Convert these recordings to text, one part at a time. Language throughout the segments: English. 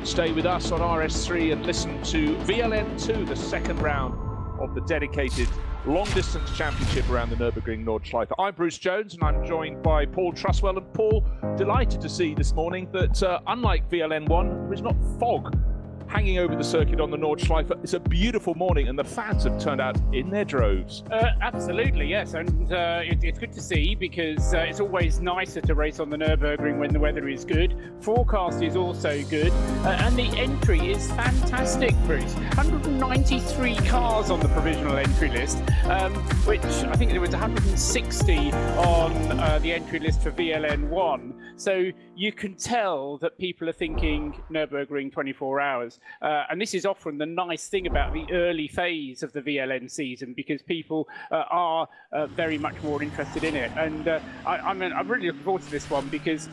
Stay with us on RS3 and listen to VLN2, the second round of the dedicated long-distance championship around the Nürburgring Nordschleife. I'm Bruce Jones, and I'm joined by Paul Truswell. And Paul, delighted to see this morning that unlike VLN1, there is not fog hanging over the circuit on the Nordschleife. It's a beautiful morning, and the fans have turned out in their droves. Absolutely, yes, and it's good to see, because it's always nicer to race on the Nürburgring when the weather is good. Forecast is also good, and the entry is fantastic, Bruce. 193 cars on the provisional entry list, which I think there was 160 on the entry list for VLN1. So you can tell that people are thinking Nürburgring 24 hours. And this is often the nice thing about the early phase of the VLN season, because people are very much more interested in it. And I'm really looking forward to this one, because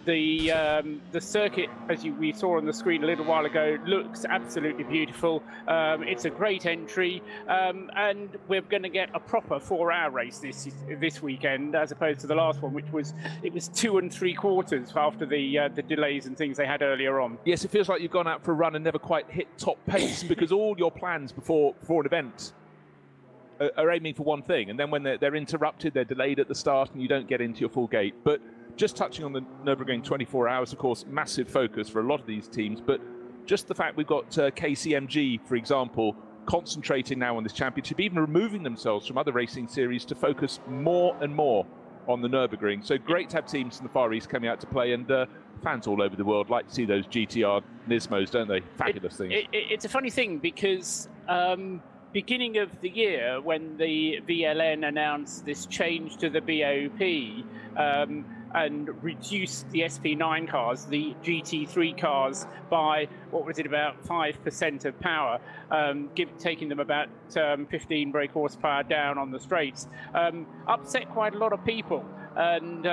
the circuit, as we saw on the screen a little while ago, looks absolutely beautiful. It's a great entry, and we're going to get a proper 4-hour race this weekend, as opposed to the last one, which was 2 3/4 after the delays and things they had earlier on. Yes, it feels like you've gone out for a run and never quite hit top pace, because all your plans before an event are aiming for one thing, and then when they're interrupted, they're delayed at the start, and you don't get into your full gate. But just touching on the Nürburgring 24 hours, of course, massive focus for a lot of these teams, but just the fact we've got KCMG, for example, concentrating now on this championship, even removing themselves from other racing series to focus more and more on the Nürburgring. So great to have teams from the Far East coming out to play, and fans all over the world like to see those GTR Nismos, don't they? Fabulous things. It's a funny thing, because beginning of the year, when the VLN announced this change to the BOP, and reduced the SP9 cars, the GT3 cars, by, what was it, about 5% of power, taking them about 15 brake horsepower down on the straights, upset quite a lot of people. And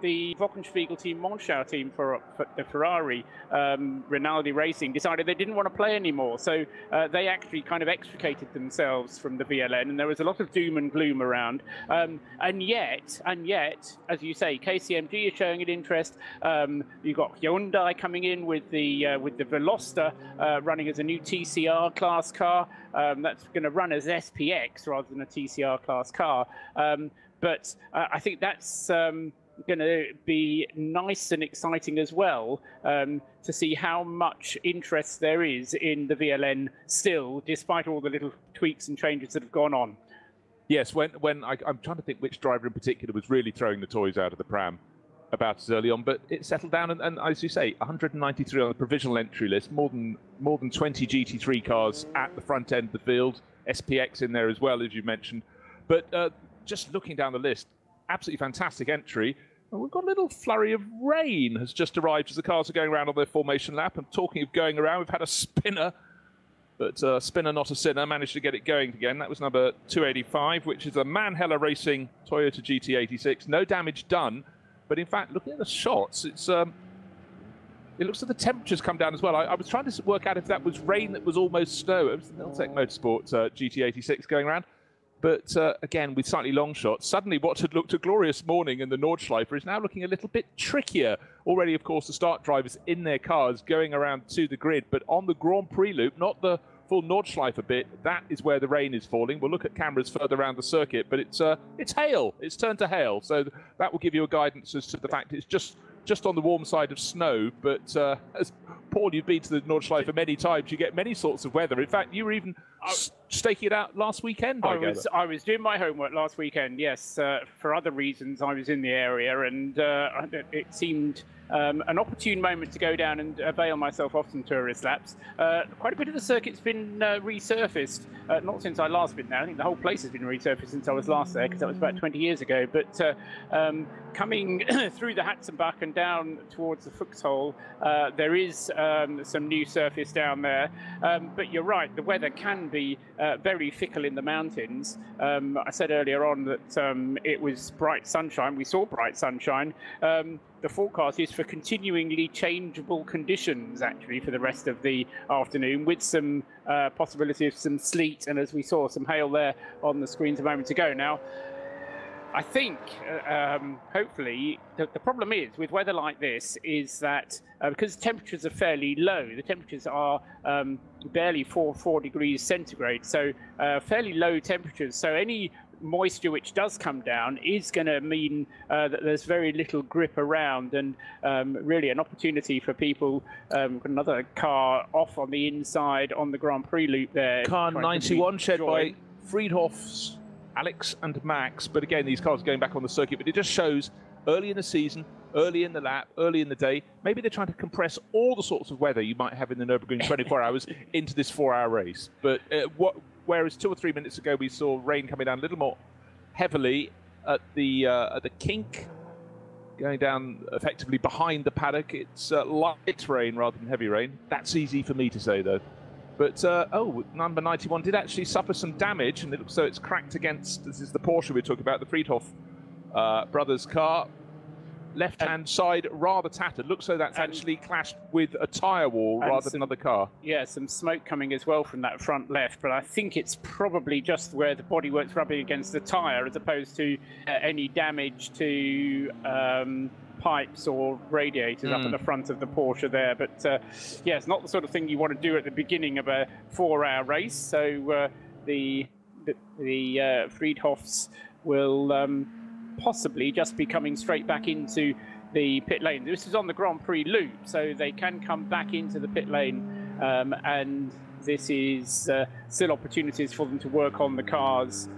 the Wochenspiegel team, Monschau team for the Ferrari, Rinaldi Racing, decided they didn't want to play anymore. So they actually kind of extricated themselves from the VLN, and there was a lot of doom and gloom around. And yet, as you say, KCMG is showing an interest. You've got Hyundai coming in with the Veloster, running as a new TCR class car. That's going to run as SPX rather than a TCR class car. But I think that's going to be nice and exciting as well, to see how much interest there is in the VLN still, despite all the little tweaks and changes that have gone on. Yes, when I'm trying to think which driver in particular was really throwing the toys out of the pram about as early on, but it settled down, and as you say, 193 on the provisional entry list, more than 20 GT3 cars at the front end of the field, SPX in there as well, as you mentioned. But just looking down the list, absolutely fantastic entry. And we've got a little flurry of rain has just arrived as the cars are going around on their formation lap. And talking of going around, we've had a spinner, but spinner not a sinner, managed to get it going again. That was number 285, which is a Manheller Racing Toyota GT86. No damage done, but in fact, looking at the shots, it looks like the temperature's come down as well. I was trying to work out if that was rain that was almost snow. It was the Miltech Motorsport GT86 going around. But again, with slightly long shots, suddenly what had looked a glorious morning in the Nordschleife is now looking a little bit trickier. Already, of course, the start drivers in their cars going around to the grid, but on the Grand Prix loop, not the full Nordschleife bit, that is where the rain is falling. We'll look at cameras further around the circuit, but it's hail. It's turned to hail, so that will give you a guidance as to the fact it's just on the warm side of snow. But as Paul, you've been to the Nordschleife many times, you get many sorts of weather. In fact, you were even staking it out last weekend. I was doing my homework last weekend, yes. For other reasons, I was in the area, and it seemed an opportune moment to go down and avail myself of some tourist laps. Quite a bit of the circuit's been resurfaced, not since I last been there. I think the whole place has been resurfaced since I was last there, because that was about 20 years ago. But coming through the Hatzenbach and down towards the Fuchshole, there is some new surface down there. But you're right, the weather can be very fickle in the mountains. I said earlier on that it was bright sunshine. We saw bright sunshine. The forecast is for continuingly changeable conditions, actually, for the rest of the afternoon, with some possibility of some sleet, and as we saw, some hail there on the screens a moment ago. Now, I think, hopefully, the problem is with weather like this is that because temperatures are fairly low, the temperatures are barely 4 degrees centigrade, so fairly low temperatures. So any moisture which does come down is going to mean that there's very little grip around, and really an opportunity for people. Another car off on the inside on the Grand Prix loop there. Car 91 shared by Friedhoff's Alex and Max, but again, these cars are going back on the circuit, but it just shows early in the season, early in the lap, early in the day, maybe they're trying to compress all the sorts of weather you might have in the Nürburgring 24 hours into this 4-hour race. But whereas 2 or 3 minutes ago we saw rain coming down a little more heavily at the kink, going down effectively behind the paddock, it's light rain rather than heavy rain. That's easy for me to say, though. But, number 91 did actually suffer some damage, and it looks so it's cracked against, this is the Porsche we're talking about, the Friedhoff brothers' car. Left-hand side rather tattered. Looks so that's actually clashed with a tyre wall rather than another car. Yeah, some smoke coming as well from that front left, but I think it's probably just where the bodywork's rubbing against the tyre as opposed to any damage to pipes or radiators up at the front of the Porsche there. But yeah, it's not the sort of thing you want to do at the beginning of a 4-hour race. So the Friedhoffs will possibly just be coming straight back into the pit lane. This is on the Grand Prix loop, so they can come back into the pit lane, and this is still opportunities for them to work on the cars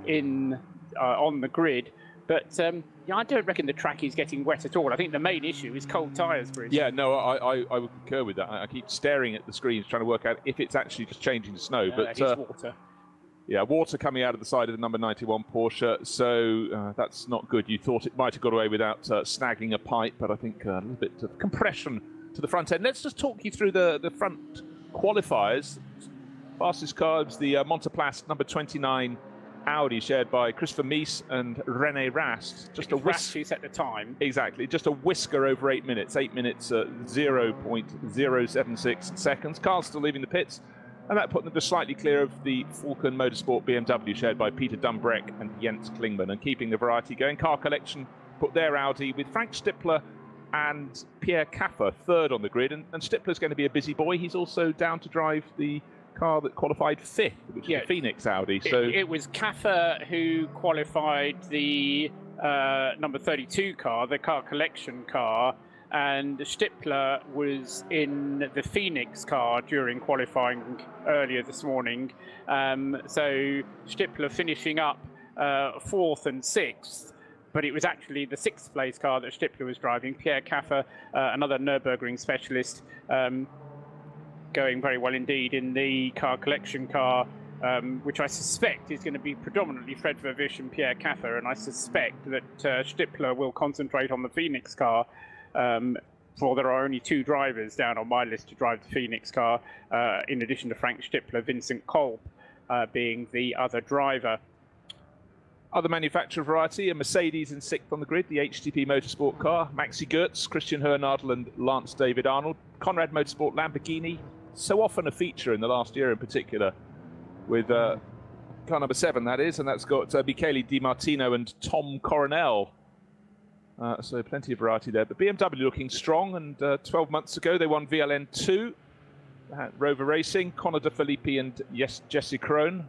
in on the grid. But yeah, I don't reckon the track is getting wet at all. I think the main issue is cold tyres, Bruce. Yeah, no, I would concur with that. I keep staring at the screens trying to work out if it's actually just changing to snow. Yeah, but it's water. Yeah, water coming out of the side of the number 91 Porsche, so that's not good. You thought it might have got away without snagging a pipe, but I think a little bit of compression to the front end. Let's just talk you through the front qualifiers. Fastest car was the Monteplast number 29 Audi, shared by Christopher Mies and René Rast. Just a whisker. Who set the time. Exactly, just a whisker over 8 minutes. 8 minutes, 0.076 seconds. Cars still leaving the pits. And that put them just slightly clear of the Falcon Motorsport BMW, shared by Peter Dumbreck and Jens Klingman. And keeping the variety going, Car Collection put their Audi with Frank Stippler and Pierre Caffer third on the grid. And Stippler's going to be a busy boy. He's also down to drive the car that qualified fifth, which is the Phoenix Audi. So it was Caffer who qualified the number 32 car, the Car Collection car, and Stippler was in the Phoenix car during qualifying earlier this morning. So Stippler finishing up 4th and 6th, but it was actually the 6th place car that Stippler was driving. Pierre Caffer, another Nürburgring specialist, going very well indeed in the Car Collection car, which I suspect is going to be predominantly Fred Vervish and Pierre Caffer, and I suspect that Stippler will concentrate on the Phoenix car. For there are only 2 drivers down on my list to drive the Phoenix car, in addition to Frank Stippler, Vincent Kolb being the other driver. Other manufacturer variety, a Mercedes in 6th on the grid, the HTP Motorsport car, Maxi Goetz, Christian Hernadel and Lance David Arnold. Conrad Motorsport Lamborghini, so often a feature in the last year in particular, with car number 7 that is, and that's got Michele Di Martino and Tom Coronel. So plenty of variety there. But BMW looking strong, and 12 months ago they won VLN 2 at Rover Racing. Conor De Filippi and Jesse Krohn.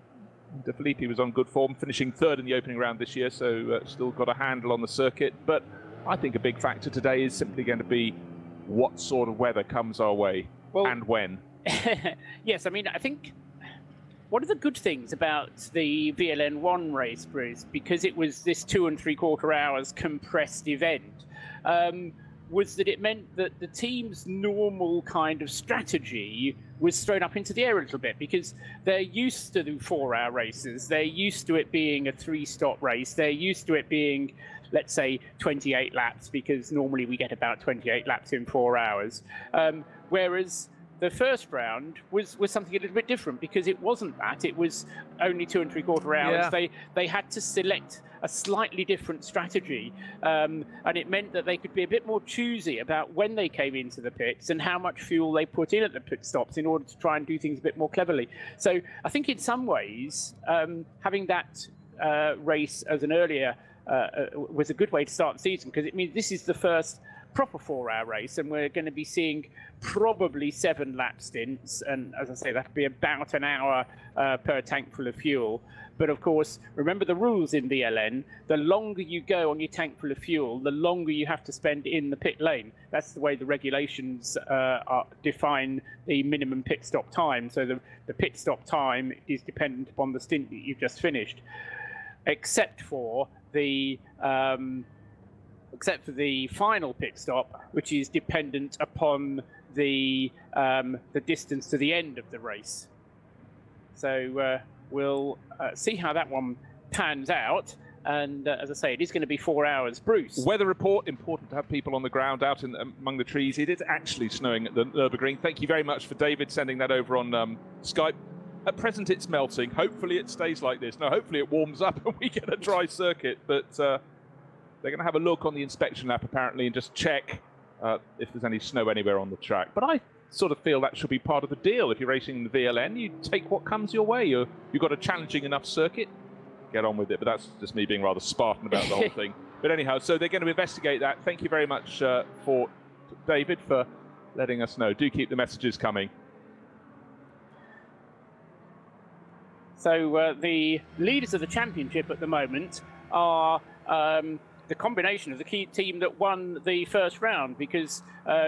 De Filippi was on good form, finishing 3rd in the opening round this year, so still got a handle on the circuit. But I think a big factor today is simply going to be what sort of weather comes our way and when. Yes, I mean, I think one of the good things about the VLN 1 race, Bruce, because it was this 2 3/4 hours compressed event, was that it meant that the team's normal kind of strategy was thrown up into the air a little bit, because they're used to the 4-hour races. They're used to it being a 3-stop race. They're used to it being, let's say, 28 laps, because normally we get about 28 laps in 4 hours. Whereas the first round was something a little bit different, because it wasn't that. It was only 2 3/4 hours. Yeah. They had to select a slightly different strategy, and it meant that they could be a bit more choosy about when they came into the pits and how much fuel they put in at the pit stops in order to try and do things a bit more cleverly. So I think in some ways, having that race as an earlier was a good way to start the season, because it means this is the first proper 4-hour race, and we're going to be seeing probably 7 lap stints, and as I say, that'd be about an hour per tank full of fuel. But of course, remember the rules in VLN: the longer you go on your tank full of fuel, the longer you have to spend in the pit lane. That's the way the regulations define the minimum pit stop time. So the pit stop time is dependent upon the stint that you've just finished, except for the final pit stop, which is dependent upon the distance to the end of the race. So we'll see how that one pans out. And as I say, it is going to be 4 hours. Bruce. Weather report, important to have people on the ground out among the trees. It is actually snowing at the Nürburgring. Thank you very much for David sending that over on Skype. At present, it's melting. Hopefully, it stays like this. No, hopefully, it warms up and we get a dry circuit. But they're going to have a look on the inspection lap, apparently, and just check if there's any snow anywhere on the track. But I sort of feel that should be part of the deal. If you're racing in the VLN, you take what comes your way. You've got a challenging enough circuit, get on with it. But that's just me being rather Spartan about the whole thing. But anyhow, so they're going to investigate that. Thank you very much for David for letting us know. Do keep the messages coming. So the leaders of the championship at the moment are the combination of the key team that won the first round, because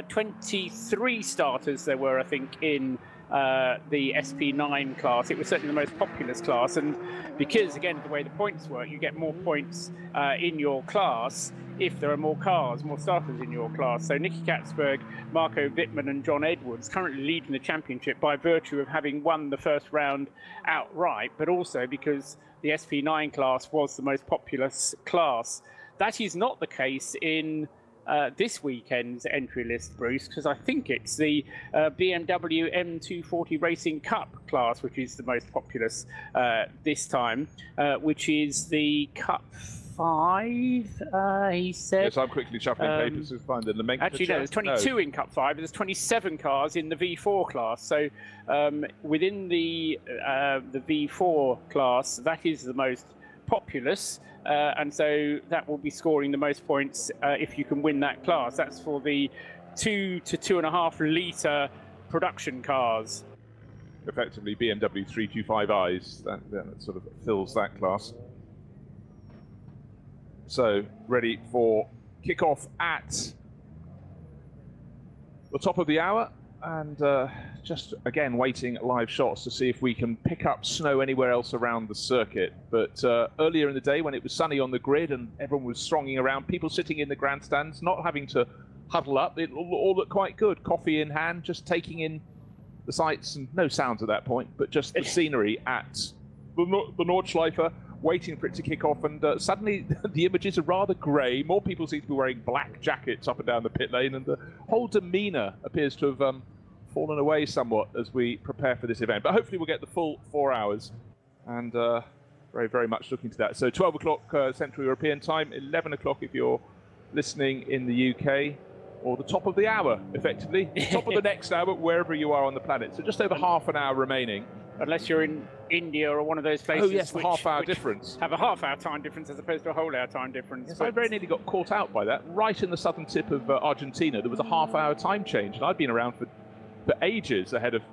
23 starters there were, I think, in the SP9 class. It was certainly the most populous class, and because, again, the way the points work, you get more points in your class if there are more cars, more starters in your class. So Nicky Katzberg, Marco Wittmann and John Edwards currently leading the championship by virtue of having won the first round outright, but also because the SP9 class was the most populous class. That is not the case in this weekend's entry list, Bruce, because I think it's the BMW M240 Racing Cup class which is the most populous this time, which is the Cup 5, he said. Yes, I'm quickly shuffling papers to find the nomenclature. Actually, no, there's 22 in Cup 5. There's 27 cars in the V4 class. So within the V4 class, that is the most populous. And so that will be scoring the most points if you can win that class. That's for the 2 to 2.5 litre production cars. Effectively, BMW 325i's, that sort of fills that class. So, ready for kickoff at the top of the hour, and just again waiting live shots to see if we can pick up snow anywhere else around the circuit. But earlier in the day, when it was sunny on the grid and everyone was thronging around, people sitting in the grandstands, not having to huddle up, it all looked quite good. Coffee in hand, just taking in the sights, and no sounds at that point, but just the scenery at the Nordschleife, waiting for it to kick off, and suddenly the images are rather grey. More people seem to be wearing black jackets up and down the pit lane, and the whole demeanour appears to have fallen away somewhat as we prepare for this event. But hopefully we'll get the full 4 hours, and very, very much looking to that. So 12 o'clock Central European time, 11 o'clock if you're listening in the UK, or the top of the hour, effectively. Top of the next hour, wherever you are on the planet. So just over half an hour remaining. Unless you're in India or one of those places. Oh, yes, the half-hour difference. Have a half-hour time difference as opposed to a whole-hour time difference. Yes, I very nearly got caught out by that. Right in the southern tip of Argentina, there was a half-hour time change, and I'd been around for ages ahead of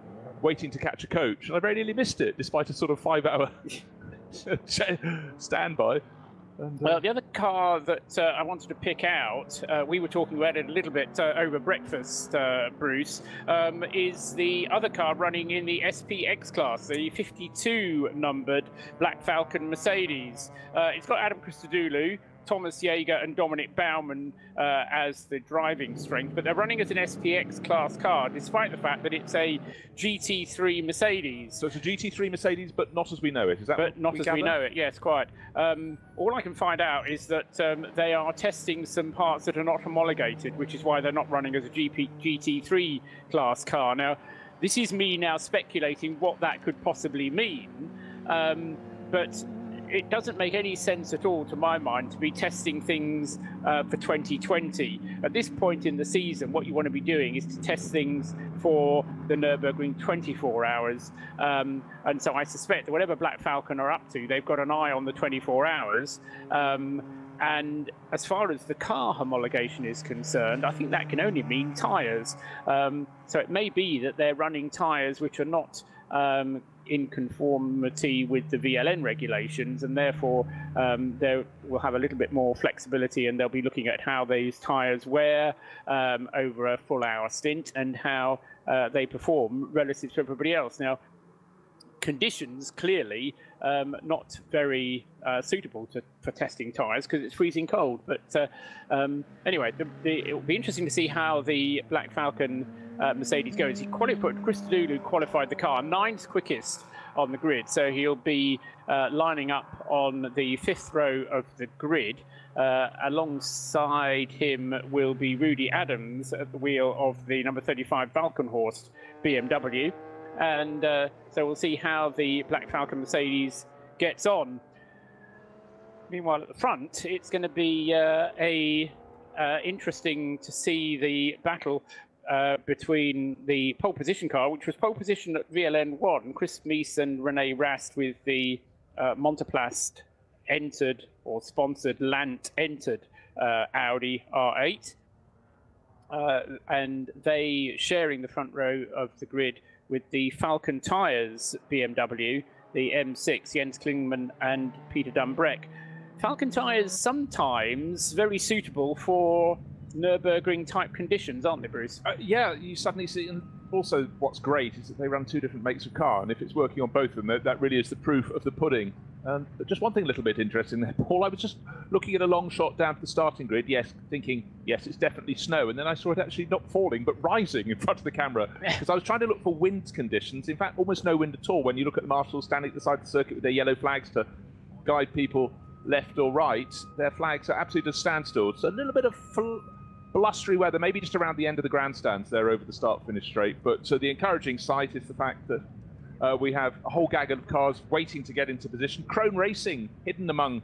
waiting to catch a coach, and I very nearly missed it, despite a sort of 5-hour standby. And, well, the other car that I wanted to pick out, we were talking about it a little bit over breakfast, Bruce, is the other car running in the SPX class, the 52 numbered Black Falcon Mercedes. It's got Adam Christodoulou, Thomas Jaeger and Dominic Baumann as the driving strength, but they're running as an SPX class car, despite the fact that it's a GT3 Mercedes. So it's a GT3 Mercedes, but not as we know it. Is that? But not as we know it. Yes, quite. All I can find out is that they are testing some parts that are not homologated, which is why they're not running as a GT3 class car. Now, this is me now speculating what that could possibly mean, but it doesn't make any sense at all, to my mind, to be testing things for 2020. At this point in the season, what you want to be doing is to test things for the Nürburgring 24 hours. And so I suspect that whatever Black Falcon are up to, they've got an eye on the 24 hours. And as far as the car homologation is concerned, I think that can only mean tyres. So it may be that they're running tyres which are not in conformity with the VLN regulations, and therefore they will have a little bit more flexibility, and they'll be looking at how these tyres wear over a full hour stint and how they perform relative to everybody else. Now, conditions clearly not very suitable for testing tyres because it's freezing cold. But anyway, it will be interesting to see how the Black Falcon Mercedes goes. Chris Delulu qualified the car 9th quickest on the grid, so he'll be lining up on the 5th row of the grid. Alongside him will be Rudy Adams at the wheel of the number 35 Falkenhorst BMW. And so we'll see how the Black Falcon Mercedes gets on. Meanwhile, at the front, it's going to be interesting to see the battle between the pole position car, which was pole position at VLN 1, Chris Meese and Rene Rast with the Monteplast entered or sponsored Lant entered Audi R8. And they sharing the front row of the grid with the Falcon Tyres BMW, the M6, Jens Klingman and Peter Dumbreck. Falcon Tyres sometimes very suitable for Nürburgring type conditions, aren't they, Bruce? Yeah, you suddenly see, and also what's great is that they run 2 different makes of car, and if it's working on both of them, that really is the proof of the pudding. But just one thing a little bit interesting there, Paul, I was just looking at a long shot down to the starting grid, thinking, yes, it's definitely snow, and then I saw it actually not falling, but rising in front of the camera, because I was trying to look for wind conditions. In fact, almost no wind at all when you look at the marshals standing at the side of the circuit with their yellow flags to guide people left or right. Their flags are absolutely at a standstill. So a little bit of blustery weather, maybe just around the end of the grandstands there over the start-finish straight. But so the encouraging sight is the fact that we have a whole gaggle of cars waiting to get into position. Krone Racing hidden among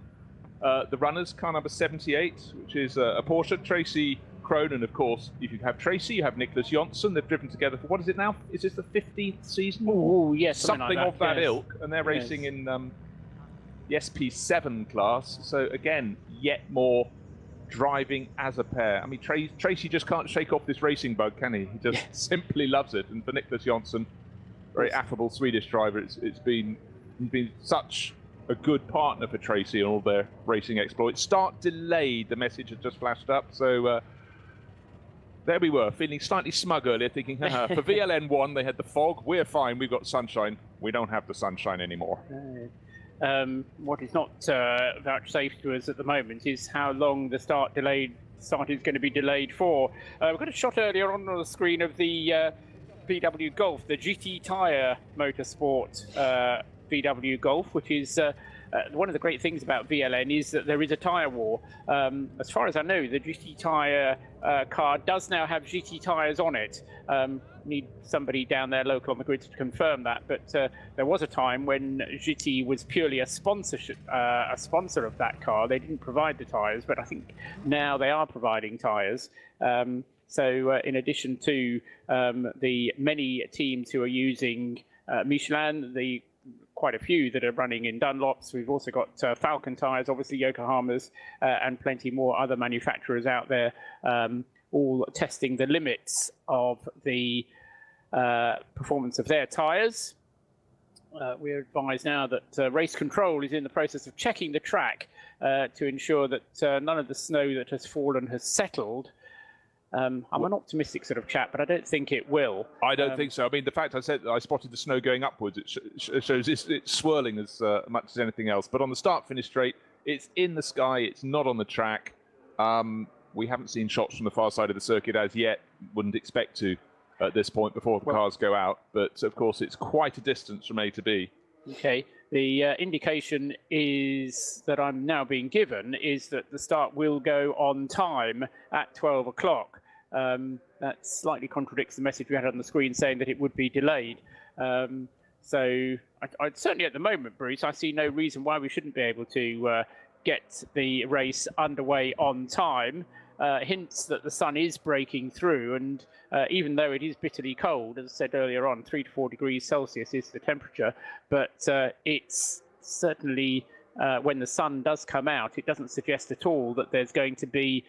the runners, car number 78, which is a Porsche. Tracy Krone, and of course, if you have Tracy, you have Nicholas Jonsson. They've driven together for, what is it now? Is this the 15th season? Oh, yes, something like of that yes. ilk. And they're racing in the SP7 class. So again, yet more driving as a pair. I mean, Tracy just can't shake off this racing bug, can he? He just simply loves it. And for Nicholas Jonsson, very affable Swedish driver, he's been such a good partner for Tracy in all their racing exploits. Start delayed, the message had just flashed up. So there we were, feeling slightly smug earlier, thinking, for VLN 1, they had the fog. We're fine, we've got sunshine. We don't have the sunshine anymore. What is not vouchsafed to us at the moment is how long the start is going to be delayed for. We've got a shot earlier on the screen of the VW Golf, the GT Tyre Motorsport VW Golf, which is one of the great things about VLN is that there is a tyre war. As far as I know, the GT Tyre car does now have GT tyres on it. Need somebody down there local on the grid to confirm that, but there was a time when GT was purely a sponsor of that car. They didn't provide the tyres, but I think now they are providing tyres. So in addition to the many teams who are using Michelin, quite a few that are running in Dunlops, we've also got Falcon tyres, obviously Yokohama's, and plenty more other manufacturers out there, all testing the limits of the performance of their tyres. We're advised now that race control is in the process of checking the track to ensure that none of the snow that has fallen has settled. I'm an optimistic sort of chap, but I don't think it will. I don't think so. I mean, the fact I said that I spotted the snow going upwards, it shows it's swirling as much as anything else. But on the start-finish straight, it's in the sky. It's not on the track. We haven't seen shots from the far side of the circuit as yet. Wouldn't expect to at this point before the cars go out. But, of course, it's quite a distance from A to B. Okay. The indication is that I'm now being given is that the start will go on time at 12 o'clock. That slightly contradicts the message we had on the screen saying that it would be delayed. So I certainly at the moment, Bruce, I see no reason why we shouldn't be able to get the race underway on time. Hints that the sun is breaking through, and even though it is bitterly cold, as I said earlier on, 3 to 4 degrees Celsius is the temperature, but it's certainly when the sun does come out, it doesn't suggest at all that there's going to be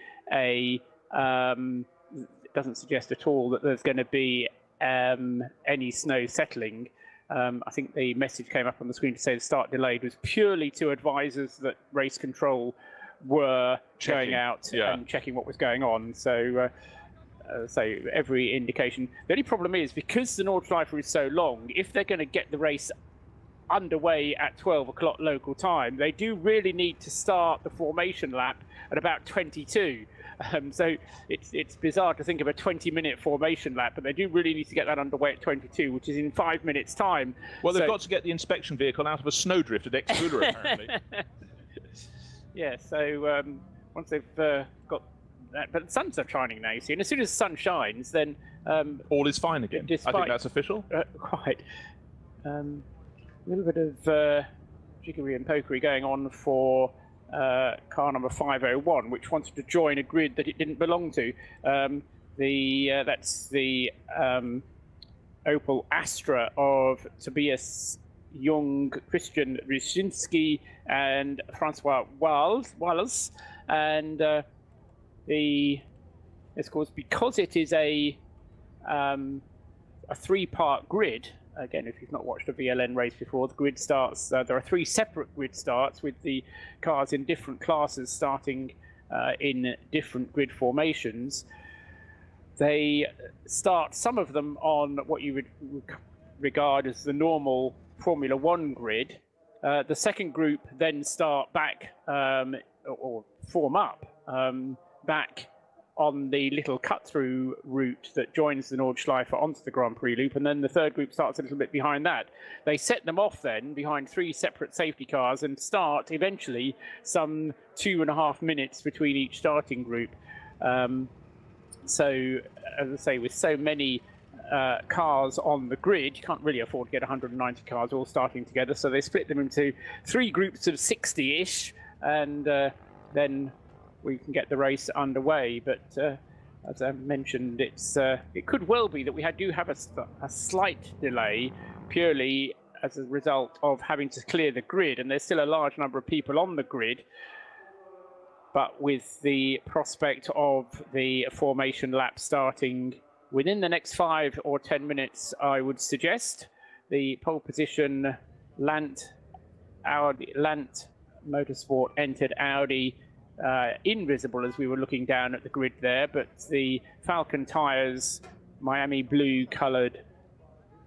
any snow settling. I think the message came up on the screen to say the start delayed was purely to advise us that race control were going out and checking what was going on. So every indication. The only problem is, because the Nordschleife is so long, if they're going to get the race underway at 12 o'clock local time, they do really need to start the formation lap at about 22. So it's bizarre to think of a 20-minute formation lap, but they do really need to get that underway at 22, which is in 5 minutes' time. Well, they've got to get the inspection vehicle out of a snowdrift at Exeter, apparently. Yeah, so once they've got that, but the sun's not shining now, you see, and as soon as the sun shines, then all is fine again. I think that's official. Quite. A little bit of jiggery and pokery going on for car number 501, which wanted to join a grid that it didn't belong to. That's the Opel Astra of Tobias Jung, Christian Ryszinski, and Francois Wallace. And of course, because it is a three-part grid. Again, if you've not watched a VLN race before, the grid starts. There are 3 separate grid starts with the cars in different classes starting in different grid formations. They start, some of them, on what you would regard as the normal Formula One grid. The second group then start back or form up back on the little cut-through route that joins the Nordschleife onto the Grand Prix loop, and then the third group starts a little bit behind that. They set them off then behind 3 separate safety cars and start eventually some 2.5 minutes between each starting group. So, as I say, with so many cars on the grid, you can't really afford to get 190 cars all starting together, so they split them into 3 groups of 60-ish, and then we can get the race underway. But as I mentioned, it could well be that we do have a slight delay purely as a result of having to clear the grid, and there's still a large number of people on the grid. But with the prospect of the formation lap starting within the next 5 or 10 minutes, I would suggest the pole position Lant Motorsport entered Audi. Invisible as we were looking down at the grid there, but the Falcon Tires Miami blue coloured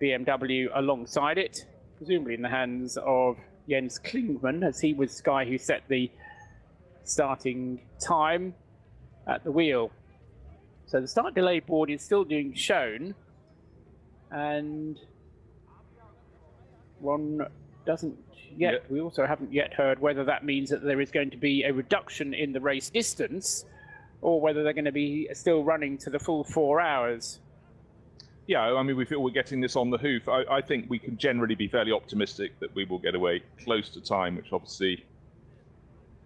BMW alongside it, presumably in the hands of Jens Klingman, as he was the guy who set the starting time at the wheel. So the start delay board is still being shown, and one doesn't yet. We also haven't yet heard whether that means that there is going to be a reduction in the race distance, or whether they're going to be still running to the full 4 hours. Yeah, I mean, we feel we're getting this on the hoof. I think we can generally be fairly optimistic that we will get away close to time, which obviously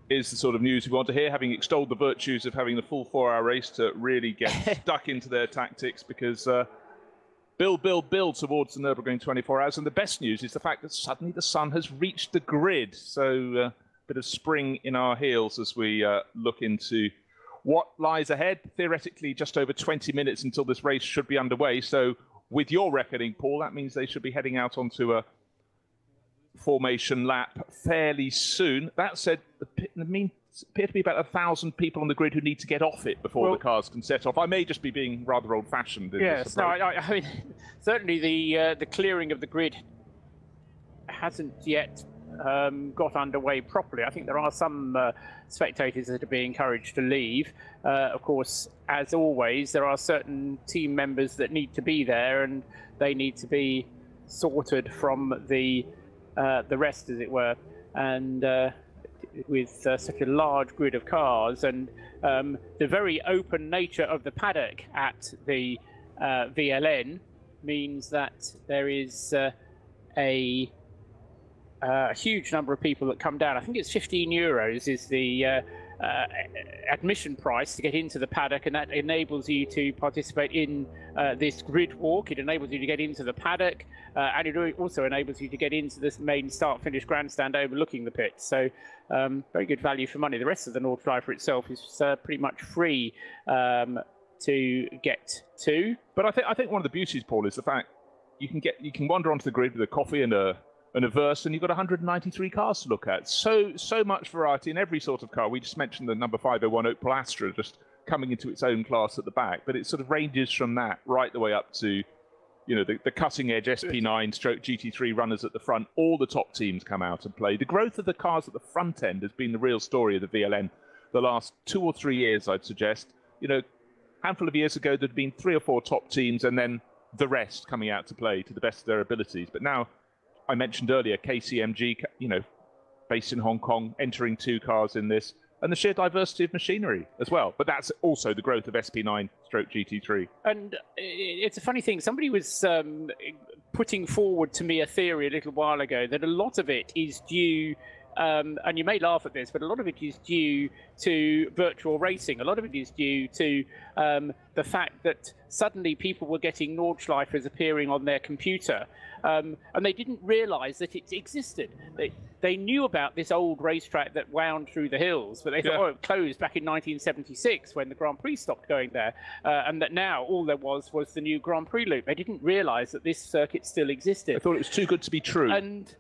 is the sort of news we want to hear, having extolled the virtues of having the full 4-hour race to really get stuck into their tactics, because build towards the Nürburgring 24 hours. And the best news is the fact that suddenly the sun has reached the grid. So a bit of spring in our heels as we look into what lies ahead. Theoretically, just over 20 minutes until this race should be underway. So with your reckoning, Paul, that means they should be heading out onto a formation lap fairly soon. That said, there appear to be about 1,000 people on the grid who need to get off it before the cars can set off. I may just be being rather old-fashioned. Yes, no, I mean, certainly the clearing of the grid hasn't yet got underway properly. I think there are some spectators that are being encouraged to leave. Of course, as always, there are certain team members that need to be there, and they need to be sorted from the rest, as it were. And with such a large grid of cars, and the very open nature of the paddock at the VLN means that there is a huge number of people that come down. I think it's €15 is the admission price to get into the paddock, and that enables you to participate in this grid walk. It enables you to get into the paddock, and it also enables you to get into this main start-finish grandstand overlooking the pit. So very good value for money. The rest of the Nordschleife for itself is pretty much free to get to. But I think one of the beauties, Paul, is the fact you can wander onto the grid with a coffee and a verse, and you've got 193 cars to look at. So much variety in every sort of car. We just mentioned the number 501 Opel Astra just coming into its own class at the back, but it sort of ranges from that right the way up to, the cutting edge SP9 stroke GT3 runners at the front. All the top teams come out and play. The growth of the cars at the front end has been the real story of the VLN the last 2 or 3 years, I'd suggest. A handful of years ago, there'd been 3 or 4 top teams and then the rest coming out to play to the best of their abilities. But now, I mentioned earlier, KCMG, based in Hong Kong, entering 2 cars in this, and the sheer diversity of machinery as well. But that's also the growth of SP9 stroke GT3. And it's a funny thing. Somebody was putting forward to me a theory a little while ago that a lot of it is due, and you may laugh at this, but a lot of it is due to virtual racing. A lot of it is due to the fact that suddenly people were getting Nordschleifers appearing on their computer, and they didn't realize that it existed. They knew about this old racetrack that wound through the hills, but they thought, it closed back in 1976 when the Grand Prix stopped going there, and that now all there was the new Grand Prix loop. They didn't realize that this circuit still existed. I thought it was too good to be true. And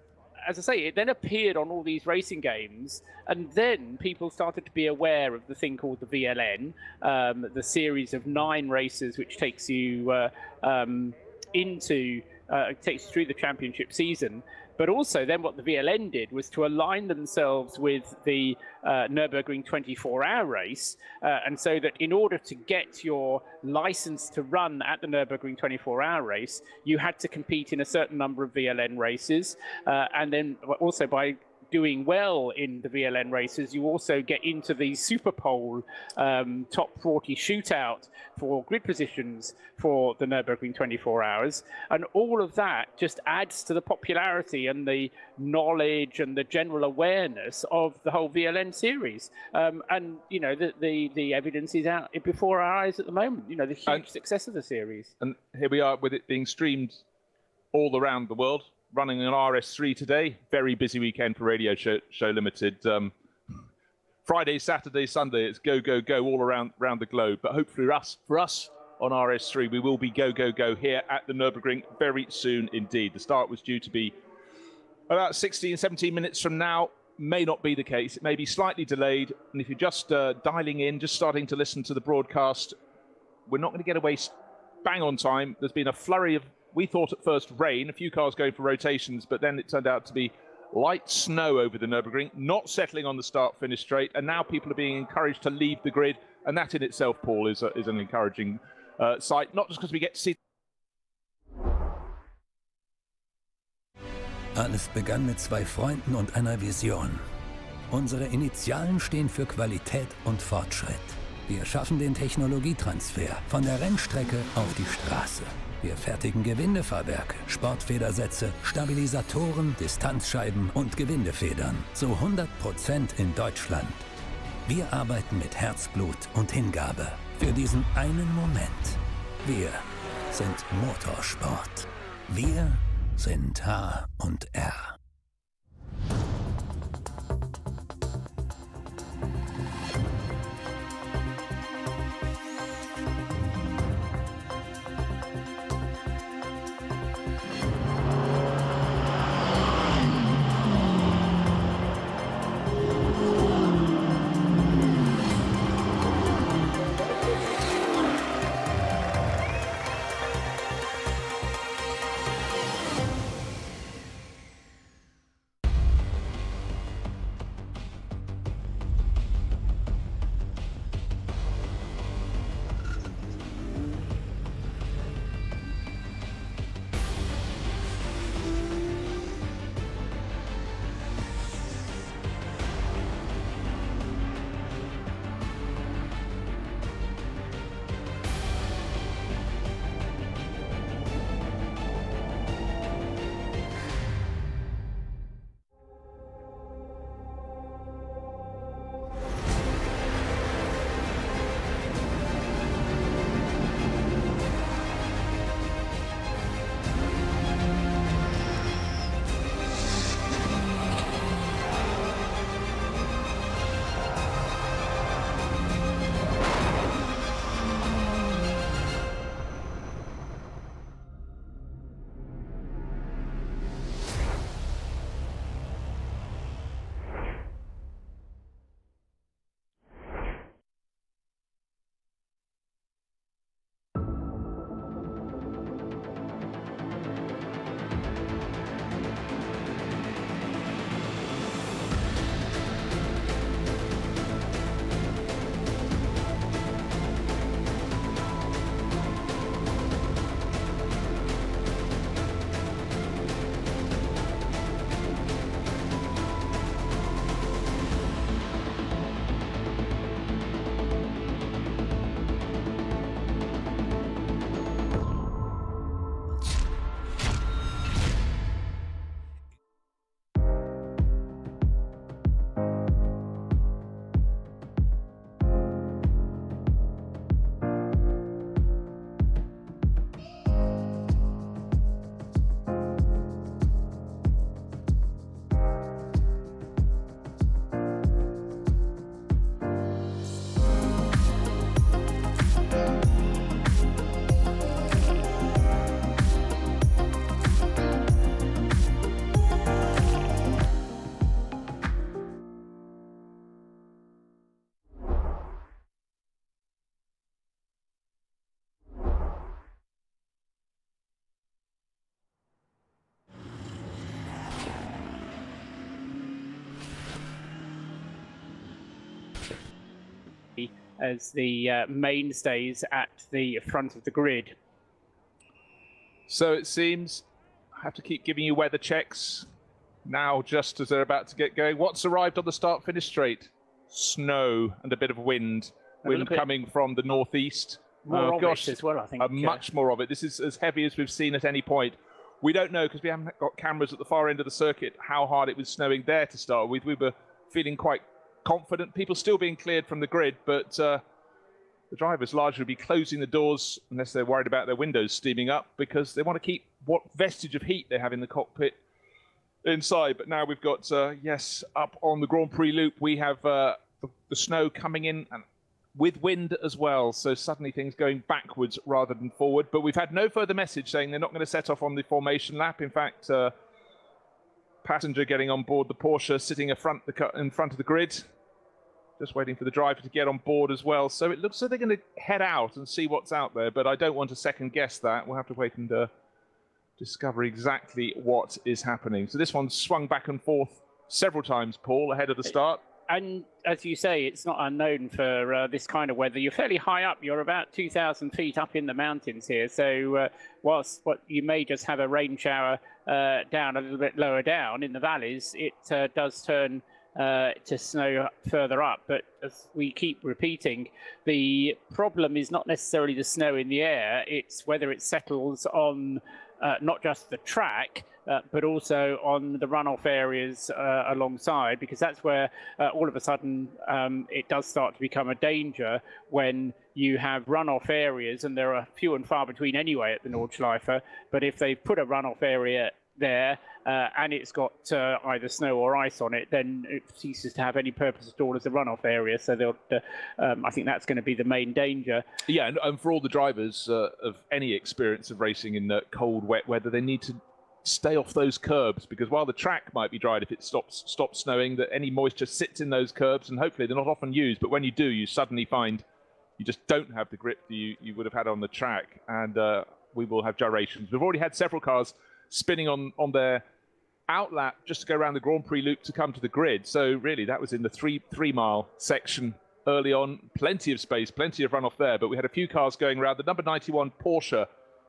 as I say, it then appeared on all these racing games, and then people started to be aware of the thing called the VLN, the series of 9 races, which takes you takes you through the championship season. But also then what the VLN did was to align themselves with the Nürburgring 24-hour race, and so that in order to get your license to run at the Nürburgring 24-hour race, you had to compete in a certain number of VLN races, and then also by doing well in the VLN races, you also get into the Superpole top 40 shootout for grid positions for the Nürburgring 24 hours. And all of that just adds to the popularity and the knowledge and the general awareness of the whole VLN series. And, the evidence is out before our eyes at the moment, the huge success of the series. And here we are with it being streamed all around the world. Running an RS3 today. Very busy weekend for Radio Show Limited. Friday, Saturday, Sunday, it's go, go, go all around the globe. But hopefully for us on RS3, we will be go, go, go here at the Nürburgring very soon indeed. The start was due to be about 16, 17 minutes from now. May not be the case. It may be slightly delayed. And if you're just dialing in, just starting to listen to the broadcast, we're not going to get away bang on time. There's been a flurry of, we thought at first rain, a few cars going for rotations, but then it turned out to be light snow over the Nürburgring, not settling on the start-finish straight, and now people are being encouraged to leave the grid, and that in itself, Paul, is an encouraging sight, not just because we get to see. Alles begann mit 2 Freunden und einer Vision. Unsere Initialen stehen für Qualität und Fortschritt. Wir schaffen den Technologietransfer von der Rennstrecke auf die Straße. Wir fertigen Gewindefahrwerke, Sportfedersätze, Stabilisatoren, Distanzscheiben und Gewindefedern zu 100% in Deutschland. Wir arbeiten mit Herzblut und Hingabe für diesen einen Moment. Wir sind Motorsport. Wir sind H&R. as the mainstays at the front of the grid. So it seems I have to keep giving you weather checks now, just as they're about to get going. What's arrived on the start-finish straight? Snow and a bit of wind. Wind coming from the northeast. More of it as well, I think. Much more of it. This is as heavy as we've seen at any point. We don't know, because we haven't got cameras at the far end of the circuit, how hard it was snowing there to start with. We were feeling quite confident. People still being cleared from the grid, but the drivers largely will be closing the doors unless they're worried about their windows steaming up, because they want to keep what vestige of heat they have in the cockpit inside. But now we've got, yes, up on the Grand Prix loop, we have the snow coming in and with wind as well. So suddenly things going backwards rather than forward. But we've had no further message saying they're not going to set off on the formation lap. In fact, passenger getting on board the Porsche sitting in front of the grid. Just waiting for the driver to get on board as well. So it looks like they're going to head out and see what's out there. But I don't want to second guess that. We'll have to wait and discover exactly what is happening. So this one's swung back and forth several times, Paul, ahead of the start. And as you say, it's not unknown for this kind of weather. You're fairly high up. You're about 2,000 feet up in the mountains here. So whilst you may just have a rain shower down a little bit lower down in the valleys, it does turn to snow further up. But as we keep repeating, the problem is not necessarily the snow in the air. It's whether it settles on not just the track, but also on the runoff areas alongside, because that's where all of a sudden it does start to become a danger when you have runoff areas, and there are few and far between anyway at the Nordschleife. But if they've put a runoff area there and it's got either snow or ice on it, then it ceases to have any purpose at all as a runoff area. So they'll, I think that's going to be the main danger. Yeah, and for all the drivers of any experience of racing in cold, wet weather, they need to stay off those curbs, because while the track might be dried, if it stops snowing, that any moisture sits in those curbs, and hopefully they're not often used. But when you do, you suddenly find you just don't have the grip that you would have had on the track, and we will have gyrations. We've already had several cars spinning on their outlap just to go around the Grand Prix loop to come to the grid. So really, that was in the three-mile section early on. Plenty of space, plenty of runoff there, but we had a few cars going around. The number 91 Porsche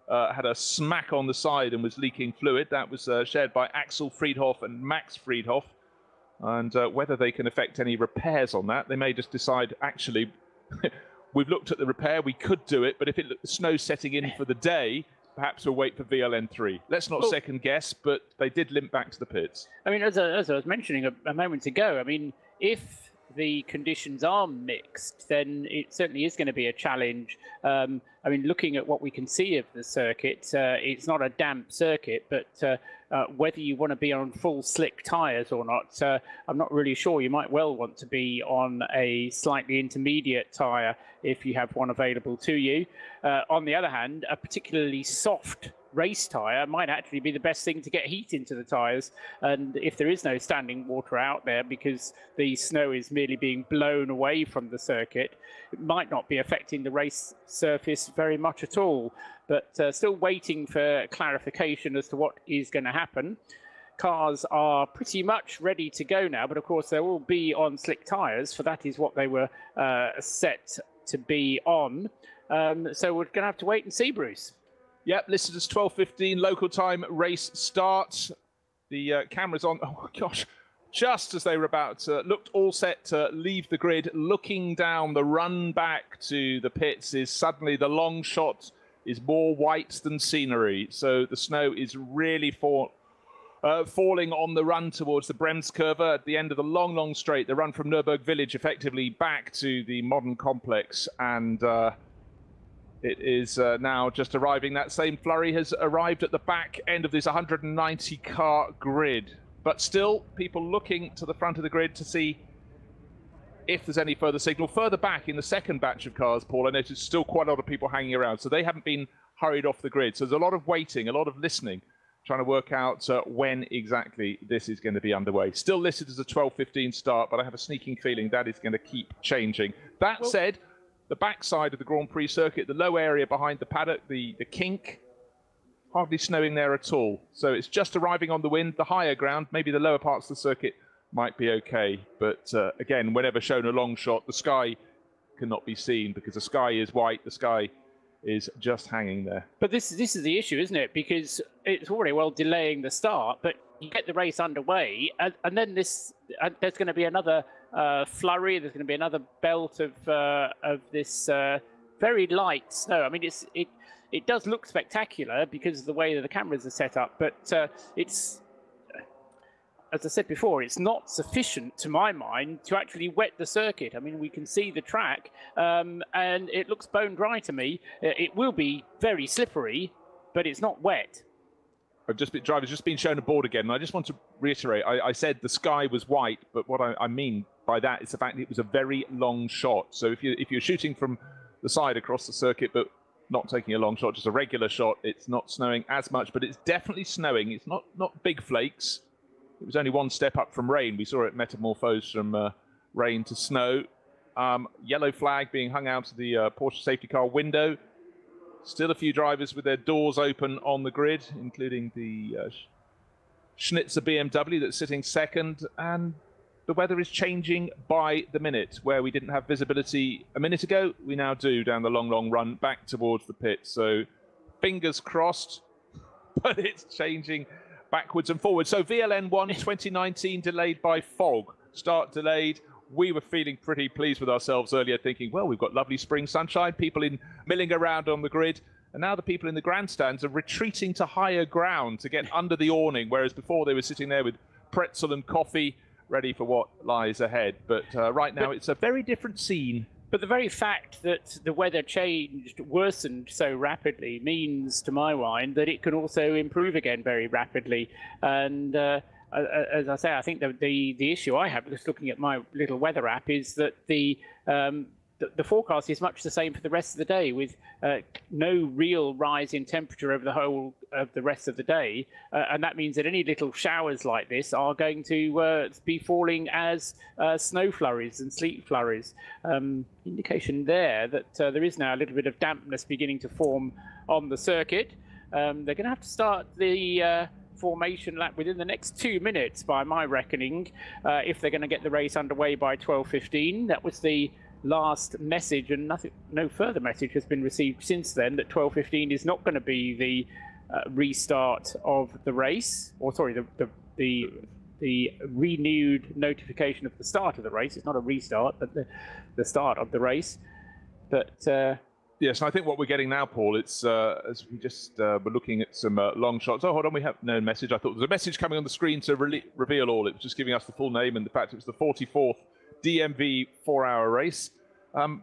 had a smack on the side and was leaking fluid. That was shared by Axel Friedhoff and Max Friedhoff. And whether they can affect any repairs on that, they may just decide, actually, we've looked at the repair, we could do it, but if the snow's setting in for the day, perhaps we'll wait for VLN 3. Let's not second guess, but they did limp back to the pits. I mean, as I was mentioning a moment ago, I mean, if the conditions are mixed, then it certainly is going to be a challenge. I mean, looking at what we can see of the circuit, it's not a damp circuit, but whether you want to be on full slick tyres or not, I'm not really sure. You might well want to be on a slightly intermediate tyre if you have one available to you. On the other hand, a particularly soft race tyre might actually be the best thing to get heat into the tyres. And if there is no standing water out there because the snow is merely being blown away from the circuit, it might not be affecting the race surface very much at all. But still waiting for clarification as to what is going to happen. Cars are pretty much ready to go now, but of course they will be on slick tyres, for that is what they were set to be on. So we're going to have to wait and see, Bruce. Yep, listed as 12:15 local time race start. The camera's on. Oh gosh, just as they were about to looked all set to leave the grid, looking down the run back to the pits is suddenly the long shot is more white than scenery. So the snow is really falling on the run towards the Bremskurve at the end of the long straight. The run from Nürburgring village effectively back to the modern complex, and it is now just arriving. That same flurry has arrived at the back end of this 190-car grid. But still, people looking to the front of the grid to see if there's any further signal. Further back in the second batch of cars, Paul, I noticed still quite a lot of people hanging around. So they haven't been hurried off the grid. So there's a lot of waiting, a lot of listening, trying to work out when exactly this is going to be underway. Still listed as a 12:15 start, but I have a sneaking feeling that is going to keep changing. That said, the backside of the Grand Prix circuit, the low area behind the paddock, the kink, hardly snowing there at all. So it's just arriving on the wind. The higher ground, maybe the lower parts of the circuit, might be okay. But again, whenever shown a long shot, the sky cannot be seen because the sky is white. The sky is just hanging there. But this is the issue, isn't it? Because it's already well delaying the start, but you get the race underway, and then there's going to be another flurry. There's going to be another belt of this very light snow. I mean, it does look spectacular because of the way that the cameras are set up, but it's, as I said before, it's not sufficient, to my mind, to actually wet the circuit. I mean, we can see the track, and it looks bone dry to me. It will be very slippery, but it's not wet. Driver's just been shown aboard again, and I just want to reiterate, I said the sky was white, but what I mean by that is the fact that it was a very long shot. So if you're shooting from the side across the circuit, but not taking a long shot, just a regular shot, it's not snowing as much, but it's definitely snowing. It's not big flakes. It was only one step up from rain. We saw it metamorphose from rain to snow. Yellow flag being hung out of the Porsche safety car window. Still a few drivers with their doors open on the grid, including the Schnitzer BMW that's sitting second. And the weather is changing by the minute. Where we didn't have visibility a minute ago, we now do down the long run back towards the pit. So fingers crossed, but it's changing backwards and forwards. So VLN 1 2019 delayed by fog. Start delayed. We were feeling pretty pleased with ourselves earlier, thinking, well, we've got lovely spring sunshine, people milling around on the grid, and now the people in the grandstands are retreating to higher ground to get under the awning, whereas before they were sitting there with pretzel and coffee, ready for what lies ahead. But right now, it's a very different scene. But the very fact that the weather worsened so rapidly means, to my mind, that it can also improve again very rapidly. And as I say, I think the issue I have, just looking at my little weather app, is that the forecast is much the same for the rest of the day, with no real rise in temperature over the whole of the rest of the day. And that means that any little showers like this are going to be falling as snow flurries and sleet flurries. Indication there that there is now a little bit of dampness beginning to form on the circuit. They're going to have to start the formation lap within the next 2 minutes, by my reckoning, if they're going to get the race underway by 12:15. That was the last message, and no further message has been received since then that 12:15 is not going to be the restart of the race, or sorry, the renewed notification of the start of the race. It's not a restart, but the start of the race. But yes, and I think what we're getting now, Paul, it's as we just were looking at some long shots. Oh, hold on, we have no message. I thought there was a message coming on the screen to reveal all. It was just giving us the full name and the fact it was the 44th DMV 4-hour race.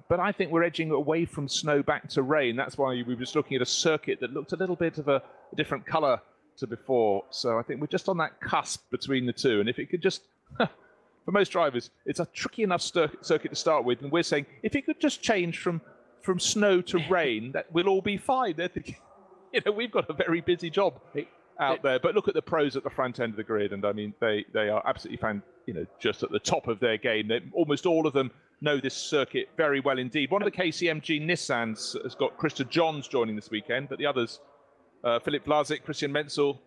But I think we're edging away from snow back to rain. That's why we were just looking at a circuit that looked a little bit of a different colour to before. So I think we're just on that cusp between the two. And if it could just, for most drivers, it's a tricky enough circuit to start with. And we're saying, if it could just change from snow to rain, that we'll all be fine. They're thinking, we've got a very busy job out there. But look at the pros at the front end of the grid. And I mean, they are absolutely just at the top of their game. Almost all of them know this circuit very well indeed. One of the KCMG Nissans has got Krista Johns joining this weekend, but the others, Philip Vlasic, Christian Menzel,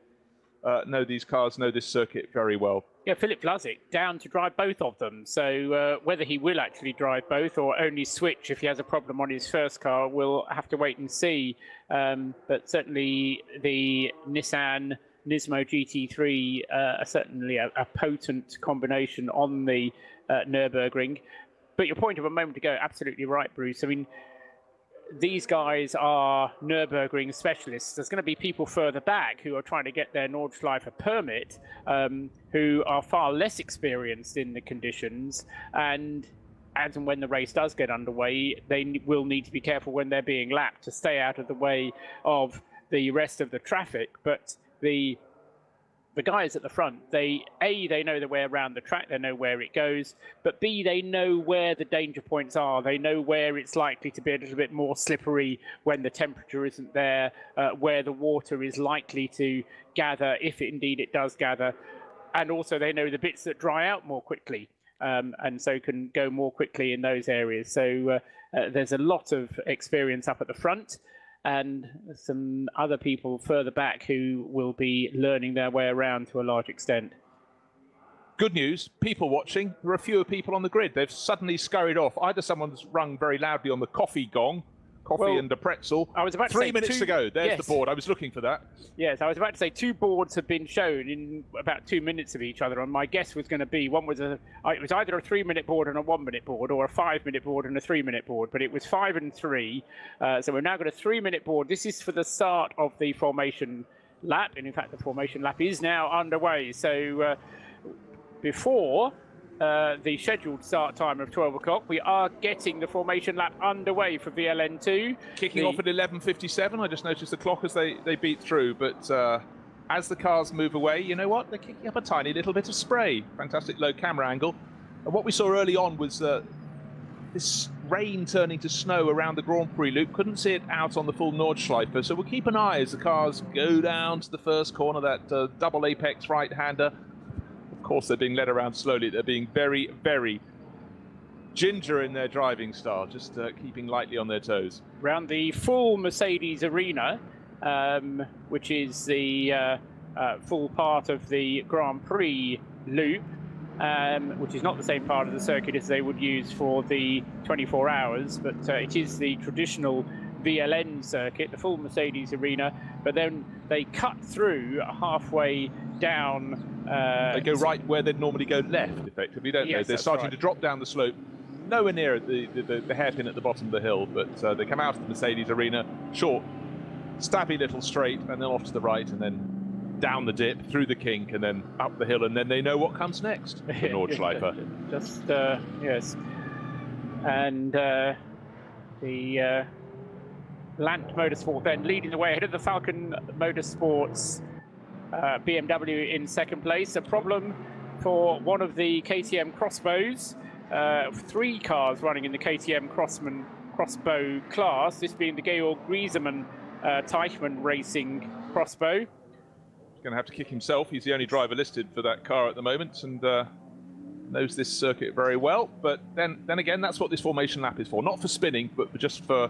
know these cars, know this circuit very well. Yeah, Philip Vlasic down to drive both of them. So whether he will actually drive both or only switch if he has a problem on his first car, we'll have to wait and see. But certainly the Nissan Nismo GT3 are certainly a potent combination on the Nürburgring. But your point of a moment ago, absolutely right, Bruce. I mean, these guys are Nürburgring specialists. There's going to be people further back who are trying to get their Nordschleife permit, who are far less experienced in the conditions. And as and when the race does get underway, they will need to be careful when they're being lapped to stay out of the way of the rest of the traffic. But the guys at the front, they know the way around the track, they know where it goes, but B, they know where the danger points are. They know where it's likely to be a little bit more slippery when the temperature isn't there, where the water is likely to gather, if indeed it does gather. And also they know the bits that dry out more quickly, and so can go more quickly in those areas. So there's a lot of experience up at the front, and some other people further back who will be learning their way around to a large extent. Good news, people watching, there are fewer people on the grid. They've suddenly scurried off. Either someone's rung very loudly on the coffee gong, and a pretzel. I was about to 3 say minutes to go. There's the board. I was looking for that. Yes, I was about to say 2 boards have been shown in about 2 minutes of each other, and my guess was going to be it was either a 3-minute board and a 1-minute board, or a 5-minute board and a 3-minute board, but it was 5 and 3. So we've now got a 3-minute board. This is for the start of the formation lap, and in fact the formation lap is now underway. So before the scheduled start time of 12 o'clock, we are getting the formation lap underway for VLN2. Kicking off at 11:57. I just noticed the clock as they beat through, but as the cars move away, you know what? They're kicking up a tiny little bit of spray. Fantastic low camera angle. And what we saw early on was this rain turning to snow around the Grand Prix loop. Couldn't see it out on the full Nordschleife, so we'll keep an eye as the cars go down to the first corner, that double apex right-hander. Of course, they're being led around slowly. They're being very, very ginger in their driving style, just keeping lightly on their toes. Around the full Mercedes arena, which is the full part of the Grand Prix loop, which is not the same part of the circuit as they would use for the 24 hours, but it is the traditional VLN circuit, the full Mercedes arena, but then they cut through halfway down. They go right where they'd normally go left, effectively, don't they? They're starting to drop down the slope, nowhere near the hairpin at the bottom of the hill, but they come out of the Mercedes arena, short, stabby little straight, and then off to the right, and then down the dip, through the kink, and then up the hill, and then they know what comes next, the Nordschleife. Yes. And the Lant Motorsport then leading the way ahead of the Falcon Motorsports BMW in second place. A problem for one of the KTM crossbows. 3 cars running in the KTM crossbow class, this being the Georg Griesemann Teichmann Racing crossbow. He's going to have to kick himself. He's the only driver listed for that car at the moment, and knows this circuit very well. But then again, that's what this formation lap is for. Not for spinning, but just for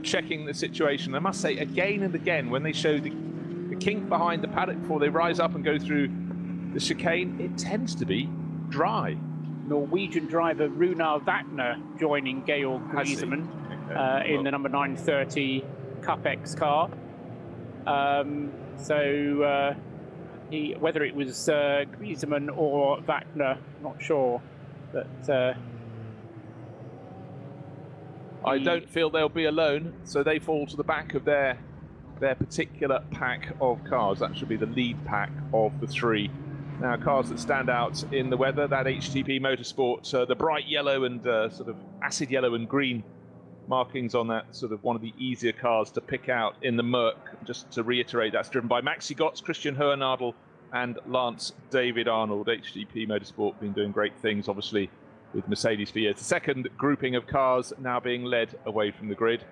checking the situation. I must say, again and again, when they show the kink behind the paddock before they rise up and go through the chicane, it tends to be dry. Norwegian driver Runar Wagner joining Georg Griesemann in the number 930 Cup X car. Whether it was Griesemann or Wagner, not sure, but I don't feel they'll be alone, so they fall to the back of their particular pack of cars. That should be the lead pack of the 3. Now, cars that stand out in the weather, that HTP Motorsport, the bright yellow and sort of acid yellow and green markings on that, sort of one of the easier cars to pick out in the Merc. Just to reiterate, that's driven by Maxi Götz, Christian Hohenadel and Lance David Arnold. HTP Motorsport been doing great things, obviously, with Mercedes for years. The second grouping of cars now being led away from the grid.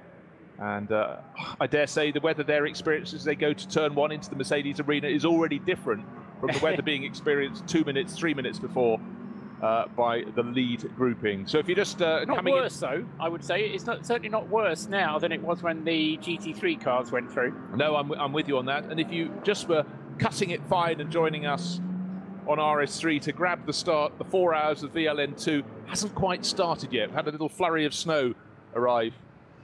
And I dare say the weather they're experiencing as they go to turn 1 into the Mercedes arena is already different from the weather being experienced 2 minutes, 3 minutes before by the lead grouping. So if you're just not worse, though, I would say it's certainly not worse now than it was when the GT3 cars went through. No, I'm with you on that. And if you just were cutting it fine and joining us on RS3 to grab the start, the 4 hours of VLN2 hasn't quite started yet. We've had a little flurry of snow arrive,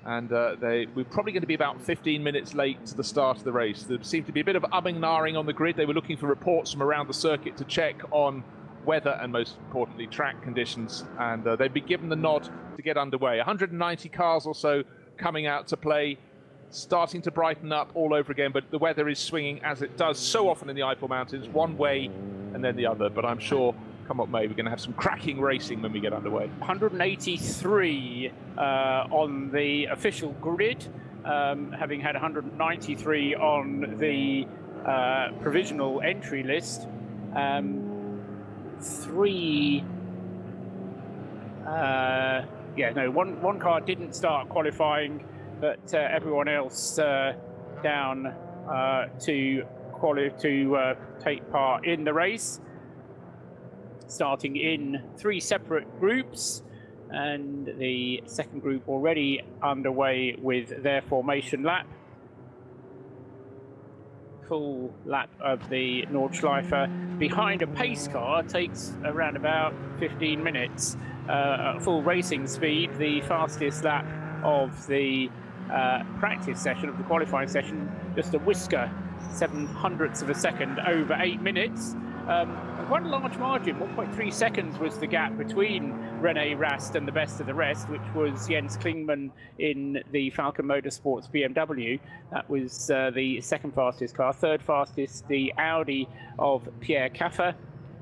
and we're probably going to be about 15 minutes late to the start of the race. There seemed to be a bit of umming and ahhing on the grid. They were looking for reports from around the circuit to check on weather and, most importantly, track conditions, and they'd be given the nod to get underway. 190 cars or so coming out to play, starting to brighten up all over again, but the weather is swinging as it does so often in the Eifel Mountains, one way and then the other. But I'm sure, come what may, we're going to have some cracking racing when we get underway. 183 on the official grid, having had 193 on the provisional entry list. One car didn't start qualifying, but everyone else down to take part in the race, starting in 3 separate groups, and the second group already underway with their formation lap. full lap of the Nordschleife behind a pace car takes around about 15 minutes. At full racing speed, the fastest lap of the practice session, of the qualifying session, just a whisker, 0.07 of a second over 8 minutes. Quite a large margin, 1.3 seconds was the gap between René Rast and the best of the rest, which was Jens Klingmann in the Falcon Motorsports BMW. That was the second fastest car. Third fastest, the Audi of Pierre Caffer.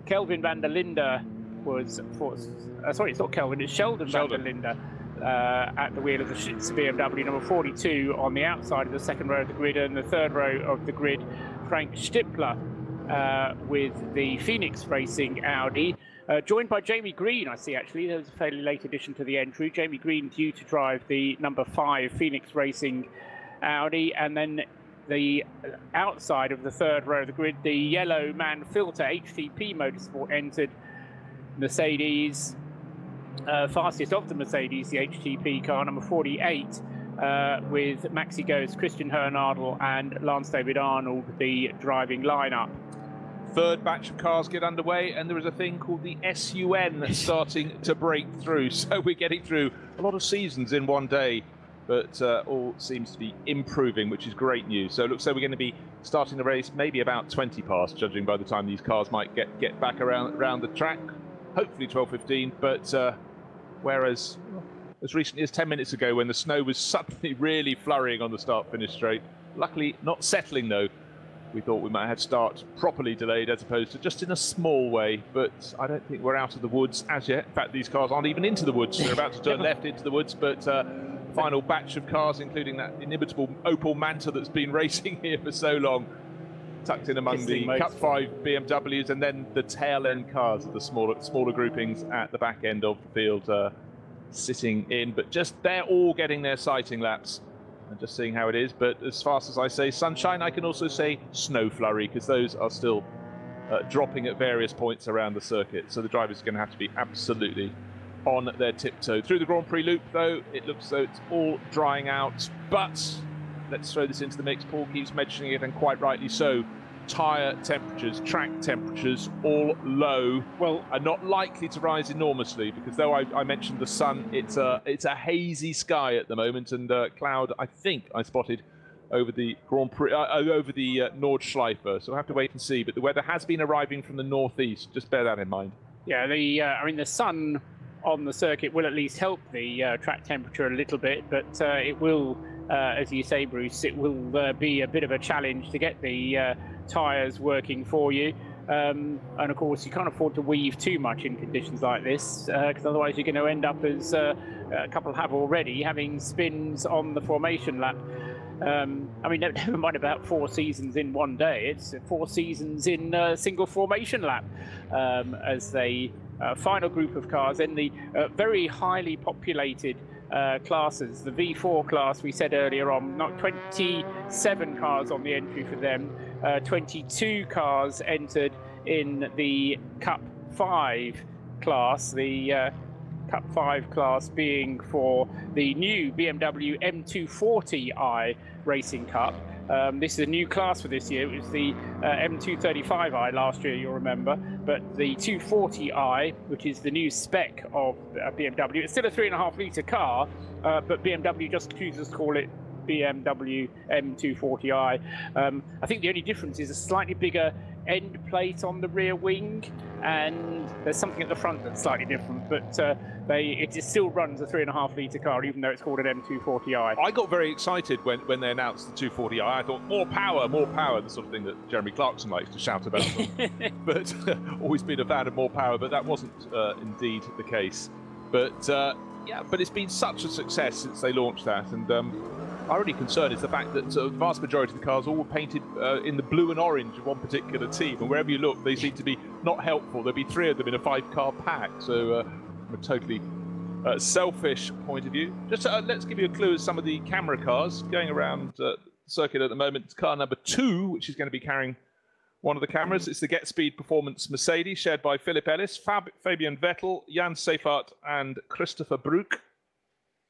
Kelvin van der Linde was, sorry, it's not Kelvin, it's Sheldon van der Linde. At the wheel of the BMW, number 42 on the outside of the second row of the grid, and the third row of the grid, Frank Stippler with the Phoenix Racing Audi, joined by Jamie Green. I see, actually, there was a fairly late addition to the entry. Jamie Green due to drive the number 5 Phoenix Racing Audi, and then the outside of the third row of the grid, the yellow man filter HTP Motorsport entered Mercedes. Fastest of the Mercedes, the HTP car, number 48, with Maxi Ghost, Christian Hernadel and Lance David Arnold, the driving lineup. Third batch of cars get underway, and there is a thing called the SUN starting to break through. So we're getting through a lot of seasons in one day, but all seems to be improving, which is great news. So it looks like we're going to be starting the race maybe about 20 past, judging by the time these cars might get back around the track. Hopefully 12:15, but whereas as recently as 10 minutes ago, when the snow was suddenly really flurrying on the start-finish straight, luckily not settling though, we thought we might have start properly delayed as opposed to just in a small way, but I don't think we're out of the woods as yet. In fact, these cars aren't even into the woods. They're about to turn left into the woods, but final batch of cars, including that inimitable Opel Manta that's been racing here for so long, tucked in among the Cup 5 BMWs, and then the tail end cars of the smaller groupings at the back end of the field sitting in. But just they're all getting their sighting laps and just seeing how it is. But as fast as I say sunshine, I can also say snow flurry, because those are still dropping at various points around the circuit. So the drivers are going to have to be absolutely on their tiptoe. Through the Grand Prix loop, though, it looks as though it's all drying out. But let's throw this into the mix. Paul keeps mentioning it, and quite rightly so. Tyre temperatures, track temperatures, all low. Well, are not likely to rise enormously, because though I mentioned the sun, it's a hazy sky at the moment, and cloud I think I spotted over the Grand Prix, over the Nordschleife. So we'll have to wait and see. But the weather has been arriving from the northeast. Just bear that in mind. Yeah, I mean the sun on the circuit will at least help the track temperature a little bit, but it will, as you say, Bruce, it will be a bit of a challenge to get the tyres working for you. And of course, you can't afford to weave too much in conditions like this, because otherwise you're going to end up, as a couple have already, having spins on the formation lap. I mean, never mind about 4 seasons in one day. It's 4 seasons in a single formation lap, as the final group of cars in the very highly populated classes. The V4 class, we said earlier on, not 27 cars on the entry for them. 22 cars entered in the Cup 5 class. The Cup 5 class being for the new BMW M240i Racing Cup. This is a new class for this year. It was the M235i last year, you'll remember, but the 240i, which is the new spec of BMW, it's still a 3.5 litre car, but BMW just chooses to call it BMW M240i. I think the only difference is a slightly bigger end plate on the rear wing, and there's something at the front that's slightly different, but it still runs a 3.5 litre car, even though it's called an M240i. I got very excited when they announced the 240i. I thought, more power, the sort of thing that Jeremy Clarkson likes to shout about. But always been a fan of more power, but that wasn't indeed the case. But yeah, but it's been such a success since they launched that, and our only concern is the fact that the vast majority of the cars all were painted in the blue and orange of one particular team, and wherever you look, they seem to be not helpful. There'll be 3 of them in a 5-car pack, so from a totally selfish point of view. Just let's give you a clue as some of the camera cars going around the circuit at the moment. It's car number 2, which is going to be carrying one of the cameras. It's the Get Speed Performance Mercedes, shared by Philip Ellis, Fabian Vettel, Jan Seifert, and Christopher Brook.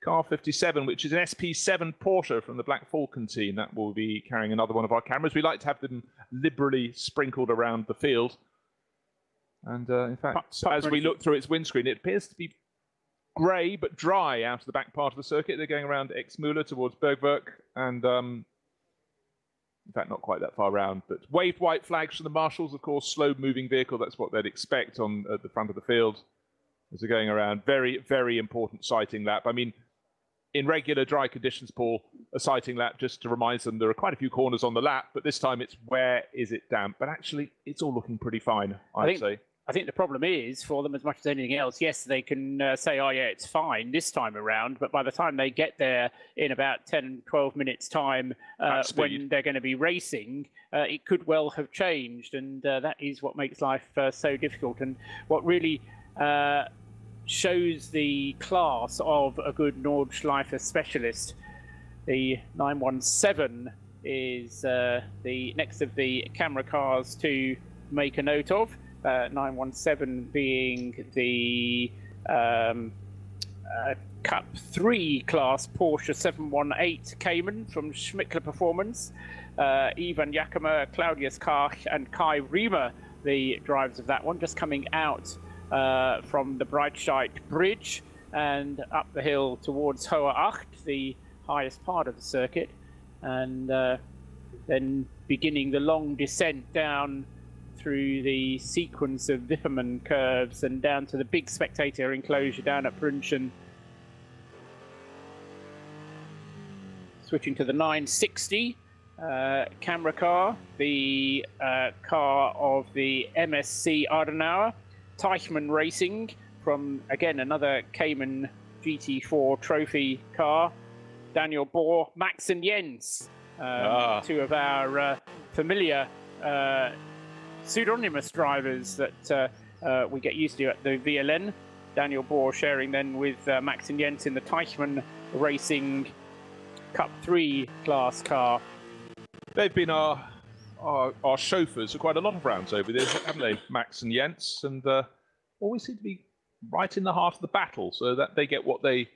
car 57, which is an SP7 Porsche from the Black Falcon team. That will be carrying another one of our cameras. We like to have them liberally sprinkled around the field. And in fact, as we look through its windscreen, it appears to be grey but dry out of the back part of the circuit. They're going around Exmüller towards Bergwerk, and in fact, not quite that far around. But waved white flags from the marshals, of course, slow-moving vehicle. That's what they'd expect on at the front of the field as they're going around. Very, very important sighting lap. I mean, in regular dry conditions, Paul, a sighting lap, just to remind them, there are quite a few corners on the lap, but this time it's where is it damp? But actually, it's all looking pretty fine, I'd say. I think the problem is, for them as much as anything else, yes, they can say, oh, yeah, it's fine this time around, but by the time they get there in about 10, 12 minutes' time, when they're going to be racing, it could well have changed, and that is what makes life so difficult. And what really shows the class of a good Nordschleife specialist. The 917 is the next of the camera cars to make a note of. 917 being the Cup 3 class Porsche 718 Cayman from Schmickler Performance. Ivan Yakima, Claudius Karch and Kai Riemer, the drivers of that one, just coming out from the Breitscheid Bridge and up the hill towards Hohe Acht, the highest part of the circuit, and then beginning the long descent down through the sequence of Wipperman curves and down to the big spectator enclosure down at Brunchen. Switching to the 960 camera car, the car of the MSC Adenauer, Teichmann Racing from, again, another Cayman GT4 trophy car, Daniel Bohr, Max and Jens, two of our familiar pseudonymous drivers that we get used to at the VLN. Daniel Bohr sharing then with Max and Jens in the Teichmann Racing Cup 3 class car. They've been our chauffeurs for quite a lot of rounds over there, haven't they, Max and Jens? And always seem to be right in the heart of the battle, so that they get what they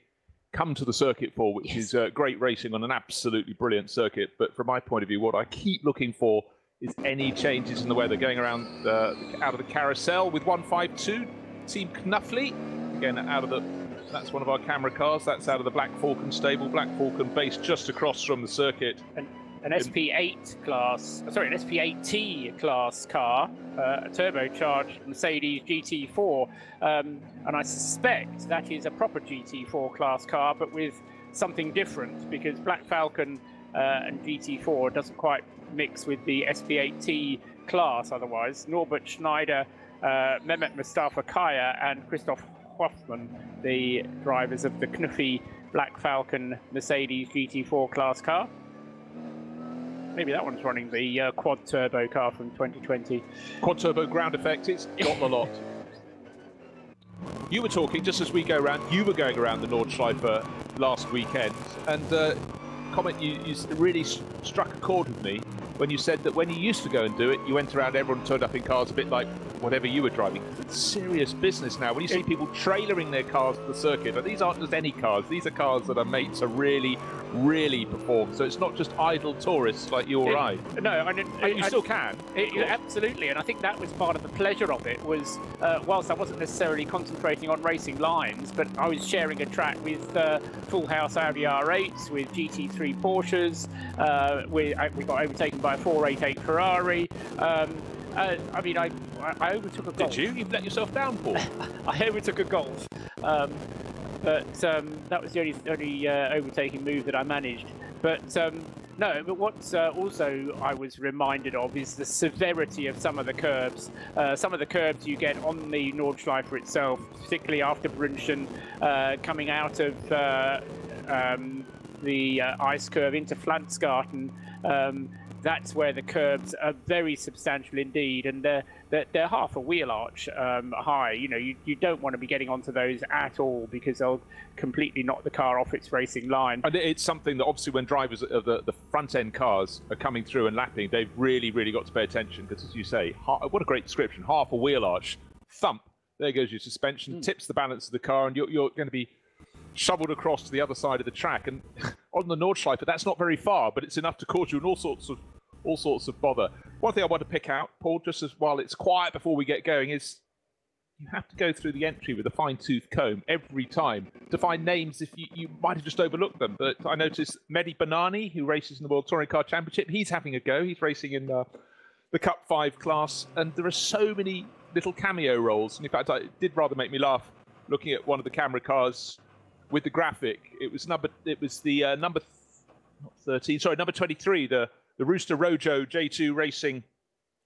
come to the circuit for, which is great racing on an absolutely brilliant circuit. But from my point of view, what I keep looking for is any changes in the weather. Going around out of the carousel with 152, Team Knuffley. Again, that's one of our camera cars. That's out of the Black Falcon stable. Black Falcon based just across from the circuit. An SP8 class, sorry, an SP8T class car, a turbocharged Mercedes GT4, and I suspect that is a proper GT4 class car, but with something different, because Black Falcon and GT4 doesn't quite mix with the SP8T class otherwise. Norbert Schneider, Mehmet Mustafa Kaya and Christoph Hoffmann, the drivers of the Knuffy Black Falcon Mercedes GT4 class car. Maybe that one's running the quad turbo car from 2020. Quad turbo ground effect, it's got the lot. You were talking, just as we go around, you were going around the Nordschleife last weekend, and comment you really struck a chord with me when you said that when you used to go and do it, you went around, everyone turned up in cars a bit like whatever you were driving. It's serious business now. When you see people trailering their cars to the circuit, but these aren't just any cars. These are cars that are made to really, really perform. So it's not just idle tourists like you or I. No, you still can. Absolutely, and I think that was part of the pleasure of it, was whilst I wasn't necessarily concentrating on racing lines, but I was sharing a track with full house Audi R8s, with GT3 Porsches, we got overtaken by a 488 Ferrari. I mean, I overtook a Golf. Did you? You've let yourself down, Paul. I overtook a Golf. But that was the only overtaking move that I managed. But no, but what also I was reminded of is the severity of some of the curbs. Some of the curbs you get on the Nordschleife itself, particularly after Brunchen, coming out of the ice curve into Pflanzgarten. That's where the curbs are very substantial indeed, and they're half a wheel arch high. You know, you don't want to be getting onto those at all, because they'll completely knock the car off its racing line. And it's something that obviously when drivers of the front end cars are coming through and lapping, they've really, really got to pay attention, because as you say, what a great description, half a wheel arch, thump, there goes your suspension, tips the balance of the car, and you're going to be shoveled across to the other side of the track. And on the Nordschleife, that's not very far, but it's enough to cause you all sorts of bother. One thing I want to pick out, Paul, just as while it's quiet before we get going, is you have to go through the entry with a fine-tooth comb every time to find names if you might have just overlooked them. But I noticed Mehdi Banani, who races in the World Touring Car Championship, he's having a go. He's racing in the Cup 5 class, and there are so many little cameo roles. And in fact, it did rather make me laugh looking at one of the camera cars with the graphic. It was number 23, the Rooster Rojo J2 Racing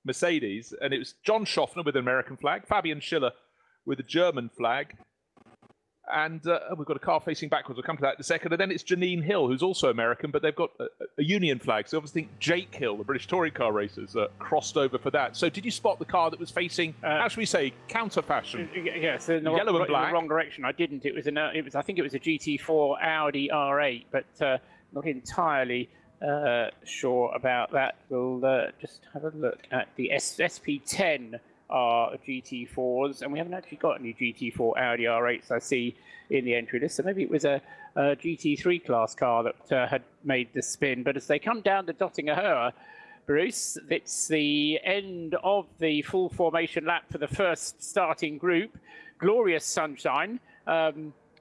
Mercedes, and it was John Schaffner with an American flag, Fabian Schiller with a German flag, and we've got a car facing backwards. We'll come to that in a second. And then it's Janine Hill, who's also American, but they've got a Union flag. So obviously Jake Hill, the British touring car racers, crossed over for that. So did you spot the car that was facing, how should we say, counter fashion? Yes, in the yellow and black. In the wrong direction. I didn't. I think it was a GT4 Audi R8, but not entirely sure about that. We'll just have a look at the SP10 are GT4s, and we haven't actually got any GT4 Audi R8s I see in the entry list, so maybe it was a GT3 class car that had made the spin. But as they come down to Dottinger, Bruce, it's the end of the full formation lap for the first starting group. Glorious sunshine.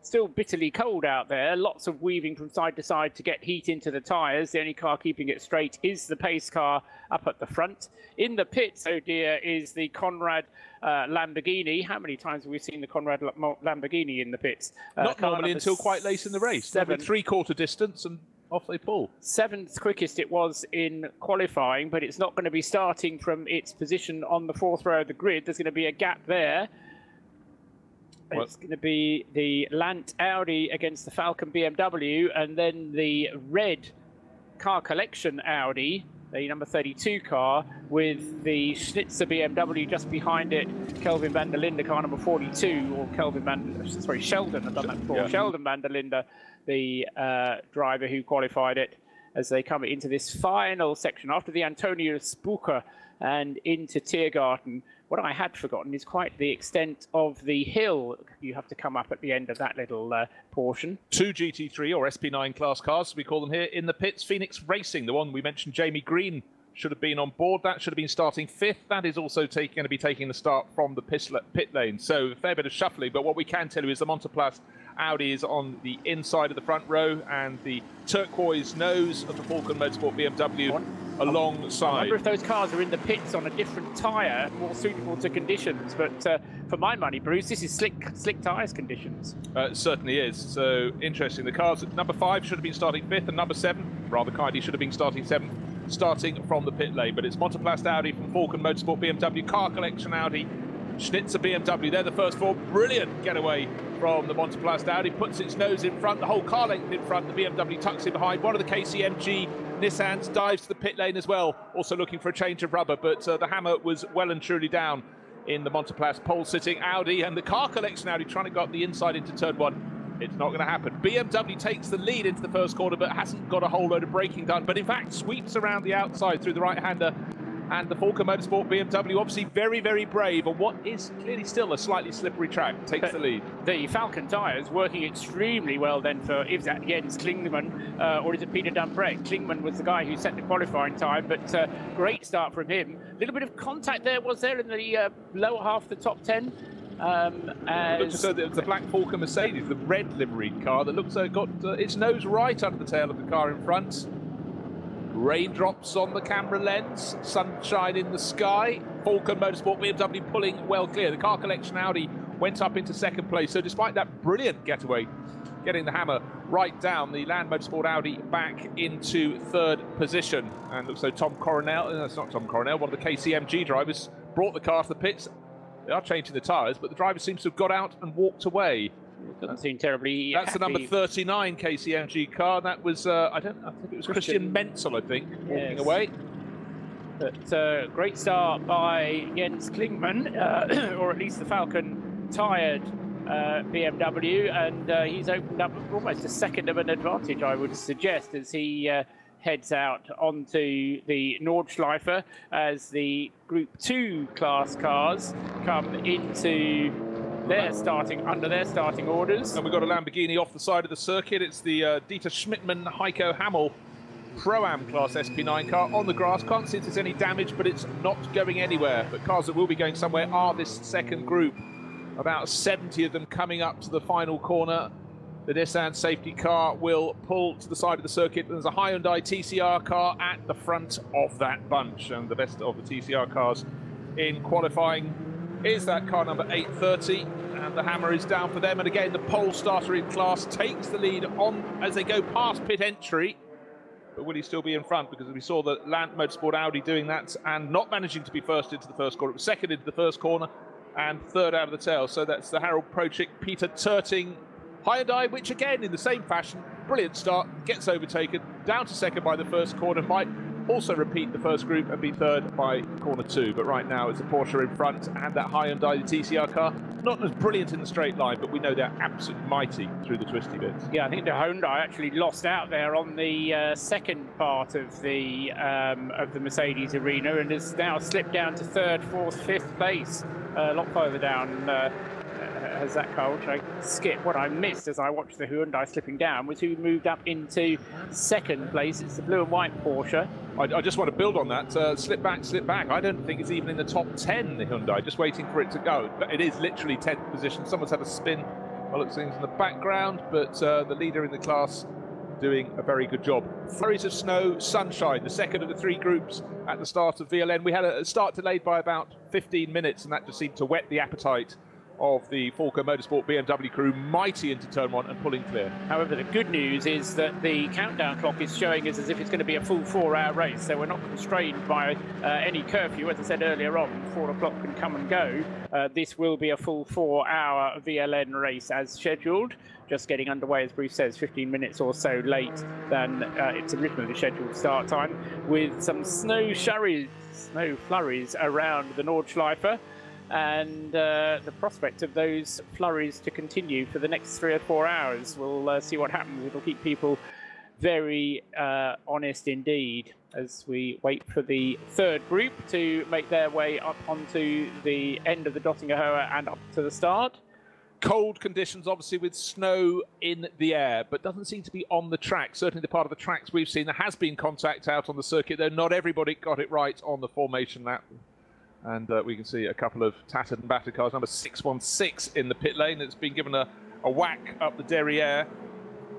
Still bitterly cold out there, lots of weaving from side to side to get heat into the tyres. The only car keeping it straight is the pace car up at the front. In the pits, oh dear, is the Conrad Lamborghini. How many times have we seen the Conrad Lamborghini in the pits? Not normally until quite late in the race. Every three-quarter distance and off they pull. 7th quickest it was in qualifying, but it's not going to be starting from its position on the 4th row of the grid. There's going to be a gap there. It's going to be the Lant Audi against the Falcon BMW, and then the red car collection Audi, the number 32 car, with the Schnitzer BMW just behind it. Kelvin van der Linde, car number 42, or Sheldon, I've done that before. Yeah. Sheldon van der Linde, the driver who qualified it, as they come into this final section after the Antonio Spucher and into Tiergarten. What I had forgotten is quite the extent of the hill you have to come up at the end of that little portion. 2 GT3 or SP9 class cars, we call them here, in the pits. Phoenix Racing, the one we mentioned, Jamie Green, should have been on board. That should have been starting 5th. That is also going to be taking the start from the pit lane. So a fair bit of shuffling, but what we can tell you is the Monteplast Audi is on the inside of the front row, and the turquoise nose of the Falcon Motorsport BMW alongside. I wonder if those cars are in the pits on a different tyre, more suitable to conditions. But for my money, Bruce, this is slick tyres conditions. It certainly is. So interesting. The cars at number 5 should have been starting 5th, and number 7, rather kindly, should have been starting 7th, starting from the pit lane. But it's Monteplast Audi from Falcon Motorsport BMW, Car Collection Audi, Schnitzer BMW. They're the first 4. Brilliant getaway from the Monteplast Audi. Puts its nose in front, the whole car length in front. The BMW tucks in behind. One of the KCMG Nissans dives to the pit lane as well, also looking for a change of rubber, but the hammer was well and truly down in the Monteplast pole-sitting Audi, and the Car Collection Audi trying to go up the inside into turn 1. It's not going to happen. BMW takes the lead into the first corner, but hasn't got a whole load of braking done, but in fact sweeps around the outside through the right-hander, and the Falcon Motorsport BMW, obviously very, very brave on what is clearly still a slightly slippery track, takes the lead. The Falcon tyres working extremely well then for, is that Jens Klingman, or is it Peter Dambrecht? Klingman was the guy who set the qualifying time, but great start from him. A little bit of contact there, was there, in the lower half of the top 10? Looks as though the black Falcon Mercedes, the red liveried car, that looks like it got its nose right under the tail of the car in front. Raindrops on the camera lens, sunshine in the sky. Falcon Motorsport BMW pulling well clear. The Car Collection Audi went up into 2nd place. So despite that brilliant getaway, getting the hammer right down, the Land Motorsport Audi back into 3rd position. And looks like Tom Coronel, that's not Tom Coronel, one of the KCMG drivers, brought the car to the pits. They are changing the tyres, but the driver seems to have got out and walked away. Doesn't seem terribly That's happy. the number 39 KCMG car. That was, I think it was Christian Menzel, I think, walking away. But great start by Jens Klingman, or at least the Falcon tired BMW, and he's opened up almost a second of an advantage, I would suggest, as he heads out onto the Nordschleife as the Group 2 class cars come into they're starting under their starting orders. And we've got a Lamborghini off the side of the circuit. It's the Dieter Schmidtmann Heiko Hammel Pro-Am Class SP9 car on the grass. Can't see if there's any damage, but it's not going anywhere. But cars that will be going somewhere are this second group. About 70 of them coming up to the final corner. The Nissan safety car will pull to the side of the circuit. There's a Hyundai TCR car at the front of that bunch. And the best of the TCR cars in qualifying is that car number 830. And the hammer is down for them. And again, the pole starter in class takes the lead on as they go past pit entry. But will he still be in front? Because we saw the Land Motorsport Audi doing that and not managing to be first into the first corner. It was second into the first corner and third out of the tail. So that's the Harold Prochik, Peter Turting Hyundai, which again, in the same fashion, brilliant start, gets overtaken, down to second by the first corner, might also repeat the first group and be third by corner 2. But right now it's a Porsche in front and that Hyundai, the TCR car, not as brilliant in the straight line, but we know they're absolutely mighty through the twisty bits. Yeah, I think the Hyundai actually lost out there on the second part of the Mercedes arena and has now slipped down to third, fourth, fifth place, a lot further down. Has that car, which I skipped. What I missed as I watched the Hyundai slipping down was who moved up into second place. It's the blue and white Porsche. I just want to build on that. Slip back, slip back. I don't think it's even in the top 10, the Hyundai, just waiting for it to go. But it is literally 10th position. Someone's had a spin, well, it seems, in the background, but the leader in the class doing a very good job. Flurries of snow, sunshine, the second of the 3 groups at the start of VLN. We had a start delayed by about 15 minutes, and that just seemed to whet the appetite of the Falco Motorsport BMW crew, mighty into turn 1 and pulling clear. However, the good news is that the countdown clock is showing us as if it's going to be a full 4-hour race, so we're not constrained by any curfew. As I said earlier on, 4 o'clock can come and go. This will be a full 4-hour VLN race as scheduled. Just getting underway, as Bruce says, 15 minutes or so late than its originally scheduled start time, with some snow flurries around the Nordschleife. And the prospect of those flurries to continue for the next 3 or 4 hours. We'll see what happens. It'll keep people very honest indeed as we wait for the third group to make their way up onto the end of the Dottinger Höhe and up to the start. Cold conditions, obviously, with snow in the air, but doesn't seem to be on the track. Certainly the part of the tracks we've seen, there has been contact out on the circuit, though not everybody got it right on the formation lap. And we can see a couple of tattered and battered cars. Number 616 in the pit lane. It's been given a whack up the derriere.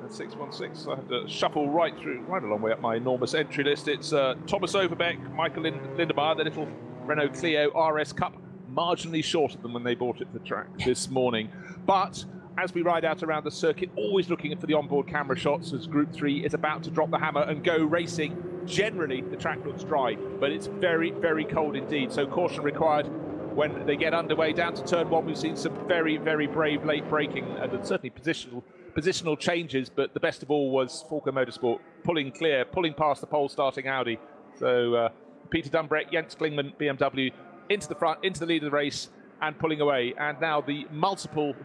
And 616, I have to shuffle right along way up my enormous entry list. It's Thomas Overbeck, Michael Lindemeyer, the little Renault Clio RS Cup, marginally shorter than when they bought it to the track this morning. But as we ride out around the circuit, always looking for the onboard camera shots as Group 3 is about to drop the hammer and go racing. Generally, the track looks dry, but it's very, very cold indeed. So caution required when they get underway down to turn 1. We've seen some very, very brave late braking and certainly positional changes. But the best of all was Falco Motorsport pulling clear, pulling past the pole starting Audi. So Peter Dumbreck, Jens Klingmann, BMW into the front, into the lead of the race and pulling away. And now the multiple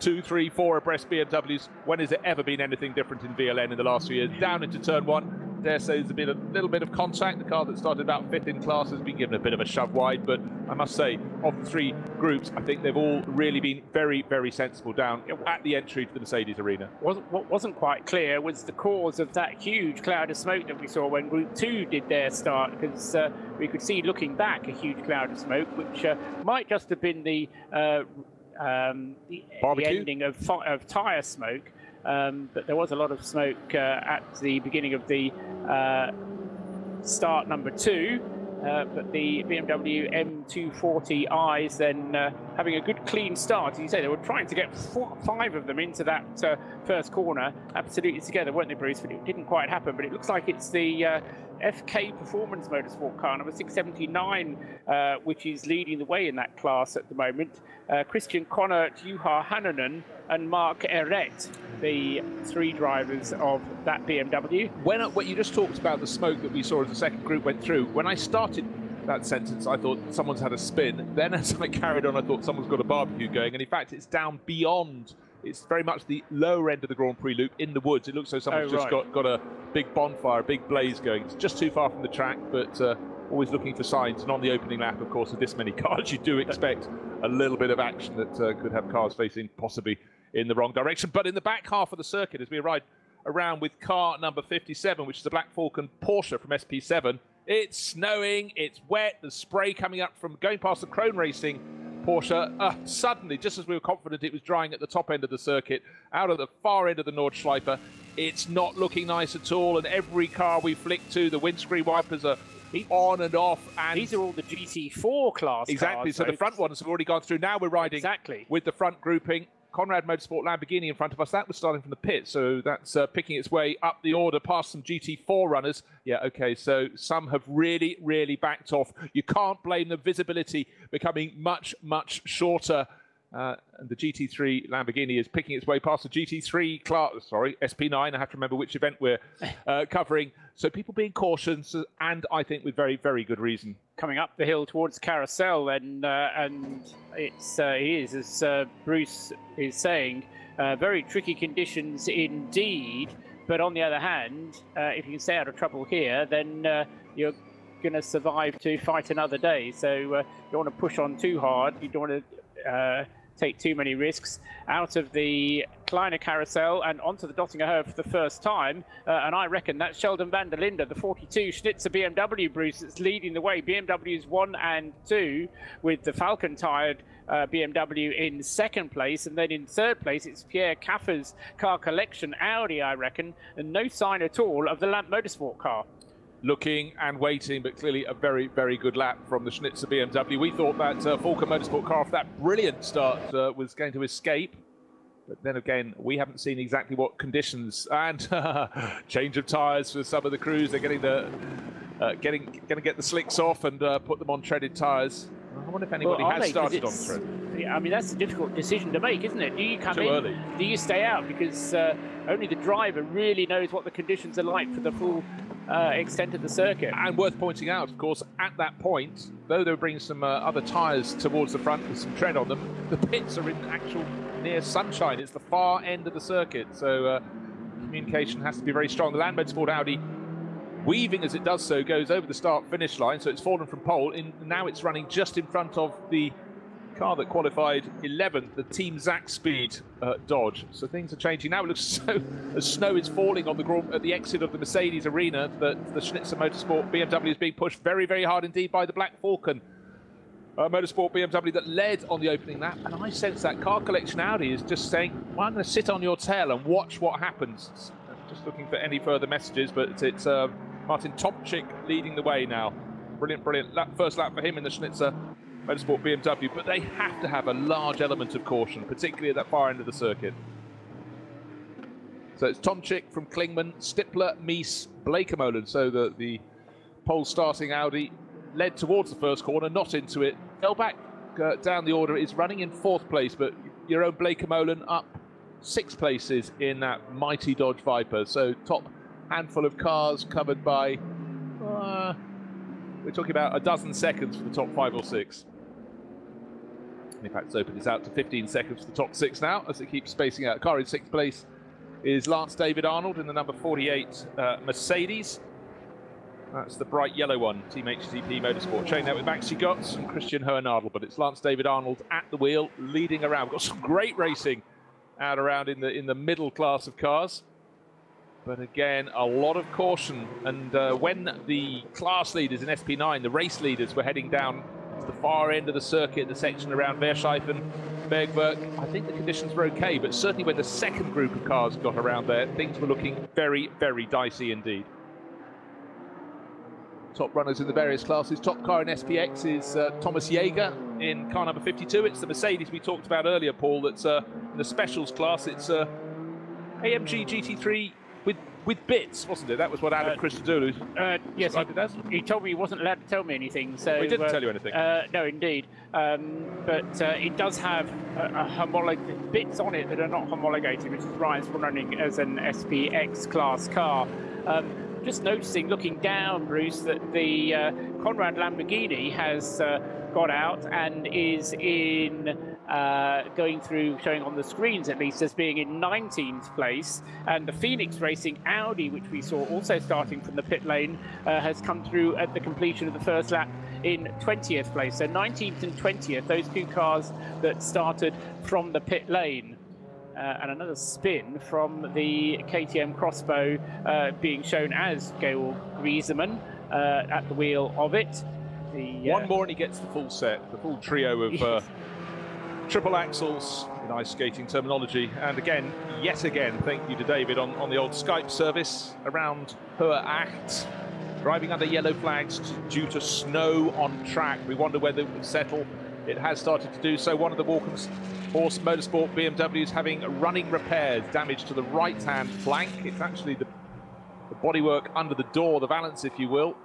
2, 3, 4 abreast BMWs. When has it ever been anything different in VLN in the last few years? Down into turn 1. Dare say there's been a little bit of contact. The car that started about 5th in class has been given a bit of a shove wide, but I must say, of the 3 groups, I think they've all really been very, very sensible down at the entry to the Mercedes arena. What wasn't quite clear was the cause of that huge cloud of smoke that we saw when Group 2 did their start, because we could see, looking back, a huge cloud of smoke, which might just have been the ending of tyre smoke. But there was a lot of smoke at the beginning of the start number 2, but the BMW M240i's then having a good clean start. As you say, they were trying to get 5 of them into that first corner absolutely together, weren't they, Bruce? But it didn't quite happen. But it looks like it's the FK Performance Motorsport car number 679, which is leading the way in that class at the moment. Christian Conner, Juha Hananen and Mark Eret, the 3 drivers of that BMW. When you just talked about the smoke that we saw as the second group went through, when I started that sentence, I thought someone's had a spin. Then as I carried on, I thought someone's got a barbecue going. And in fact, it's down beyond. It's very much the lower end of the Grand Prix loop in the woods. It looks like someone's just got a big bonfire, a big blaze going. It's just too far from the track, but always looking for signs. And on the opening lap, of course, with this many cars, you do expect a little bit of action that could have cars facing possibly in the wrong direction. But in the back half of the circuit, as we arrive around with car number 57, which is the Black Falcon Porsche from SP7, it's snowing, it's wet, there's spray coming up from going past the Krone Racing Porsche. Suddenly, just as we were confident it was drying at the top end of the circuit, out of the far end of the Nordschleife, it's not looking nice at all. And every car we flick to, the windscreen wipers are on and off. And these are all the GT4 class exactly. cars, So the front ones have already gone through. Now we're riding with the front grouping. Conrad Motorsport Lamborghini in front of us. That was starting from the pit, so that's picking its way up the order past some GT4 runners. Yeah, okay, so some have really, really backed off. You can't blame the visibility becoming much, much shorter. And the GT3 Lamborghini is picking its way past the GT3 SP9. I have to remember which event we're covering. So people being cautious, and I think with very, very good reason. Coming up the hill towards Carousel, and it is, as Bruce is saying, very tricky conditions indeed. But on the other hand, if you can stay out of trouble here, then you're going to survive to fight another day. So you don't want to push on too hard. You don't want to take too many risks. Out of the Kleiner Carousel and onto the Dottinger Höhe for the first time, and I reckon that's Sheldon van der Linde, the 42 Schnitzer BMW, Bruce, that's leading the way. BMW's 1 and 2, with the Falcon-tired BMW in second place, and then in third place it's Pierre Caffer's Car Collection Audi, I reckon, and no sign at all of the Lamp Motorsport car. Looking and waiting, but clearly a very, very good lap from the Schnitzer BMW. We thought that Falcon Motorsport car, after that brilliant start, was going to escape. But then again, we haven't seen exactly what conditions. And change of tyres for some of the crews. They're getting going to get the slicks off and put them on treaded tyres. I wonder if anybody has started on tread. Yeah, I mean, that's a difficult decision to make, isn't it? Do you come in? Early. Do you stay out? Because only the driver really knows what the conditions are like for the full extent of the circuit. And worth pointing out, of course, at that point, though they were bringing some other tyres towards the front with some tread on them, the pits are in actual near sunshine. It's the far end of the circuit, so communication has to be very strong. The Land Motorsport Audi, weaving as it does so, goes over the start-finish line, so it's fallen from pole. Now it's running just in front of the car that qualified 11th, the Team Zaxspeed Dodge. So things are changing. Now it looks so as snow is falling on at the exit of the Mercedes arena that the Schnitzer Motorsport BMW is being pushed very, very hard indeed by the Black Falcon Motorsport BMW that led on the opening lap. And I sense that Car Collection Audi is just saying, well, I'm going to sit on your tail and watch what happens. Just looking for any further messages, but it's Martin Tomczyk leading the way now. Brilliant, brilliant first lap for him in the Schnitzer Motorsport BMW, but they have to have a large element of caution, particularly at that far end of the circuit. So it's Tomczyk from Klingman, Stippler, Mies, Blekemolen. So the pole starting Audi led towards the first corner, not into it. Fell back down the order, is running in fourth place, but your own Blekemolen up 6 places in that mighty Dodge Viper. So top handful of cars covered by, we're talking about a dozen seconds for the top 5 or 6. In fact, it's opened this out to 15 seconds for the top 6 now, as it keeps spacing out. Car in 6th place is Lance David Arnold in the number 48 Mercedes. That's the bright yellow one, Team HTP Motorsport. Showing that with Maxi Götz and Christian Hohenadel, but it's Lance David Arnold at the wheel, leading around. We've got some great racing out around in the middle class of cars. But again, a lot of caution. And when the class leaders in SP9, the race leaders, were heading down to the far end of the circuit, the section around Verscheifen, Bergwerk, I think the conditions were okay. But certainly when the second group of cars got around there, things were looking very, very dicey indeed. Top runners in the various classes. Top car in SPX is Thomas Jaeger in car number 52. It's the Mercedes we talked about earlier, Paul, that's in the specials class. It's AMG GT3 with bits, wasn't it? That was what Adam Christodoulou yes, he told me he wasn't allowed to tell me anything. So he didn't tell you anything. No, indeed. But it does have bits on it that are not homologated, which is why it's running as an SPX class car. Just noticing, looking down, Bruce, that the Conrad Lamborghini has got out and is in going through, showing on the screens at least, as being in 19th place. And the Phoenix Racing Audi, which we saw also starting from the pit lane, has come through at the completion of the first lap in 20th place. So 19th and 20th, those two cars that started from the pit lane. And another spin from the KTM Crossbow being shown as Gail Griesemann at the wheel of it. One more and he gets the full set, the full trio of triple axles in ice skating terminology. And again, yet again, thank you to David on the old Skype service around her act. Driving under yellow flags due to snow on track. We wonder whether it will settle. It has started to do so. One of the Walkham's Horse Motorsport BMWs having running repairs, damage to the right-hand flank. It's actually the bodywork under the door, the valance, if you will.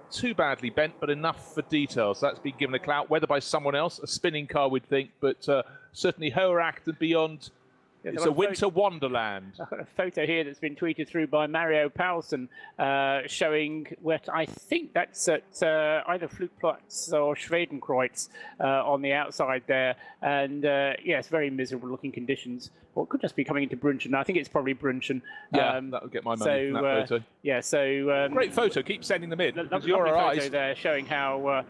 Too badly bent, but enough for details. That's been given a clout, whether by someone else, a spinning car would think, but certainly Hoeracht and beyond. It's a winter wonderland. I've got a photo here that's been tweeted through by Mario Paulsen showing what I think that's at either Flugplatz or Schwedenkreuz on the outside there. And yes, very miserable looking conditions. Or it could just be coming into Brunchen. I think it's probably Brunchen. Yeah, that'll get my money from that photo. Yeah, so... great photo. Keep sending them in. Lovely photo there showing how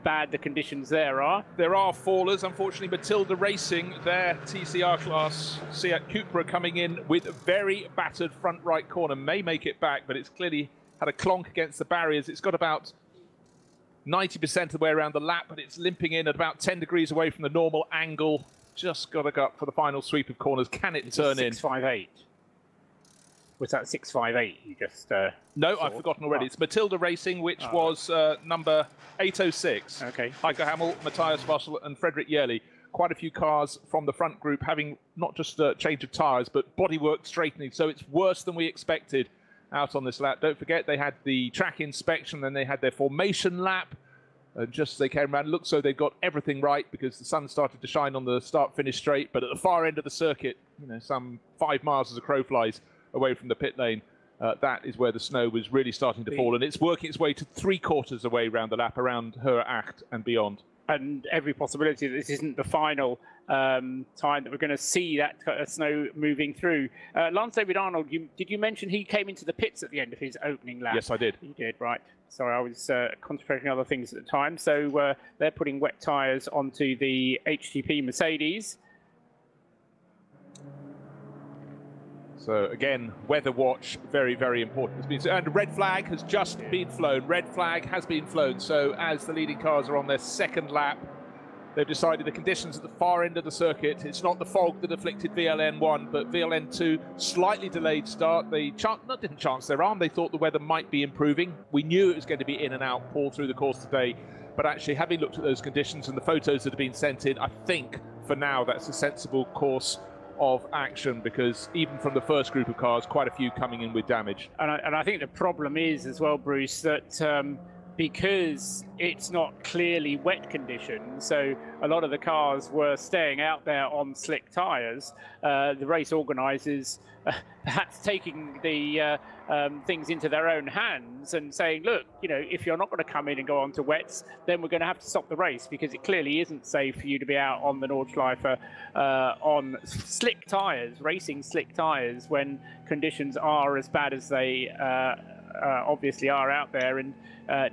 bad the conditions there are. There are fallers, unfortunately. Matilda Racing, their TCR class Seat Cupra coming in with a very battered front right corner. May make it back, but it's clearly had a clonk against the barriers. It's got about 90% of the way around the lap, but it's limping in at about 10 degrees away from the normal angle. Just got to go up for the final sweep of corners. Can it turn in? 658. Was that 658 you just No, saw? I've forgotten already. It's Matilda Racing, which was number 806. Okay. Heiko Hammel, Matthias Vossel and Frederick Yerli. Quite a few cars from the front group having not just a change of tyres, but bodywork straightening. So it's worse than we expected out on this lap. Don't forget, they had the track inspection, then they had their formation lap. Just as they came around, it looked so they got everything right because the sun started to shine on the start-finish straight. But at the far end of the circuit, some 5 miles as a crow flies away from the pit lane, that is where the snow was really starting to fall, and it's working its way to 3/4 away around the lap, around Hoeracht and beyond. And every possibility that this isn't the final time that we're going to see that snow moving through. Lance David Arnold, did you mention he came into the pits at the end of his opening lap? Yes, I did. You did, right. Sorry, I was concentrating on other things at the time. So they're putting wet tyres onto the HTP Mercedes. So again, weather watch, very, very important. And a red flag has just been flown. Red flag has been flown. So as the leading cars are on their second lap, they've decided the conditions at the far end of the circuit. It's not the fog that afflicted VLN 1, but VLN 2, slightly delayed start. They didn't chance their arm. They thought the weather might be improving. We knew it was going to be in and out, Paul, through the course today. But actually, having looked at those conditions and the photos that have been sent in, I think for now that's a sensible course of action, because even from the first group of cars, quite a few coming in with damage. And I think the problem is as well, Bruce, that because it's not clearly wet conditions, so a lot of the cars were staying out there on slick tyres, the race organisers perhaps taking the things into their own hands and saying, look, if you're not going to come in and go on to wets, then we're going to have to stop the race, because it clearly isn't safe for you to be out on the Nordschleife on slick tyres, racing slick tyres, when conditions are as bad as they obviously are out there. And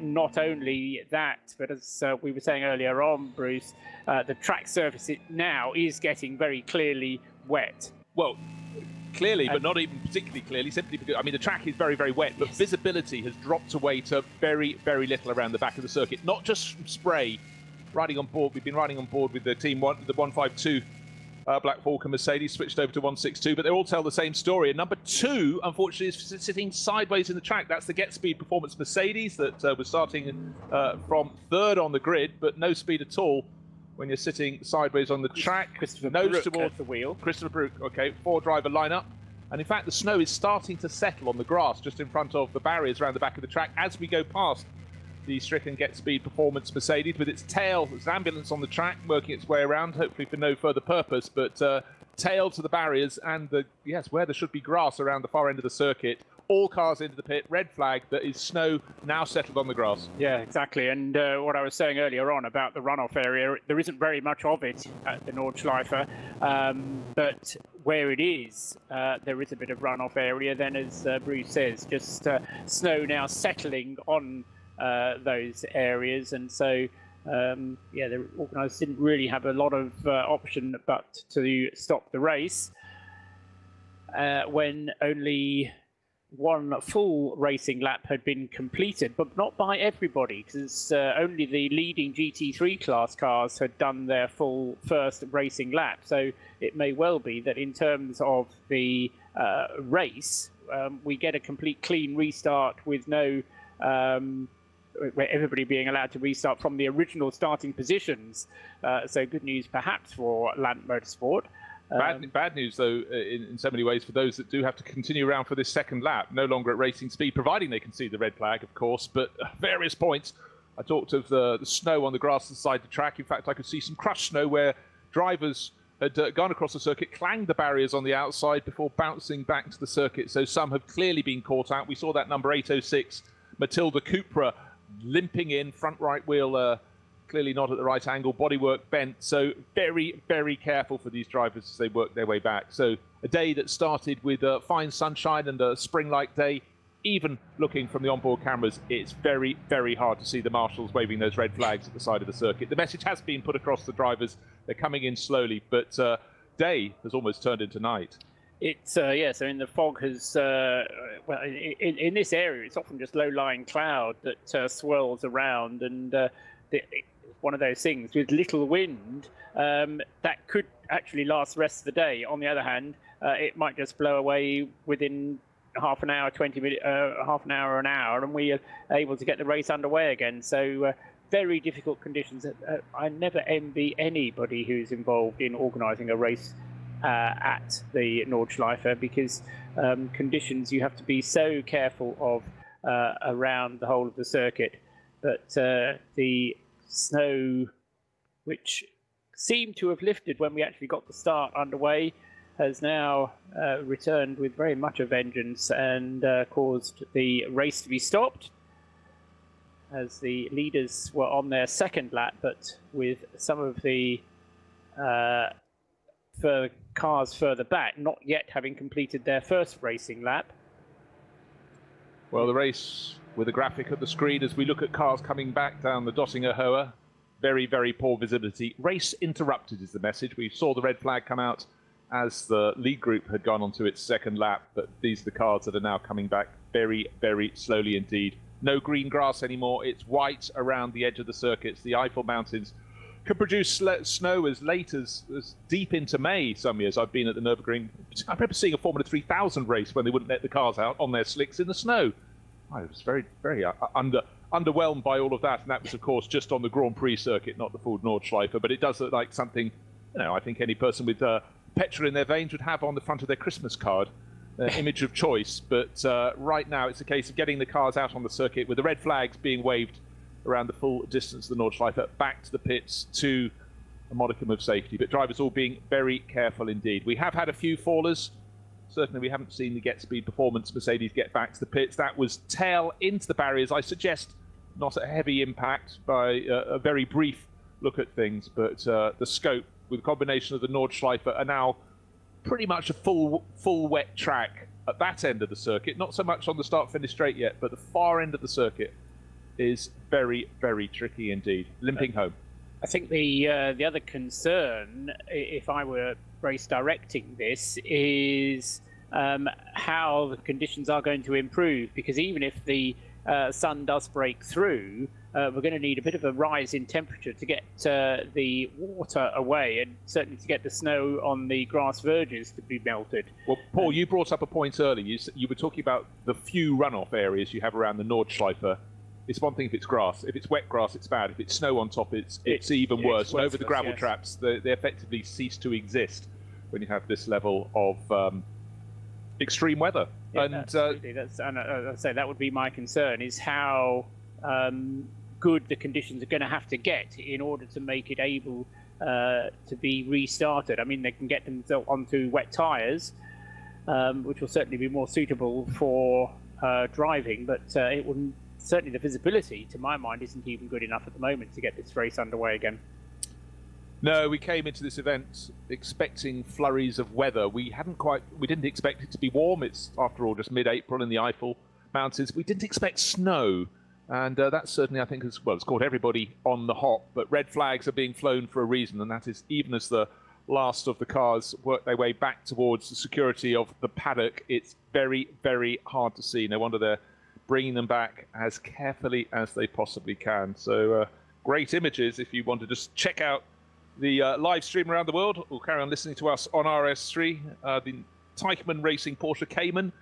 not only that, but as we were saying earlier on, Bruce, the track surface now is getting very clearly wet. Well, clearly, but not even particularly clearly, simply because, the track is very, very wet, but visibility has dropped away to very, very little around the back of the circuit. Not just from spray. Riding on board, we've been riding on board with the team, the 152 Black Falcon Mercedes, switched over to 162, but they all tell the same story. And number 2, unfortunately, is sitting sideways in the track. That's the Get Speed Performance Mercedes that was starting from 3rd on the grid, but no speed at all when you're sitting sideways on the track. Christopher Nose Brook toward at the wheel. Christopher Brook, okay, 4-driver lineup. And in fact, the snow is starting to settle on the grass just in front of the barriers around the back of the track as we go past the stricken Get Speed Performance Mercedes with its tail, its ambulance on the track, working its way around, hopefully for no further purpose, but tail to the barriers and where there should be grass around the far end of the circuit, all cars into the pit, red flag, that is snow now settled on the grass. Yeah, exactly. And what I was saying earlier on about the runoff area, there isn't very much of it at the Nordschleife, but where it is, there is a bit of runoff area. Then, as Bruce says, just snow now settling on those areas, and so yeah, the organisers didn't really have a lot of option but to stop the race when only one full racing lap had been completed, but not by everybody, because only the leading GT3 class cars had done their full first racing lap. So it may well be that in terms of the race, we get a complete clean restart with no where everybody being allowed to restart from the original starting positions. So good news perhaps for Land Motorsport. Bad news, though, in so many ways for those that do have to continue around for this second lap, no longer at racing speed, providing they can see the red flag, of course. But at various points, I talked of the snow on the grass inside the track. In fact, I could see some crushed snow where drivers had gone across the circuit, clanged the barriers on the outside before bouncing back to the circuit. So some have clearly been caught out. We saw that number 806, Matilda Cupra, limping in, front right wheel clearly not at the right angle, bodywork bent. So very, very careful for these drivers as they work their way back. So a day that started with fine sunshine and a spring-like day. Even looking from the onboard cameras, it's very, very hard to see the marshals waving those red flags at the side of the circuit. The message has been put across the drivers. They're coming in slowly, but day has almost turned into night. It's yeah. So in the fog has well, in this area, it's often just low-lying cloud that swirls around, and one of those things with little wind that could actually last the rest of the day. On the other hand, it might just blow away within half an hour, 20 minutes, half an hour, an hour, and we are able to get the race underway again. So very difficult conditions. I never envy anybody who's involved in organising a race at the Nordschleife, because conditions you have to be so careful of around the whole of the circuit. But the snow, which seemed to have lifted when we actually got the start underway, has now returned with very much a vengeance and caused the race to be stopped, as the leaders were on their second lap, but with some of the cars further back not yet having completed their first racing lap. Well, the race with a graphic at the screen as we look at cars coming back down the Dottinger Höhe. Very, very poor visibility. Race interrupted is the message. We saw the red flag come out as the lead group had gone onto its second lap, but these are the cars that are now coming back very, very slowly indeed. No green grass anymore. It's white around the edge of the circuits. The Eifel Mountains can produce snow as late as deep into May some years. I've been at the Nürburgring. I remember seeing a Formula 3000 race when they wouldn't let the cars out on their slicks in the snow. I was very, very underwhelmed by all of that, and that was, of course, just on the Grand Prix circuit, not the full Nordschleife. But it does look like something, you know, I think any person with petrol in their veins would have on the front of their Christmas card, image of choice. But right now, it's a case of getting the cars out on the circuit with the red flags being waved around the full distance of the Nordschleife, back to the pits to a modicum of safety. But drivers all being very careful indeed. We have had a few fallers. Certainly, we haven't seen the Get Speed Performance Mercedes get back to the pits. That was tail into the barriers. I suggest not a heavy impact by a very brief look at things, but the scope with a combination of the Nordschleife are now pretty much a full wet track at that end of the circuit. Not so much on the start-finish straight yet, but the far end of the circuit is very, very tricky indeed. Limping home. I think the other concern, if I were race directing this, is how the conditions are going to improve, because even if the sun does break through, we're going to need a bit of a rise in temperature to get the water away, and certainly to get the snow on the grass verges to be melted. Well, Paul, you brought up a point earlier. You were talking about the few runoff areas you have around the Nordschleife. It's one thing if it's grass. If it's wet grass, it's bad. If it's snow on top, it's even worse. So over the gravel traps, they effectively cease to exist when you have this level of extreme weather. Yeah, and absolutely. And I say that would be my concern, is how good the conditions are going to have to get in order to make it able to be restarted. I mean, they can get them onto wet tyres, which will certainly be more suitable for driving, but it wouldn't. Certainly the visibility, to my mind, isn't even good enough at the moment to get this race underway again. No, we came into this event expecting flurries of weather. We didn't expect it to be warm. It's, after all, just mid-April in the Eifel Mountains. We didn't expect snow, and that certainly, I think, it's caught everybody on the hop. But red flags are being flown for a reason, and that is even as the last of the cars work their way back towards the security of the paddock, it's very, very hard to see. No wonder they're bringing them back as carefully as they possibly can. So great images if you want to just check out the live stream around the world, or carry on listening to us on RS3. The Teichmann Racing Porsche Cayman.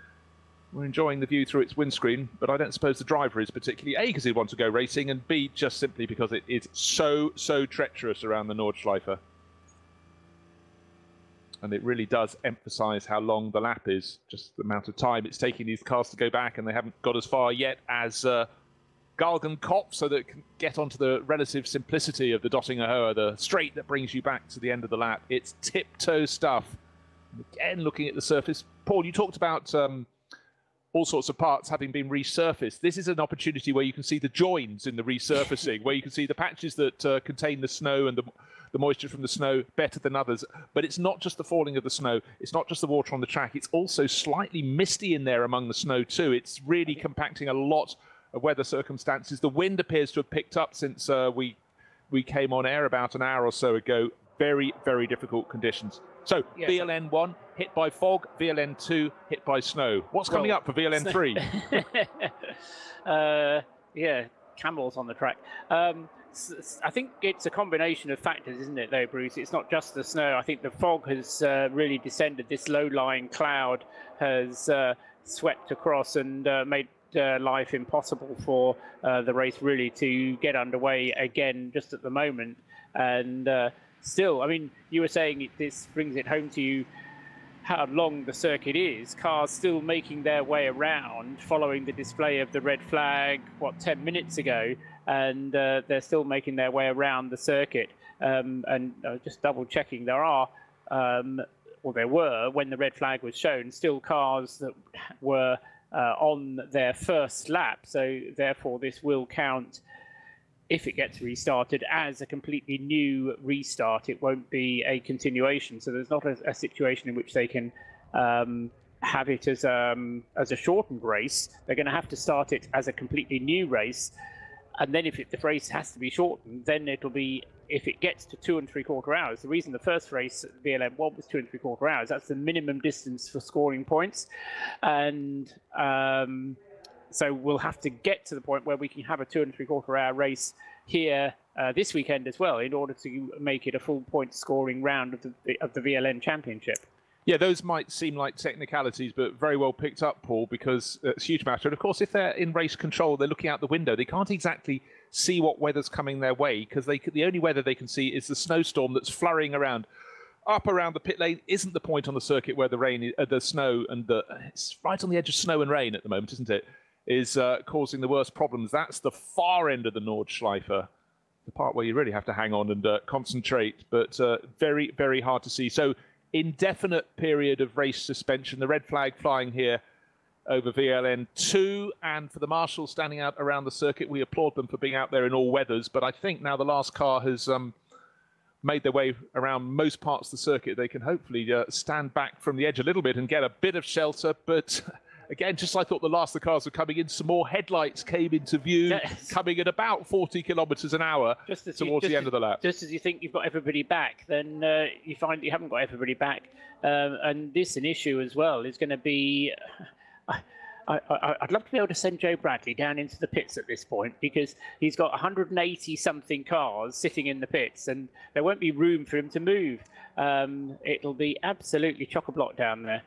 We're enjoying the view through its windscreen, but I don't suppose the driver is particularly, A, because he wants to go racing, and B, just simply because it is so treacherous around the Nordschleife. And it really does emphasize how long the lap is, just the amount of time it's taking these cars to go back, and they haven't got as far yet as Galgen Kopf, so that it can get onto the relative simplicity of the Dottinger Höhe, the straight that brings you back to the end of the lap. It's tiptoe stuff. Again, looking at the surface. Paul, you talked about all sorts of parts having been resurfaced. This is an opportunity where you can see the joins in the resurfacing, where you can see the patches that contain the snow and the moisture from the snow better than others. But it's not just the falling of the snow. It's not just the water on the track. It's also slightly misty in there among the snow too. It's really compacting a lot of weather circumstances. The wind appears to have picked up since we came on air about an hour or so ago. Very, very difficult conditions. So yes. VLN 1 hit by fog, VLN 2 hit by snow. What's coming up for VLN 3? Yeah, camels on the track. I think it's a combination of factors, isn't it, though, Bruce? It's not just the snow. I think the fog has really descended. This low-lying cloud has swept across and made life impossible for the race really to get underway again just at the moment. And still, I mean, you were saying this brings it home to you how long the circuit is. Cars still making their way around following the display of the red flag, 10 minutes ago, and they're still making their way around the circuit. And just double checking, there are, or there were, when the red flag was shown, still cars that were on their first lap. So therefore, this will count, if it gets restarted, as a completely new restart. It won't be a continuation. So there's not a situation in which they can have it as a shortened race. They're going to have to start it as a completely new race. And then if the race has to be shortened, then it'll be, if it gets to 2 3/4 hours. The reason the first race at VLN 1 was 2 3/4 hours, that's the minimum distance for scoring points. And so we'll have to get to the point where we can have a 2 3/4 hour race here this weekend as well, in order to make it a full point scoring round of the VLN Championship. Yeah, those might seem like technicalities, but very well picked up, Paul, because it's a huge matter. And of course, if they're in race control, they're looking out the window. They can't exactly see what weather's coming their way, because the only weather they can see is the snowstorm that's flurrying around. Up around the pit lane isn't the point on the circuit where the snow and it's right on the edge of snow and rain at the moment, isn't it? Is causing the worst problems. That's the far end of the Nordschleife, the part where you really have to hang on and concentrate, but very, very hard to see. So indefinite period of race suspension, the red flag flying here over VLN 2, and for the marshals standing out around the circuit, we applaud them for being out there in all weathers, but I think now the last car has made their way around most parts of the circuit, they can hopefully stand back from the edge a little bit and get a bit of shelter, but again, just like I thought the last of the cars were coming in, some more headlights came into view, yes, coming at about 40 kilometres an hour towards the end of the lap. Just as you think you've got everybody back, then you find you haven't got everybody back. And this, an issue as well, is going to be... I'd love to be able to send Joe Bradley down into the pits at this point, because he's got 180-something cars sitting in the pits, and there won't be room for him to move. It'll be absolutely chock-a-block down there.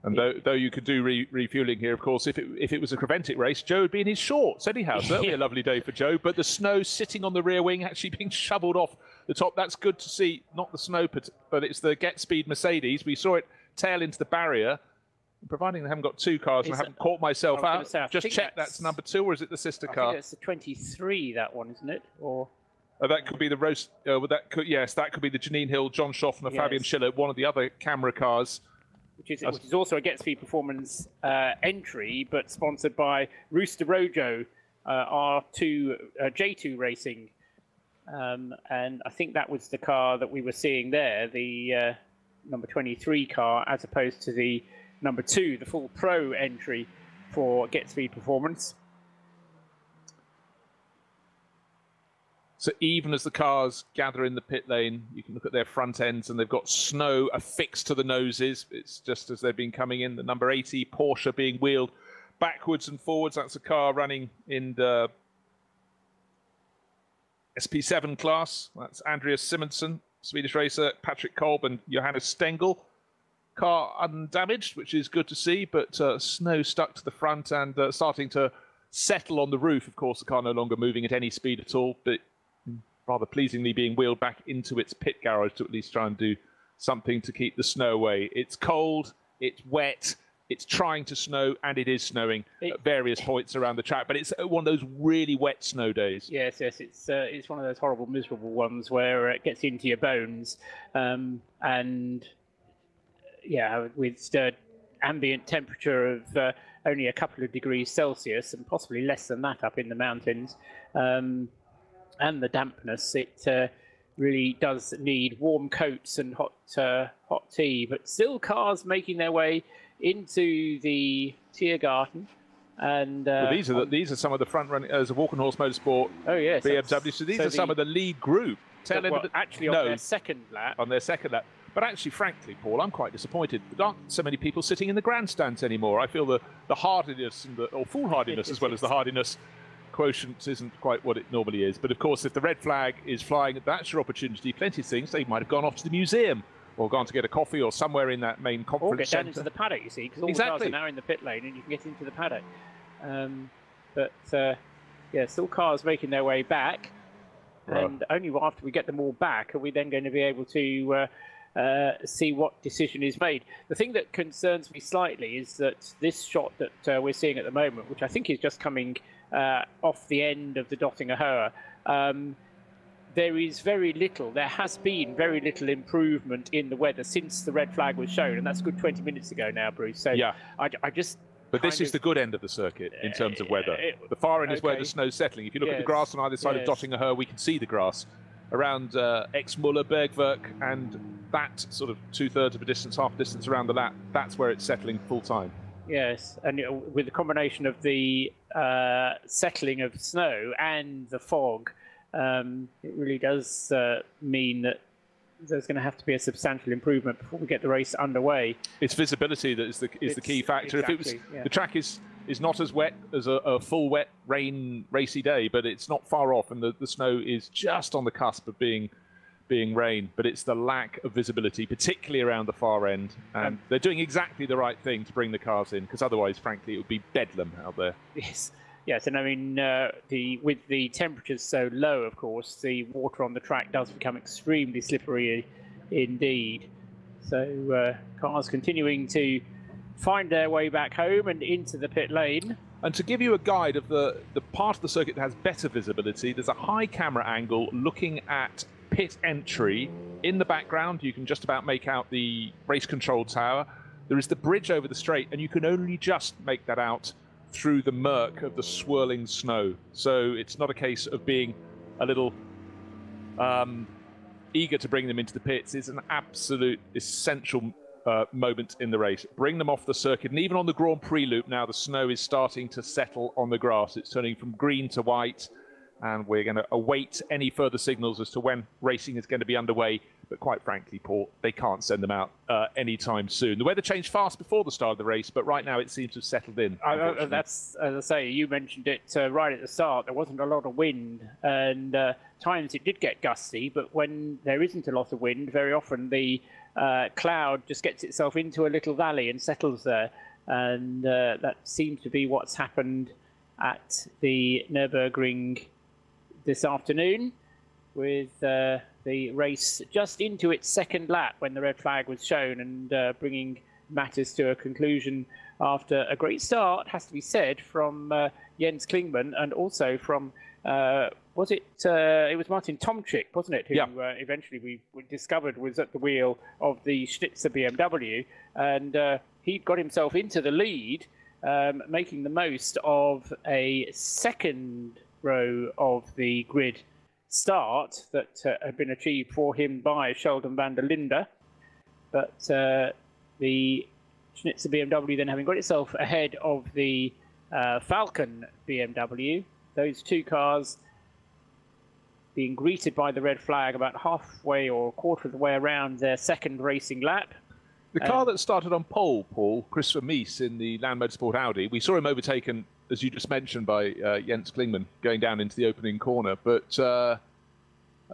And though you could do refueling here, of course, if it was a Creventic race, Joe would be in his shorts anyhow. So that'll be a lovely day for Joe. But the snow sitting on the rear wing, actually being shoveled off the top, that's good to see. Not the snow, but it's the Get Speed Mercedes. We saw it tail into the barrier. Providing they haven't got two cars, and I haven't caught myself out. Just check that's number 2, or is it the sister car? I think it's the 23, that one, isn't it? Or that could be the roast. Yes, that could be the Janine Hill, John Schaffner, yes, Fabian Schiller, one of the other camera cars. which is also a Get Speed Performance entry, but sponsored by Rooster Rojo, J2 Racing. And I think that was the car that we were seeing there, the number 23 car, as opposed to the number 2, the full pro entry for Get Speed Performance. So even as the cars gather in the pit lane, you can look at their front ends, and they've got snow affixed to the noses. It's just as they've been coming in. The number 80 Porsche being wheeled backwards and forwards. That's a car running in the SP7 class. That's Andreas Simonsen, Swedish racer, Patrick Kolb and Johannes Stengel. Car undamaged, which is good to see, but snow stuck to the front and starting to settle on the roof. Of course, the car no longer moving at any speed at all, but rather pleasingly being wheeled back into its pit garage to at least try and do something to keep the snow away. It's cold, it's wet, it's trying to snow, and it is snowing at various points around the track, but it's one of those really wet snow days. Yes, it's one of those horrible, miserable ones where it gets into your bones, and yeah, with ambient temperature of only a couple of degrees Celsius and possibly less than that up in the mountains, and the dampness, it really does need warm coats and hot tea. But still, cars making their way into the Tiergarten, and well, these are some of the front runners of Walkenhorst Motorsport. Oh yes, BMW. So these are some of the lead group. Actually, on their second lap. On their second lap. But actually, frankly, Paul, I'm quite disappointed. There aren't so many people sitting in the grandstands anymore. I feel the hardiness or foolhardiness as well as the hardiness quotient isn't quite what it normally is. But of course, if the red flag is flying, that's your opportunity. Plenty of things. They might have gone off to the museum or gone to get a coffee or somewhere in that main conference or get down centre. Into the paddock, you see, because all the cars are now in the pit lane and you can get into the paddock. Yeah, still cars making their way back. Right. And only after we get them all back are we then going to be able to see what decision is made. The thing that concerns me slightly is that this shot that we're seeing at the moment, which I think is just coming off the end of the Dottinger Höhe, there has been very little improvement in the weather since the red flag was shown, and that's a good 20 minutes ago now, Bruce. So yeah. I just... But this is the good end of the circuit in terms of weather. The far end is where the snow's settling. If you look at the grass on either side of Dottinger Höhe, we can see the grass around Exmuller, Bergwerk, and that sort of two-thirds of a distance, half a distance around the lap, that's where it's settling full-time. Yes, and with the combination of the settling of snow and the fog, it really does mean that there's going to have to be a substantial improvement before we get the race underway. It's visibility that is the key factor. Exactly, if it was the track is not as wet as a full wet racy day, but it's not far off, and the snow is just on the cusp of being rain. But it's the lack of visibility, particularly around the far end, and they're doing exactly the right thing to bring the cars in, because otherwise, frankly, it would be bedlam out there. Yes, and I mean, with the temperatures so low, of course, the water on the track does become extremely slippery indeed. So cars continuing to find their way back home and into the pit lane. And to give you a guide of the part of the circuit that has better visibility, there's a high camera angle looking at pit entry. In the background, you can just about make out the race control tower. There is the bridge over the straight, and you can only just make that out through the murk of the swirling snow. So it's not a case of being a little eager to bring them into the pits. It's an absolute essential moment in the race. Bring them off the circuit, and even on the Grand Prix loop now, the snow is starting to settle on the grass. It's turning from green to white, and we're going to await any further signals as to when racing is going to be underway. But quite frankly, Paul, they can't send them out anytime soon. The weather changed fast before the start of the race, but right now it seems to have settled in. That's, as I say, you mentioned it right at the start. There wasn't a lot of wind, and times it did get gusty, but when there isn't a lot of wind, very often the cloud just gets itself into a little valley and settles there. And that seems to be what's happened at the Nürburgring this afternoon, with the race just into its second lap when the red flag was shown, and bringing matters to a conclusion after a great start, has to be said, from Jens Klingmann, and also from was it? It was Martin Tomczyk, wasn't it? Who Yeah. Eventually we discovered was at the wheel of the Schnitzer BMW, and he got himself into the lead, making the most of a second row of the grid start that had been achieved for him by Sheldon van der Linde. But the Schnitzer BMW then having got itself ahead of the Falcon BMW, those two cars being greeted by the red flag about halfway or a quarter of the way around their second racing lap. The car that started on pole, Paul, Christopher Mies in the Land Motorsport Audi, we saw him overtaken, as you just mentioned, by Jens Klingmann going down into the opening corner. But I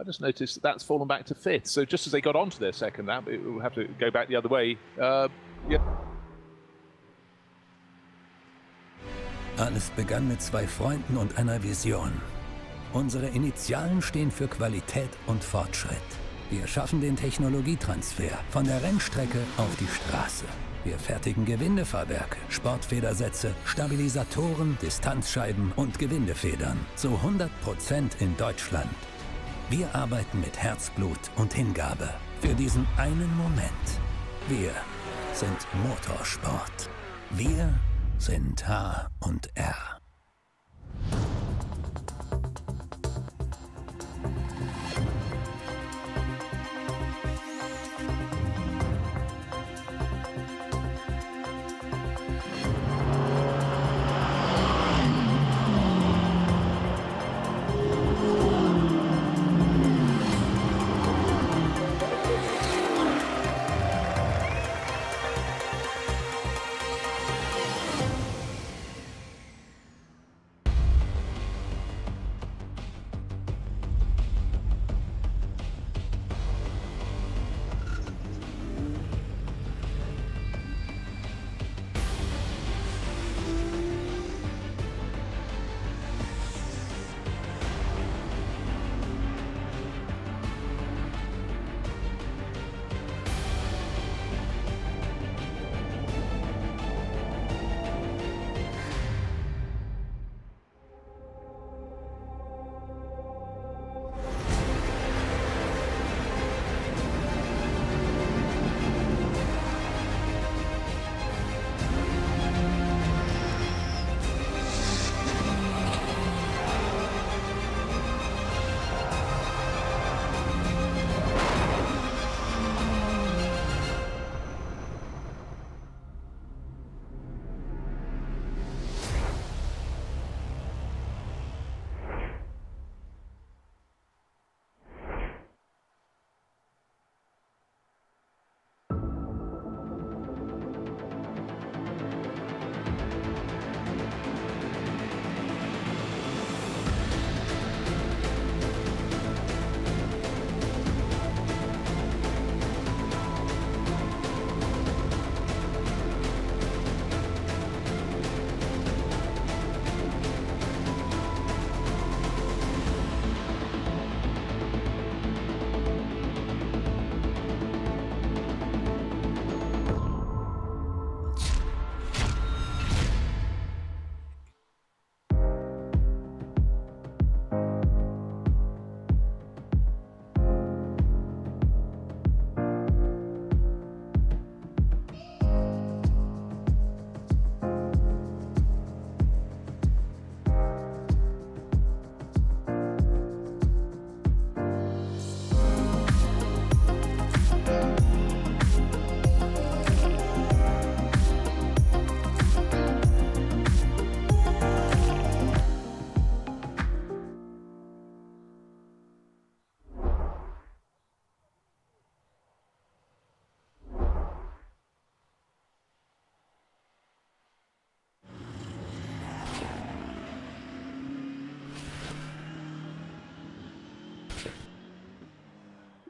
just noticed that's fallen back to fifth. So just as they got onto their second lap, it will have to go back the other way. Yeah. Alles begann mit zwei Freunden und einer Vision. Unsere Initialen stehen für Qualität und Fortschritt. Wir schaffen den Technologietransfer von der Rennstrecke auf die Straße. Wir fertigen Gewindefahrwerke, Sportfedersätze, Stabilisatoren, Distanzscheiben und Gewindefedern. Zu 100% in Deutschland. Wir arbeiten mit Herzblut und Hingabe für diesen einen Moment. Wir sind Motorsport. Wir sind H&R.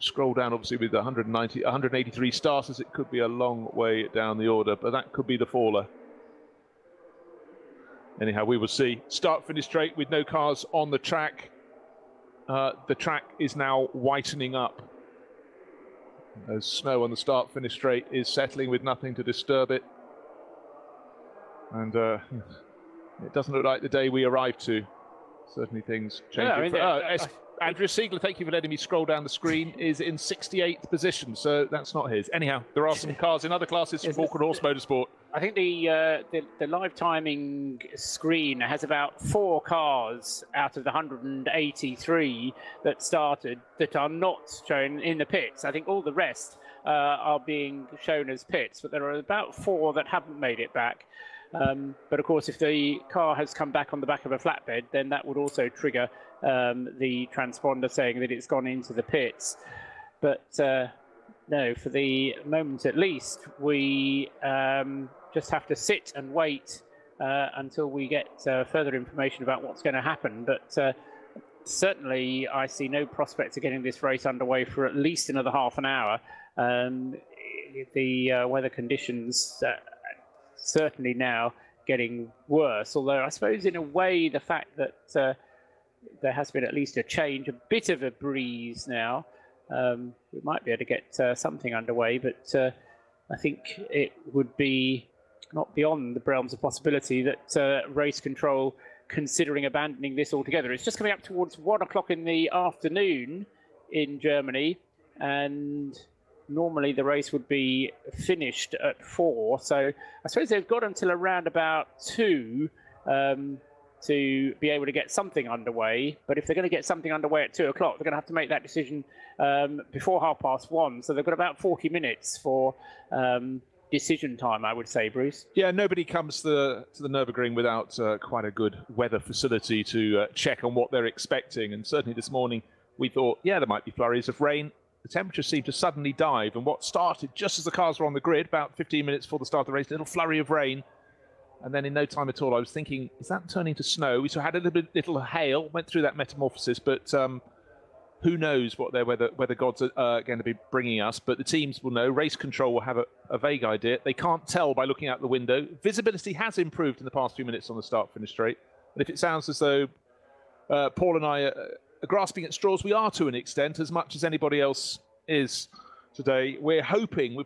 Scroll down, obviously, with 183 starters. It could be a long way down the order, but that could be the faller. Anyhow, we will see. Start-finish straight with no cars on the track. The track is now whitening up as snow on the start-finish straight is settling with nothing to disturb it. And it doesn't look like the day we arrived to. certainly things change. Yeah, I mean, Andrew Siegler, thank you for letting me scroll down the screen, is in 68th position, so that's not his. Anyhow, there are some cars in other classes from Walker Horse Motorsport. I think the live timing screen has about 4 cars out of the 183 that started that are not shown in the pits. I think all the rest are being shown as pits, but there are about 4 that haven't made it back. But of course, if the car has come back on the back of a flatbed, then that would also trigger the transponder saying that it's gone into the pits. But no, for the moment at least, we just have to sit and wait until we get further information about what's going to happen. But certainly, I see no prospect of getting this race underway for at least another half an hour. The weather conditions certainly now getting worse, although I suppose in a way the fact that there has been at least a change, a bit of a breeze now, we might be able to get something underway, but I think it would be not beyond the realms of possibility that race control considering abandoning this altogether. It's just coming up towards 1 o'clock in the afternoon in Germany, and normally the race would be finished at 4. So I suppose they've got until around about 2 to be able to get something underway. But if they're going to get something underway at 2 o'clock, they're going to have to make that decision before 1:30. So they've got about 40 minutes for decision time, I would say, Bruce. Yeah, nobody comes to the Nürburgring without quite a good weather facility to check on what they're expecting. And certainly this morning we thought, yeah, there might be flurries of rain. The temperature seemed to suddenly dive, and what started just as the cars were on the grid, about 15 minutes before the start of the race, a little flurry of rain, and then in no time at all, I was thinking, is that turning to snow? We had a little hail, went through that metamorphosis, but who knows what their weather gods are going to be bringing us, but the teams will know. Race control will have a vague idea. They can't tell by looking out the window. Visibility has improved in the past few minutes on the start-finish straight, and if it sounds as though Paul and I are grasping at straws, we are to an extent, as much as anybody else is today. We're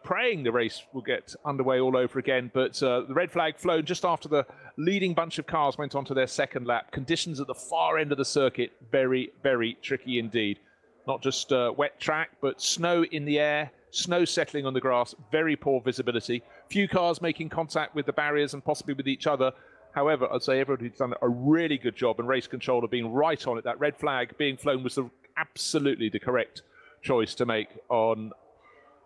praying the race will get underway all over again, but the red flag flown just after the leading bunch of cars went onto their second lap. Conditions at the far end of the circuit, very, very tricky indeed. Not just wet track, but snow in the air, snow settling on the grass, very poor visibility. Few cars making contact with the barriers and possibly with each other. However, I'd say everybody's done a really good job, and race control have been right on it. That red flag being flown was absolutely the correct choice to make on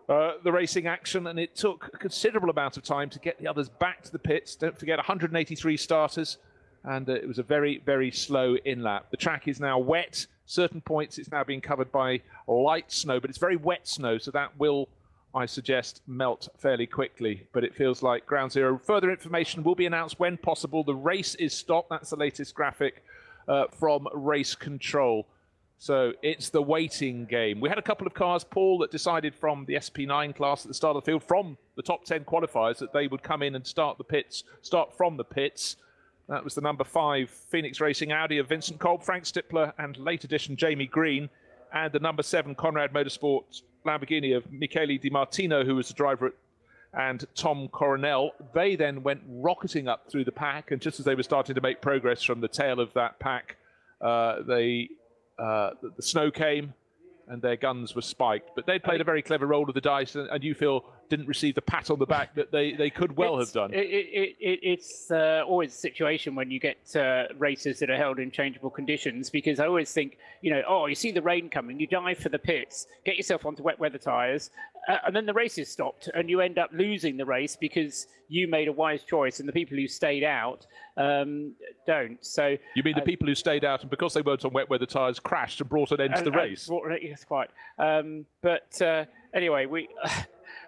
the racing action, and it took a considerable amount of time to get the others back to the pits. Don't forget, 183 starters, and it was a very, very slow in-lap. The track is now wet. Certain points it's now being covered by light snow, but it's very wet snow, so that will, I suggest, melt fairly quickly, but it feels like ground zero. Further information will be announced when possible. The race is stopped. That's the latest graphic from race control. So it's the waiting game. We had a couple of cars, Paul, that decided from the SP9 class at the start of the field, from the top 10 qualifiers, that they would come in and start from the pits. That was the number 5 Phoenix Racing Audi of Vincent Kolb, Frank Stippler, and late addition Jamie Green, and the number 7 Conrad Motorsports Lamborghini of Michele Di Martino, who was the driver and Tom Coronel. They then went rocketing up through the pack, and just as they were starting to make progress from the tail of that pack, the snow came and their guns were spiked. But they'd played a very clever roll of the dice, and you feel didn't receive the pat on the back that they could well have done. It's always a situation when you get races that are held in changeable conditions, because I always think, you see the rain coming, you dive for the pits, get yourself onto wet weather tyres, and then the race is stopped, and you end up losing the race because you made a wise choice, and the people who stayed out don't. So you mean the people who stayed out and because they weren't on wet weather tyres crashed and brought an end to the race? Yes, quite. But anyway,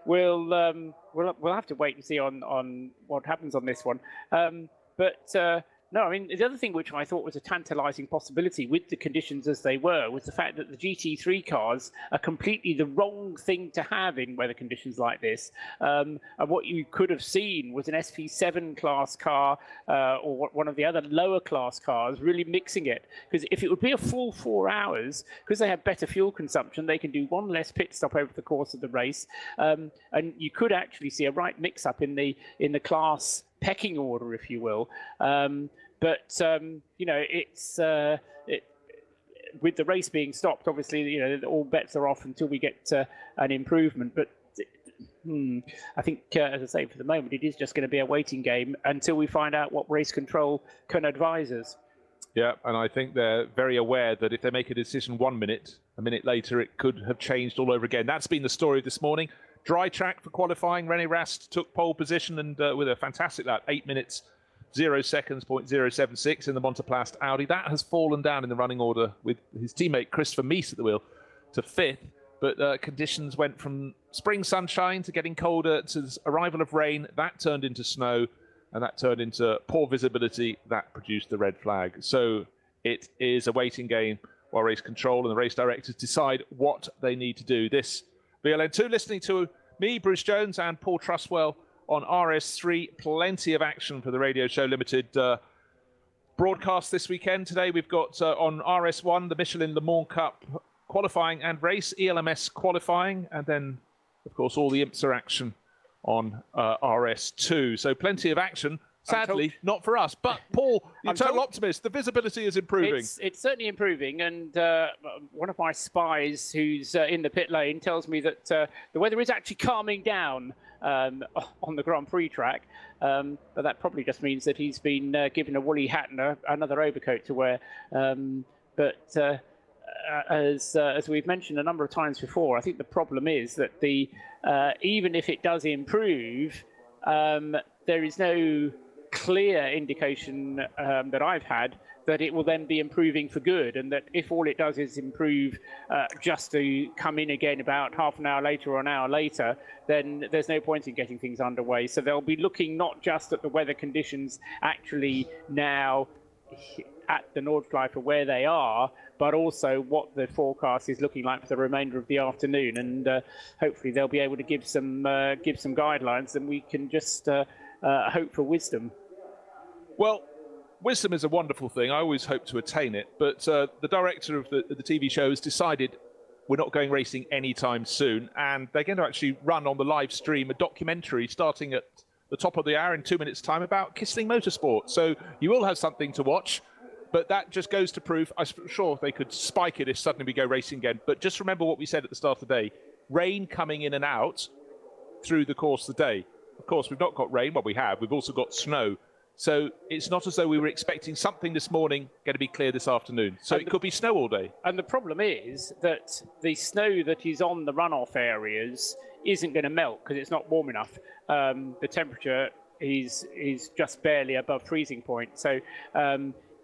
we'll have to wait and see on what happens on this one. No, I mean, the other thing which I thought was a tantalising possibility with the conditions as they were was the fact that the GT3 cars are completely the wrong thing to have in weather conditions like this. And what you could have seen was an SP7 class car or one of the other lower class cars really mixing it. Because if it would be a full 4 hours, because they have better fuel consumption, they can do one less pit stop over the course of the race. And you could actually see a right mix-up in the class pecking order, if you will. But you know, it's with the race being stopped, obviously, you know, all bets are off until we get an improvement. But I think, as I say, for the moment, it is just going to be a waiting game until we find out what race control can advise us. Yeah, and I think they're very aware that if they make a decision 1 minute, a minute later, it could have changed all over again. That's been the story of this morning. Dry track for qualifying. René Rast took pole position and with a fantastic lap, 8 minutes, 0 seconds, 0.076 in the Monteplast Audi. That has fallen down in the running order with his teammate Christopher Mies at the wheel to 5th. But conditions went from spring sunshine to getting colder to arrival of rain. That turned into snow, and that turned into poor visibility. That produced the red flag. So it is a waiting game while race control and the race directors decide what they need to do. This VLN2, listening to me, Bruce Jones, and Paul Trustwell on RS3. Plenty of action for the Radio Show Limited broadcast this weekend. Today we've got on RS1, the Michelin Le Mans Cup qualifying and race, ELMS qualifying, and then, of course, all the IMSA action on RS2. So plenty of action. Sadly, not for us. But, Paul, you're a total optimist. The visibility is improving. It's certainly improving. And one of my spies who's in the pit lane tells me that the weather is actually calming down on the Grand Prix track. But that probably just means that he's been given a woolly hat and another overcoat to wear. As we've mentioned a number of times before, I think the problem is that even if it does improve, there is no clear indication that I've had that it will then be improving for good, and that if all it does is improve just to come in again about half an hour later or an hour later, then there's no point in getting things underway. So they'll be looking not just at the weather conditions actually now at the Nordschleife where they are, but also what the forecast is looking like for the remainder of the afternoon, and hopefully they'll be able to give some guidelines, and we can just hope for wisdom. Well, wisdom is a wonderful thing. I always hope to attain it, but the director of the TV show has decided we're not going racing anytime soon, and they're going to actually run on the live stream a documentary starting at the top of the hour in 2 minutes' time about Kissling Motorsport. So you will have something to watch. But that just goes to prove, I'm sure they could spike it if suddenly we go racing again. But just remember what we said at the start of the day. Rain coming in and out through the course of the day. Of course, we've not got rain. Well, we have. We've also got snow. So it's not as though we were expecting something this morning going to be clear this afternoon. So it could be snow all day. And the problem is that the snow that is on the runoff areas isn't going to melt because it's not warm enough. The temperature is just barely above freezing point. So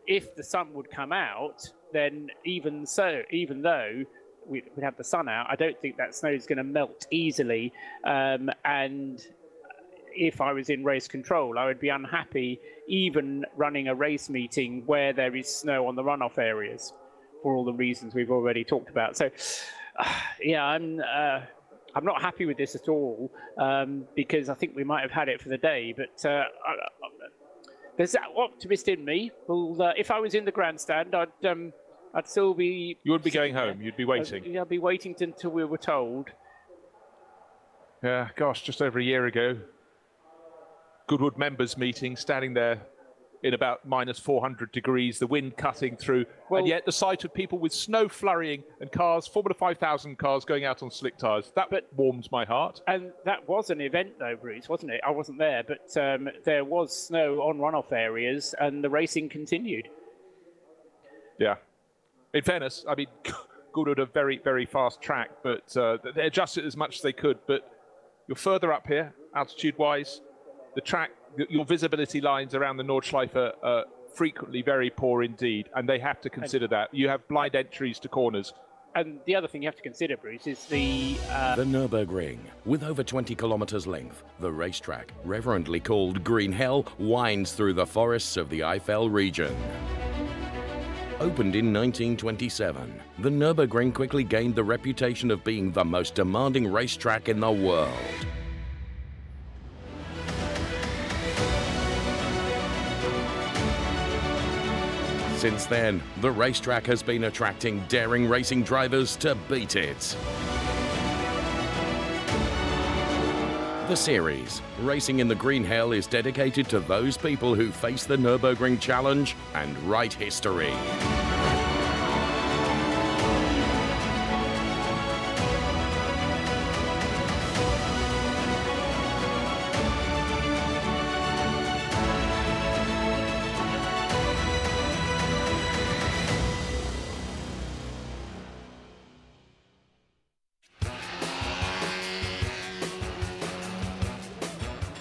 if the sun would come out, then even though we'd have the sun out, I don't think that snow is going to melt easily. And if I was in race control, I would be unhappy even running a race meeting where there is snow on the runoff areas for all the reasons we've already talked about. So, yeah, I'm not happy with this at all because I think we might have had it for the day. But there's that optimist in me. Well, if I was in the grandstand, I'd still be... You would be going home. You'd be waiting. I'd be waiting until we were told. Yeah, gosh, just over a year ago, Goodwood members meeting, standing there in about minus 400 degrees, the wind cutting through, and yet the sight of people with snow flurrying and cars, Formula 5000 cars going out on slick tyres, that warms my heart. And that was an event though, Bruce, wasn't it? I wasn't there, but there was snow on runoff areas and the racing continued. Yeah. In fairness, I mean, Goodwood a very, very fast track, but they adjusted as much as they could. But you're further up here, altitude-wise. The track, your visibility lines around the Nordschleife are frequently very poor indeed, and they have to consider that. You have blind entries to corners. And the other thing you have to consider, Bruce, is the Nürburgring. With over 20 kilometers length, the racetrack, reverently called Green Hell, winds through the forests of the Eifel region. Opened in 1927, the Nürburgring quickly gained the reputation of being the most demanding racetrack in the world. Since then, the racetrack has been attracting daring racing drivers to beat it. The series, Racing in the Green Hell, is dedicated to those people who face the Nürburgring challenge and write history.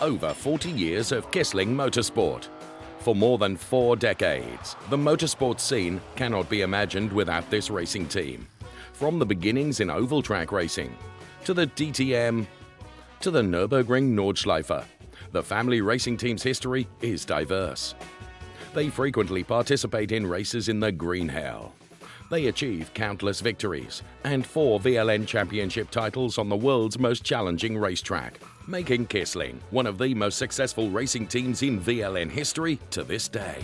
Over 40 years of Kissling Motorsport. For more than 4 decades, the motorsport scene cannot be imagined without this racing team. From the beginnings in oval track racing, to the DTM, to the Nürburgring Nordschleife, the family racing team's history is diverse. They frequently participate in races in the Green Hell. They achieve countless victories and 4 VLN championship titles on the world's most challenging racetrack, making Kissling one of the most successful racing teams in VLN history to this day.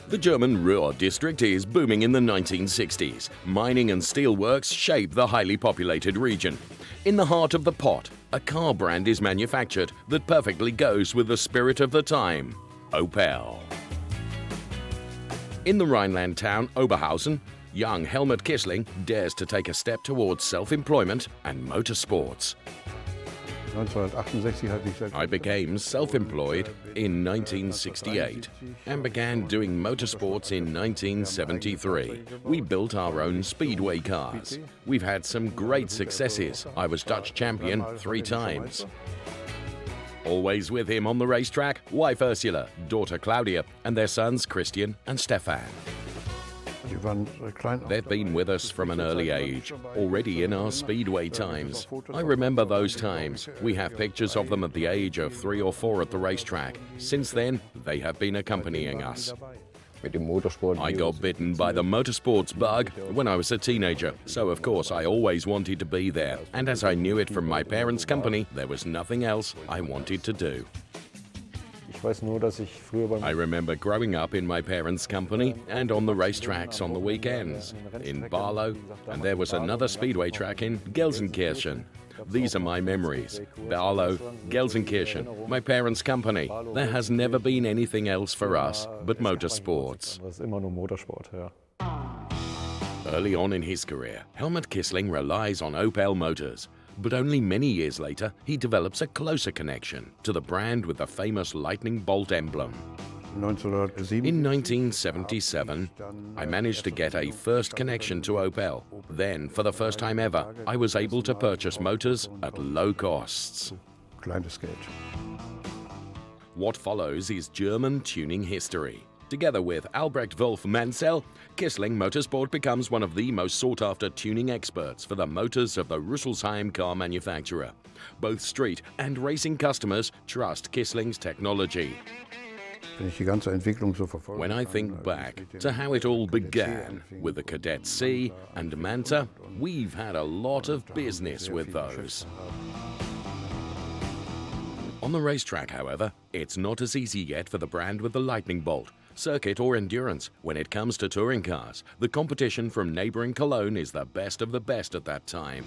The German Ruhr district is booming in the 1960s. Mining and steelworks shape the highly populated region. In the heart of the pot, a car brand is manufactured that perfectly goes with the spirit of the time: Opel. In the Rhineland town Oberhausen, young Helmut Kissling dares to take a step towards self-employment and motorsports. I became self-employed in 1968 and began doing motorsports in 1973. We built our own speedway cars. We've had some great successes. I was Dutch champion 3 times. Always with him on the racetrack, wife Ursula, daughter Claudia, and their sons Christian and Stefan. They've been with us from an early age, already in our speedway times. I remember those times. We have pictures of them at the age of 3 or 4 at the racetrack. Since then, they have been accompanying us. I got bitten by the motorsports bug when I was a teenager, so of course I always wanted to be there. And as I knew it from my parents' company, there was nothing else I wanted to do. I remember growing up in my parents' company and on the racetracks on the weekends, in Barlow, and there was another speedway track in Gelsenkirchen. These are my memories. Barlow, Gelsenkirchen, my parents' company. There has never been anything else for us but motorsports. Early on in his career, Helmut Kissling relies on Opel motors. But only many years later, he develops a closer connection to the brand with the famous lightning bolt emblem. In 1977, I managed to get a first connection to Opel. Then, for the first time ever, I was able to purchase motors at low costs. What follows is German tuning history. Together with Albrecht Wolf Mansell, Kissling Motorsport becomes one of the most sought-after tuning experts for the motors of the Rüsselsheim car manufacturer. Both street and racing customers trust Kissling's technology. When I think back to how it all began with the Cadet C and Manta, we've had a lot of business with those. On the racetrack, however, it's not as easy yet for the brand with the lightning bolt. Circuit or endurance, when it comes to touring cars, the competition from neighboring Cologne is the best of the best at that time.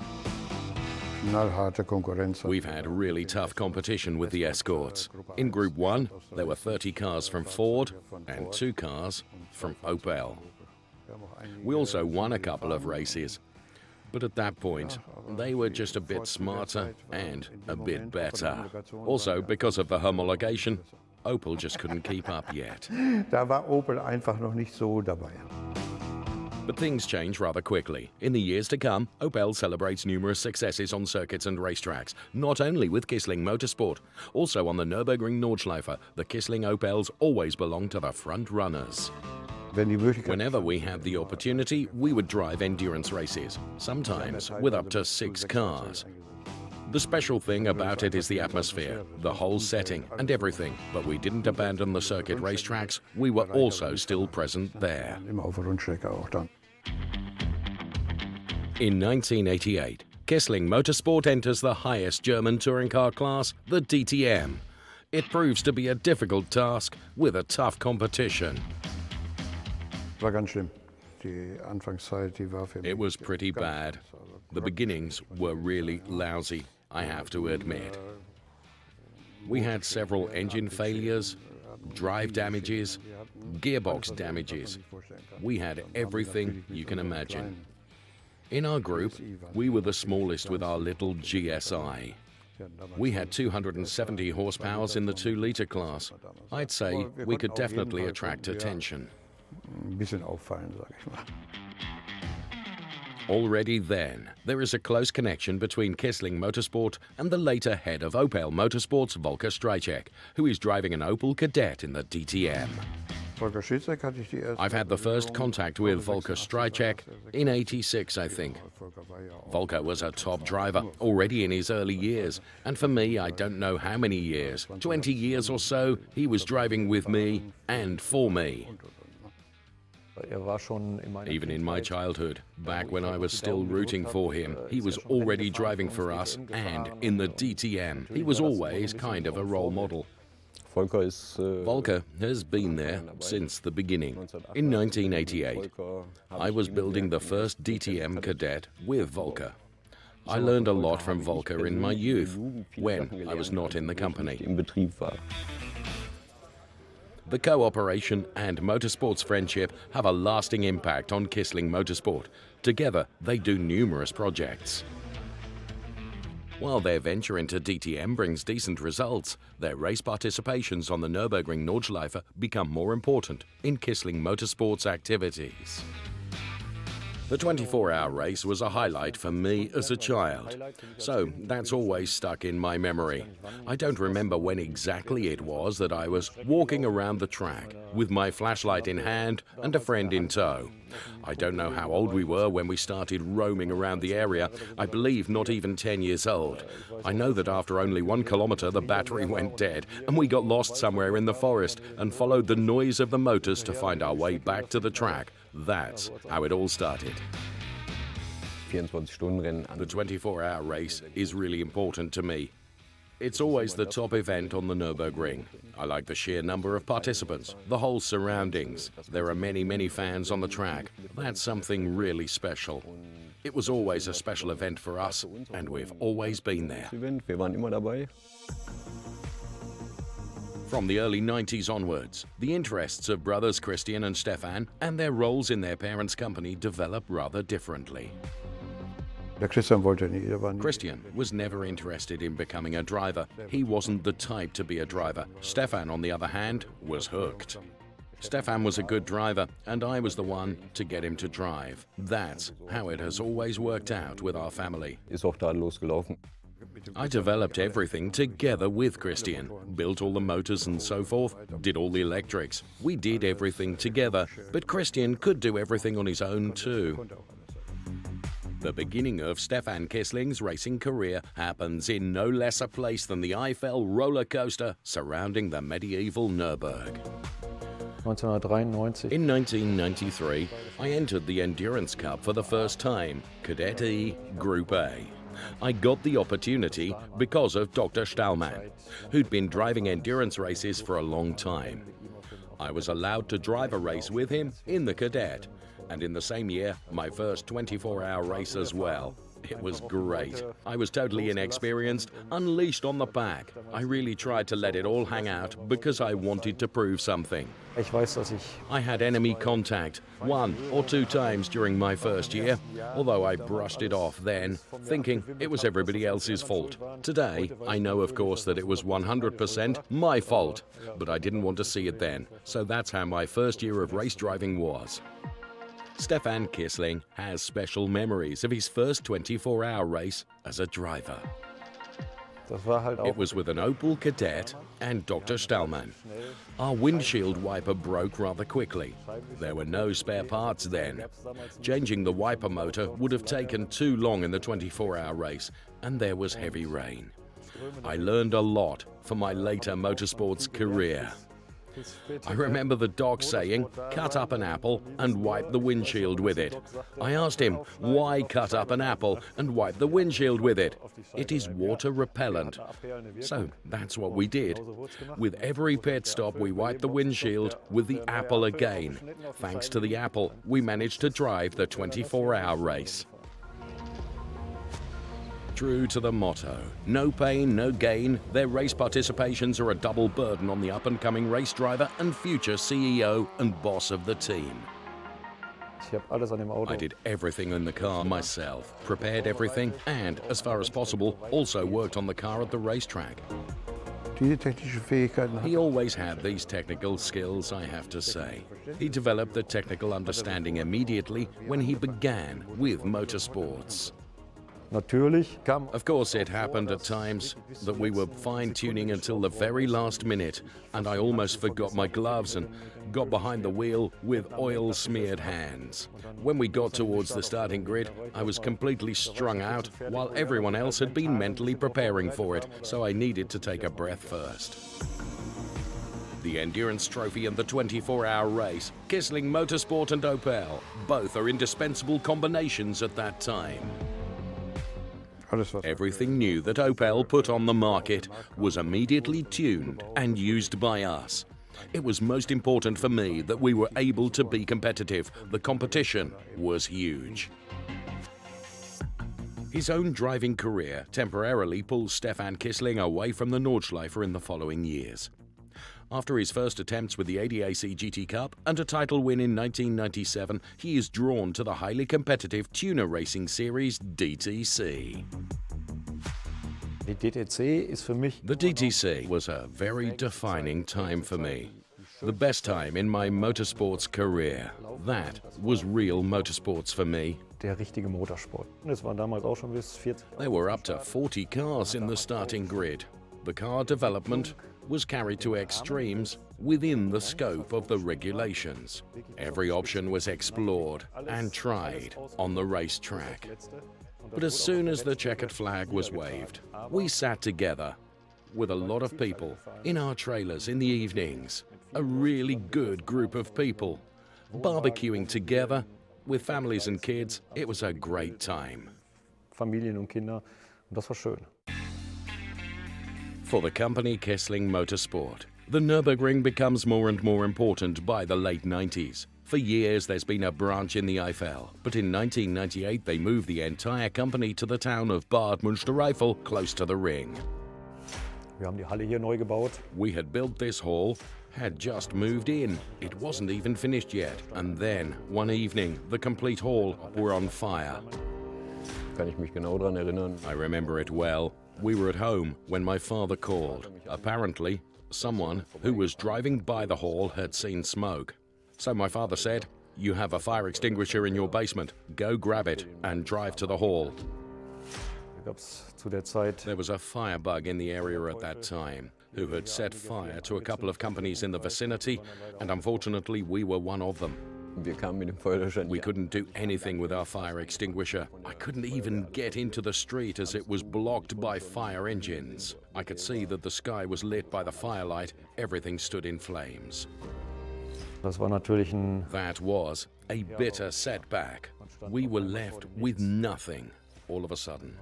We've had really tough competition with the escorts. In Group 1, there were 30 cars from Ford and 2 cars from Opel. We also won a couple of races, but at that point, they were just a bit smarter and a bit better. Also, because of the homologation, Opel just couldn't keep up yet. But things change rather quickly. In the years to come, Opel celebrates numerous successes on circuits and racetracks, not only with Kissling Motorsport. Also on the Nürburgring Nordschleife, the Kissling Opels always belong to the front runners. Whenever we had the opportunity, we would drive endurance races, sometimes with up to 6 cars. The special thing about it is the atmosphere, the whole setting and everything, but we didn't abandon the circuit racetracks, we were also still present there. In 1988, Kissling Motorsport enters the highest German touring car class, the DTM. It proves to be a difficult task with a tough competition. It was pretty bad. The beginnings were really lousy, I have to admit. We had several engine failures, drive damages, gearbox damages. We had everything you can imagine. In our group, we were the smallest with our little GSI. We had 270 horsepower in the 2-liter class. I'd say we could definitely attract attention. Already then, there is a close connection between Kissling Motorsport and the later head of Opel Motorsports, Volker Streichek, who is driving an Opel Kadett in the DTM. I've had the first contact with Volker Streichek in '86, I think. Volker was a top driver, already in his early years, and for me, I don't know how many years, 20 years or so, he was driving with me and for me. Even in my childhood, back when I was still rooting for him, he was already driving for us and in the DTM. He was always kind of a role model. Volker has been there since the beginning. In 1988, I was building the first DTM Kadett with Volker. I learned a lot from Volker in my youth, when I was not in the company. The cooperation and motorsports friendship have a lasting impact on Kissling Motorsport. Together, they do numerous projects. While their venture into DTM brings decent results, their race participations on the Nürburgring Nordschleife become more important in Kissling Motorsport's activities. The 24-hour race was a highlight for me as a child, so that's always stuck in my memory. I don't remember when exactly it was that I was walking around the track with my flashlight in hand and a friend in tow. I don't know how old we were when we started roaming around the area. I believe not even 10 years old. I know that after only 1 kilometer the battery went dead and we got lost somewhere in the forest and followed the noise of the motors to find our way back to the track. That's how it all started. The 24-hour race is really important to me. It's always the top event on the Nürburgring. I like the sheer number of participants, the whole surroundings. There are many, many fans on the track. That's something really special. It was always a special event for us, and we've always been there. From the early 90s onwards, the interests of brothers Christian and Stefan and their roles in their parents' company developed rather differently. Christian was never interested in becoming a driver. He wasn't the type to be a driver. Stefan, on the other hand, was hooked. Stefan was a good driver, and I was the one to get him to drive. That's how it has always worked out with our family. I developed everything together with Christian, built all the motors and so forth, did all the electrics. We did everything together, but Christian could do everything on his own too. The beginning of Stefan Kissling's racing career happens in no less a place than the Eiffel roller coaster surrounding the medieval Nürburgring. In 1993, I entered the Endurance Cup for the first time, Kadett E Group A. I got the opportunity because of Dr. Stallman, who'd been driving endurance races for a long time. I was allowed to drive a race with him in the Kadett, and in the same year, my first 24-hour race as well. It was great. I was totally inexperienced, unleashed on the pack. I really tried to let it all hang out because I wanted to prove something. I had enemy contact 1 or 2 times during my first year, although I brushed it off then, thinking it was everybody else's fault. Today, I know of course that it was 100% my fault, but I didn't want to see it then, so that's how my first year of race driving was. Stefan Kissling has special memories of his first 24-hour race as a driver. It was with an Opel Kadett and Dr. Stallman. Our windshield wiper broke rather quickly. There were no spare parts then. Changing the wiper motor would have taken too long in the 24-hour race, and there was heavy rain. I learned a lot for my later motorsports career. I remember the doc saying, cut up an apple and wipe the windshield with it. I asked him, why cut up an apple and wipe the windshield with it? It is water repellent. So that's what we did. With every pit stop, we wiped the windshield with the apple again. Thanks to the apple, we managed to drive the 24-hour race. True to the motto, no pain, no gain, their race participations are a double burden on the up-and-coming race driver and future CEO and boss of the team. I did everything in the car myself, prepared everything, and, as far as possible, also worked on the car at the racetrack. He always had these technical skills, I have to say. He developed the technical understanding immediately when he began with motorsports. Of course, it happened at times that we were fine-tuning until the very last minute, and I almost forgot my gloves and got behind the wheel with oil-smeared hands. When we got towards the starting grid, I was completely strung out, while everyone else had been mentally preparing for it, so I needed to take a breath first. The Endurance Trophy and the 24-hour race, Kissling Motorsport and Opel, both are indispensable combinations at that time. Everything new that Opel put on the market was immediately tuned and used by us. It was most important for me that we were able to be competitive. The competition was huge. His own driving career temporarily pulls Stefan Kissling away from the Nordschleifer in the following years. After his first attempts with the ADAC GT Cup and a title win in 1997, he is drawn to the highly competitive tuner racing series DTC. The DTC was a very defining time for me. The best time in my motorsports career. That was real motorsports for me. There were up to 40 cars in the starting grid. The car development was carried to extremes within the scope of the regulations. Every option was explored and tried on the racetrack. But as soon as the checkered flag was waved, we sat together with a lot of people in our trailers in the evenings, a really good group of people, barbecuing together with families and kids. It was a great time. Familien und Kinder, und das war schön. For the company Kissling Motorsport, the Nürburgring becomes more and more important by the late 90s. For years there's been a branch in the Eifel, but in 1998 they moved the entire company to the town of Bad Münstereifel, close to the ring. We had built this hall, had just moved in. It wasn't even finished yet, and then, one evening, the complete hall were on fire. I remember it well. We were at home when my father called. Apparently, someone who was driving by the hall had seen smoke. So my father said, "You have a fire extinguisher in your basement. Go grab it and drive to the hall." There was a firebug in the area at that time who had set fire to a couple of companies in the vicinity, and unfortunately we were one of them. We couldn't do anything with our fire extinguisher. I couldn't even get into the street as it was blocked by fire engines. I could see that the sky was lit by the firelight. Everything stood in flames. That was a bitter setback. We were left with nothing all of a sudden.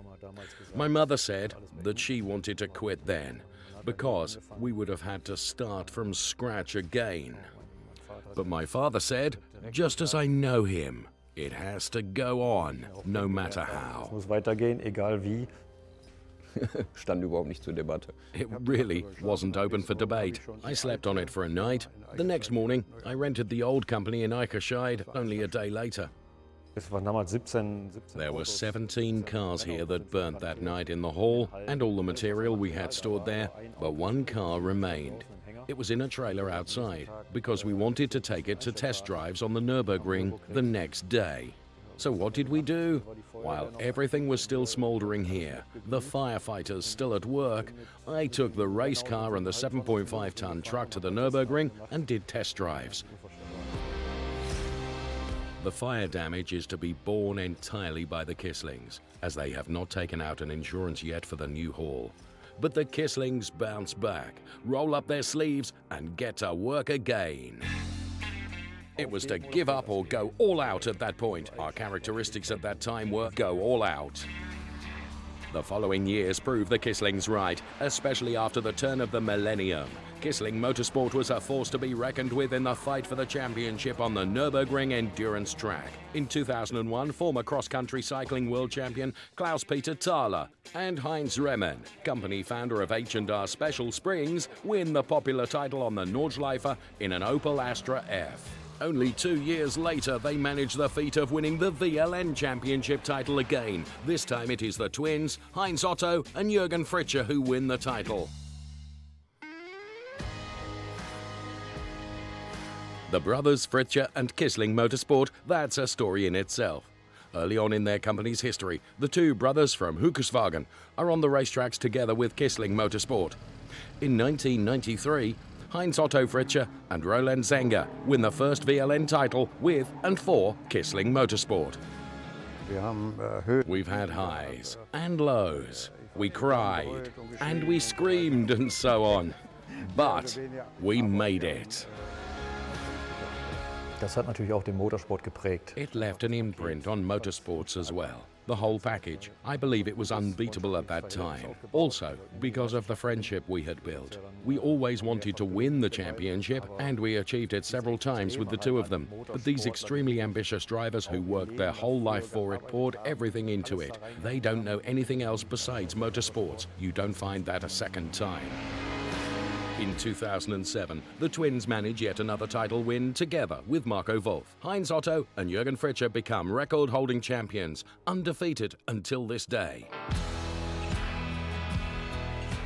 My mother said that she wanted to quit then because we would have had to start from scratch again. But my father said, just as I know him, it has to go on, no matter how. It really wasn't open for debate. I slept on it for a night. The next morning, I rented the old company in Eickerscheid only a day later. There were 17 cars here that burnt that night in the hall, and all the material we had stored there, but one car remained. It was in a trailer outside, because we wanted to take it to test drives on the Nürburgring the next day. So what did we do? While everything was still smoldering here, the firefighters still at work, I took the race car and the 7.5-ton truck to the Nürburgring and did test drives. The fire damage is to be borne entirely by the Kisslings, as they have not taken out an insurance yet for the new hall. But the Kisslings bounce back, roll up their sleeves, and get to work again. It was to give up or go all out at that point. Our characteristics at that time were go all out. The following years proved the Kisslings right, especially after the turn of the millennium. Kissling Motorsport was a force to be reckoned with in the fight for the championship on the Nürburgring endurance track. In 2001, former cross-country cycling world champion Klaus-Peter Thaler and Heinz Rehmann, company founder of H&R Special Springs, win the popular title on the Nordschleife in an Opel Astra F. Only 2 years later, they managed the feat of winning the VLN championship title again. This time it is the twins, Heinz Otto and Jürgen Fritsche, who win the title. The brothers Fritsche and Kissling Motorsport, that's a story in itself. Early on in their company's history, the two brothers from Hukeswagen are on the racetracks together with Kissling Motorsport. In 1993, Heinz Otto Fritsche and Roland Zenger win the first VLN title with and for Kissling Motorsport. We've had highs and lows. We cried and we screamed and so on. But we made it. Das hat natürlich auch den Motorsport geprägt. It left an imprint on motorsports as well. The whole package. I believe it was unbeatable at that time. Also, because of the friendship we had built. We always wanted to win the championship, and we achieved it several times with the two of them. But these extremely ambitious drivers who worked their whole life for it poured everything into it. They don't know anything else besides motorsports. You don't find that a second time. In 2007, the twins manage yet another title win together with Marco Wolf. Heinz Otto and Jürgen Fritsche become record-holding champions, undefeated until this day.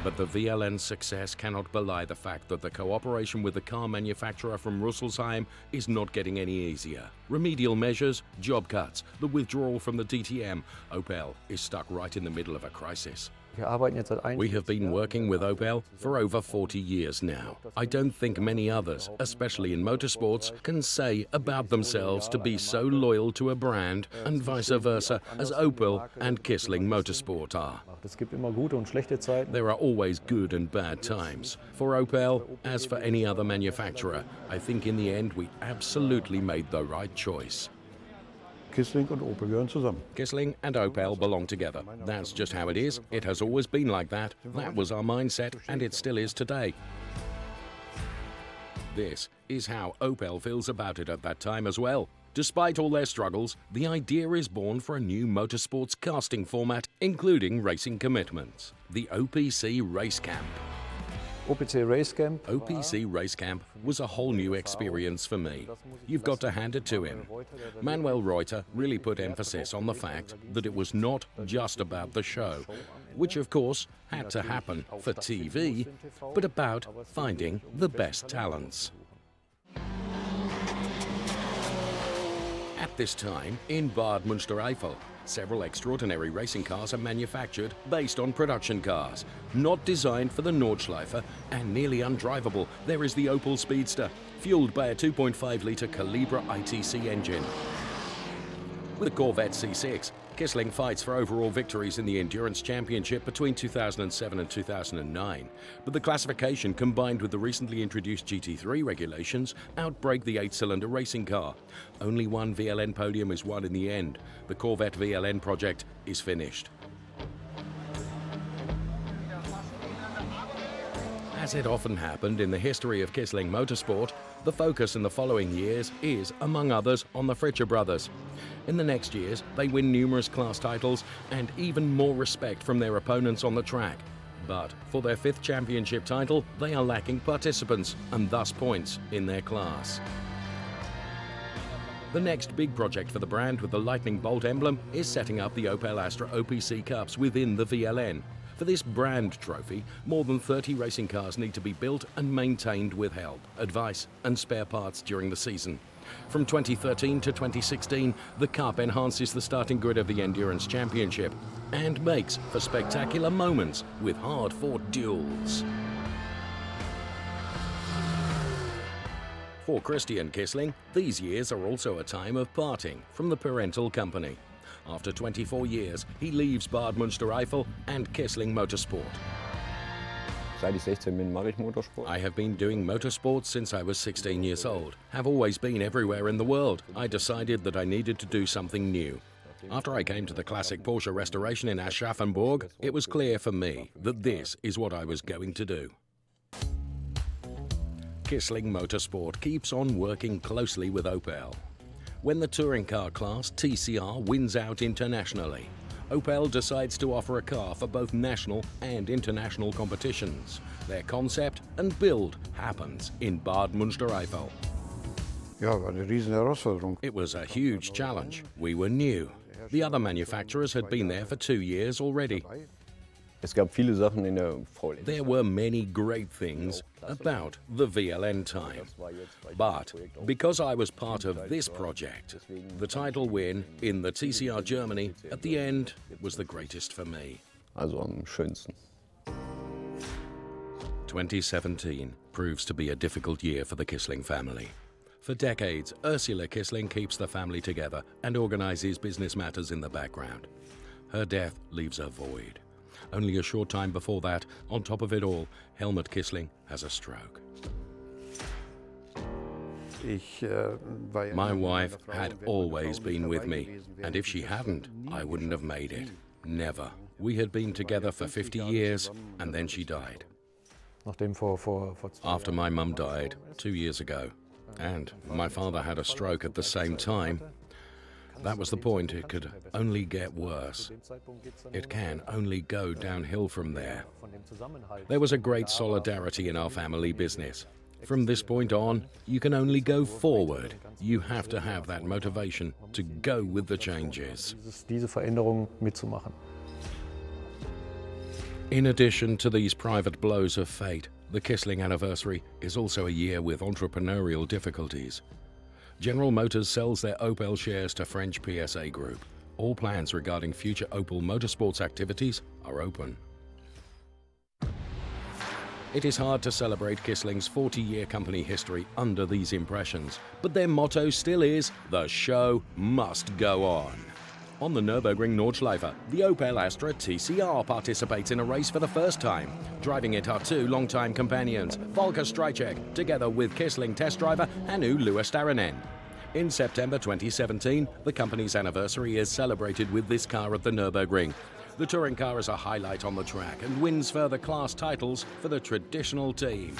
But the VLN's success cannot belie the fact that the cooperation with the car manufacturer from Rüsselsheim is not getting any easier. Remedial measures, job cuts, the withdrawal from the DTM. Opel is stuck right in the middle of a crisis. We have been working with Opel for over 40 years now. I don't think many others, especially in motorsports, can say about themselves to be so loyal to a brand and vice versa as Opel and Kissling Motorsport are. There are always good and bad times. For Opel, as for any other manufacturer, I think in the end we absolutely made the right choice. Kissling und Opel gehören zusammen. Kissling and Opel belong together. That's just how it is. It has always been like that. That was our mindset, and it still is today. This is how Opel feels about it at that time as well. Despite all their struggles, the idea is born for a new motorsports casting format, including racing commitments. The OPC Race Camp. OPC Race Camp was a whole new experience for me. You've got to hand it to him. Manuel Reuter really put emphasis on the fact that it was not just about the show, which of course had to happen for TV, but about finding the best talents. At this time, in Bad Münstereifel, several extraordinary racing cars are manufactured based on production cars, not designed for the Nordschleife and nearly undrivable. There is the Opel Speedster, fueled by a 2.5-litre Calibra ITC engine. With the Corvette C6, Kissling fights for overall victories in the Endurance Championship between 2007 and 2009, but the classification combined with the recently introduced GT3 regulations outbreak the 8-cylinder racing car. Only one VLN podium is won in the end. The Corvette VLN project is finished. As it often happened in the history of Kissling Motorsport, the focus in the following years is, among others, on the Fritsche brothers. In the next years, they win numerous class titles and even more respect from their opponents on the track. But for their 5th championship title, they are lacking participants and thus points in their class. The next big project for the brand with the lightning bolt emblem is setting up the Opel Astra OPC Cups within the VLN. For this brand trophy, more than 30 racing cars need to be built and maintained with help, advice and spare parts during the season. From 2013 to 2016, the Cup enhances the starting grid of the Endurance Championship and makes for spectacular moments with hard-fought duels. For Christian Kissling, these years are also a time of parting from the parental company. After 24 years, he leaves Bad Münstereifel and Kissling Motorsport. I have been doing motorsports since I was 16 years old. Have always been everywhere in the world. I decided that I needed to do something new. After I came to the classic Porsche restoration in Aschaffenburg, it was clear for me that this is what I was going to do. Kissling Motorsport keeps on working closely with Opel. When the touring car class TCR wins out internationally, Opel decides to offer a car for both national and international competitions. Their concept and build happens in Bad Münstereifel. Ja, war eine riesen Herausforderung. It was a huge challenge. We were new. The other manufacturers had been there for 2 years already. Es gab viele Sachen in der VLN. There were many great things about the VLN time. But because I was part of this project, the title win in the TCR Germany at the end was the greatest for me. Also am schönsten. 2017 proves to be a difficult year for the Kissling family. For decades, Ursula Kissling keeps the family together and organizes business matters in the background. Her death leaves a void. Only a short time before that, on top of it all, Helmut Kissling has a stroke. My wife had always been with me, and if she hadn't, I wouldn't have made it. Never. We had been together for 50 years, and then she died. After my mum died 2 years ago, and my father had a stroke at the same time, that was the point. It could only get worse. It can only go downhill from there. There was a great solidarity in our family business. From this point on, you can only go forward. You have to have that motivation to go with the changes. In addition to these private blows of fate, the Kissling anniversary is also a year with entrepreneurial difficulties. General Motors sells their Opel shares to French PSA Group. All plans regarding future Opel Motorsports activities are open. It is hard to celebrate Kissling's 40-year company history under these impressions, but their motto still is, the show must go on. On the Nürburgring Nordschleife, the Opel Astra TCR participates in a race for the first time. Driving it are two longtime companions, Volker Streichek, together with Kissling test driver Anu Luostaranen. In September 2017, the company's anniversary is celebrated with this car at the Nürburgring. The touring car is a highlight on the track and wins further class titles for the traditional team.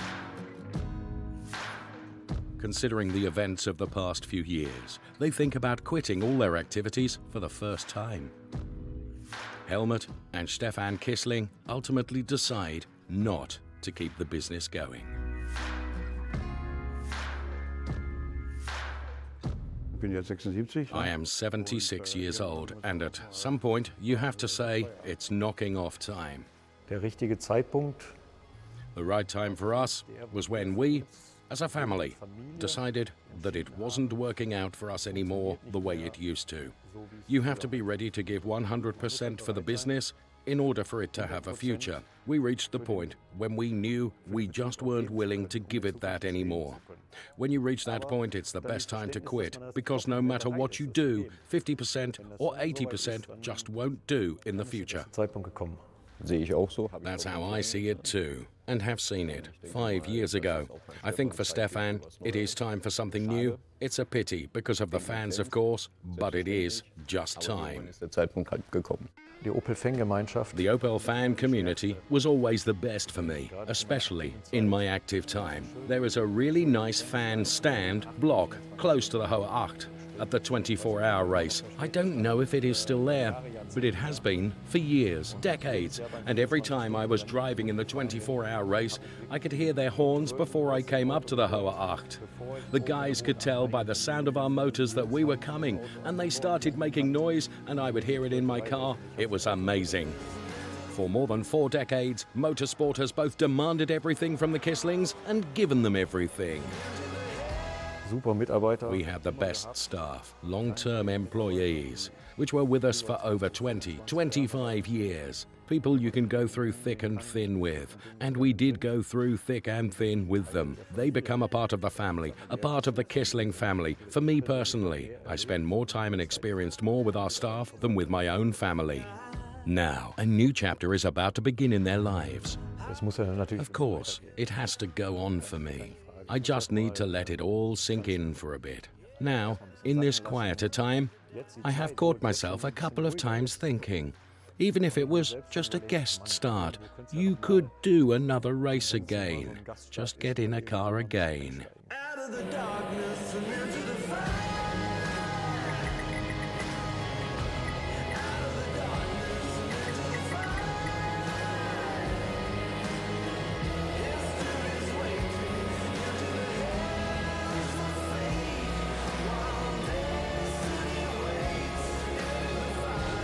Considering the events of the past few years, they think about quitting all their activities for the first time. Helmut and Stefan Kissling ultimately decide not to keep the business going. I am 76 years old, and at some point you have to say it's knocking off time. Der richtige Zeitpunkt. The right time for us was when we, as a family, decided that it wasn't working out for us anymore the way it used to. You have to be ready to give 100% for the business in order for it to have a future. We reached the point when we knew we just weren't willing to give it that anymore. When you reach that point, it's the best time to quit, because no matter what you do, 50% or 80% just won't do in the future. That's how I see it too, and have seen it 5 years ago. I think for Stefan, it is time for something new. It's a pity because of the fans, of course, but it is just time. Die Opel-Fan-Gemeinschaft. The Opel fan community was always the best for me, especially in my active time. There is a really nice fan stand block close to the Hohe Acht at the 24-hour race. I don't know if it is still there, but it has been for years, decades, and every time I was driving in the 24-hour race, I could hear their horns before I came up to the Hohe Acht. The guys could tell by the sound of our motors that we were coming, and they started making noise, and I would hear it in my car. It was amazing. For more than 4 decades, motorsport has both demanded everything from the Kisslings and given them everything. We had the best staff, long-term employees, which were with us for over 20, 25 years. People you can go through thick and thin with. And we did go through thick and thin with them. They become a part of the family, a part of the Kissling family. For me personally, I spend more time and experienced more with our staff than with my own family. Now, a new chapter is about to begin in their lives. Of course, it has to go on for me. I just need to let it all sink in for a bit. Now, In this quieter time, I have caught myself a couple of times thinking, even if it was just a guest start, you could do another race again. Just get in a car again. Out of the darkness and into the fire. Out of the darkness and into the fire. History's waiting into the hands of fate. While destiny waits in the fire.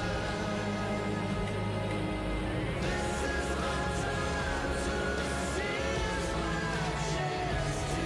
This is my time to seize my chance to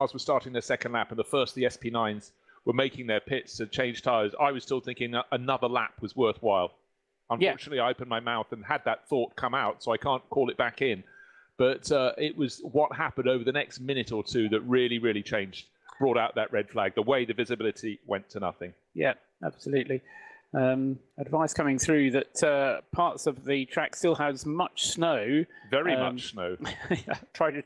Cars were starting their second lap, and the first the SP9s were making their pits to change tyres, I was still thinking another lap was worthwhile. Unfortunately, I opened my mouth and had that thought come out, so I can't call it back in. But it was what happened over the next minute or two that really, really changed, brought out that red flag, the way the visibility went to nothing. Yeah, absolutely. advice coming through that parts of the track still has much snow. Very much snow. Try to,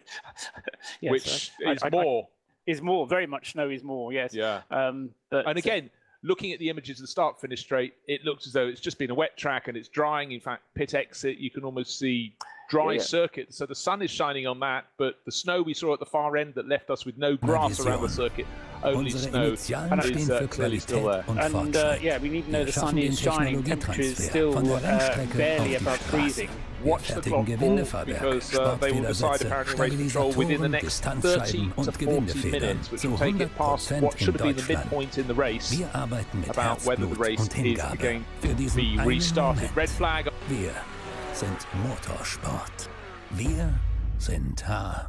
yes, which is more. Is more. Very much snow is more. Yes. Yeah. But, and again, looking at the images of the start-finish straight, it looks as though it's just been a wet track and it's drying. In fact, pit exit, you can almost see dry circuit. So the sun is shining on that, but the snow we saw at the far end that left us with no grass around the circuit, only snow, and is clearly still there. And yeah, we need to know the sun is shining, temperature is still barely above freezing. Watch the clock, Paul, because they will decide apparently race control within the next 30 to 40 minutes, which will take it past what should have been the midpoint in the race, about whether the race is going to be restarted. Red flag. Wir sind Motorsport. Wir sind H&R.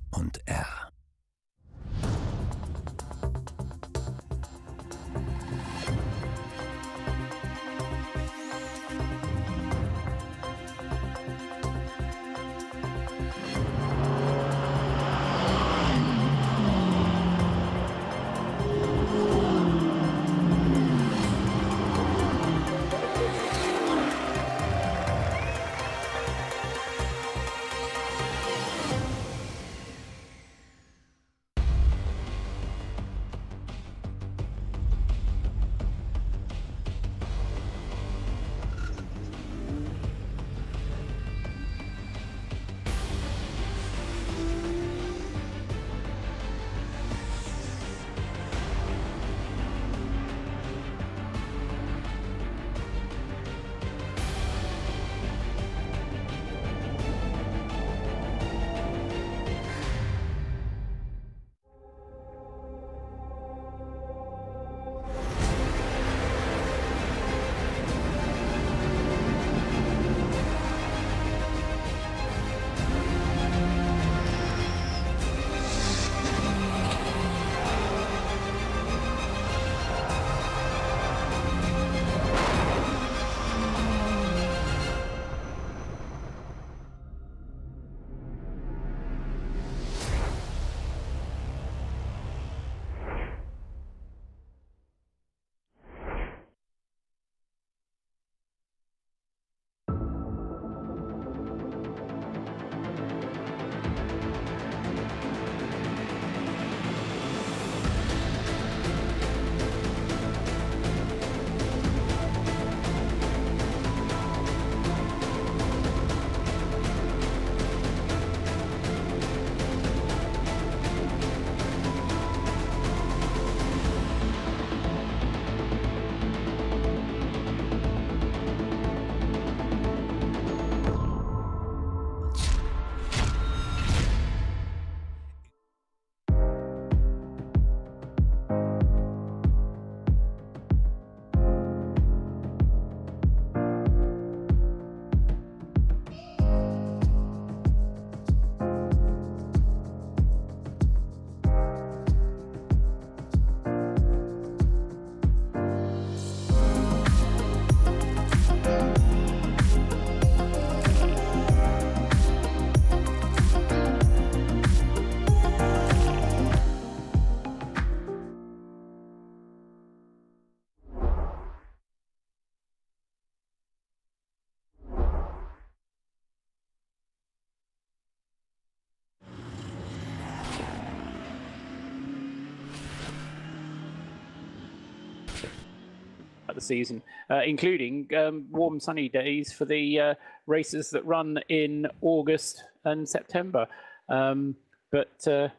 The season, including warm sunny days for the races that run in August and September. But they're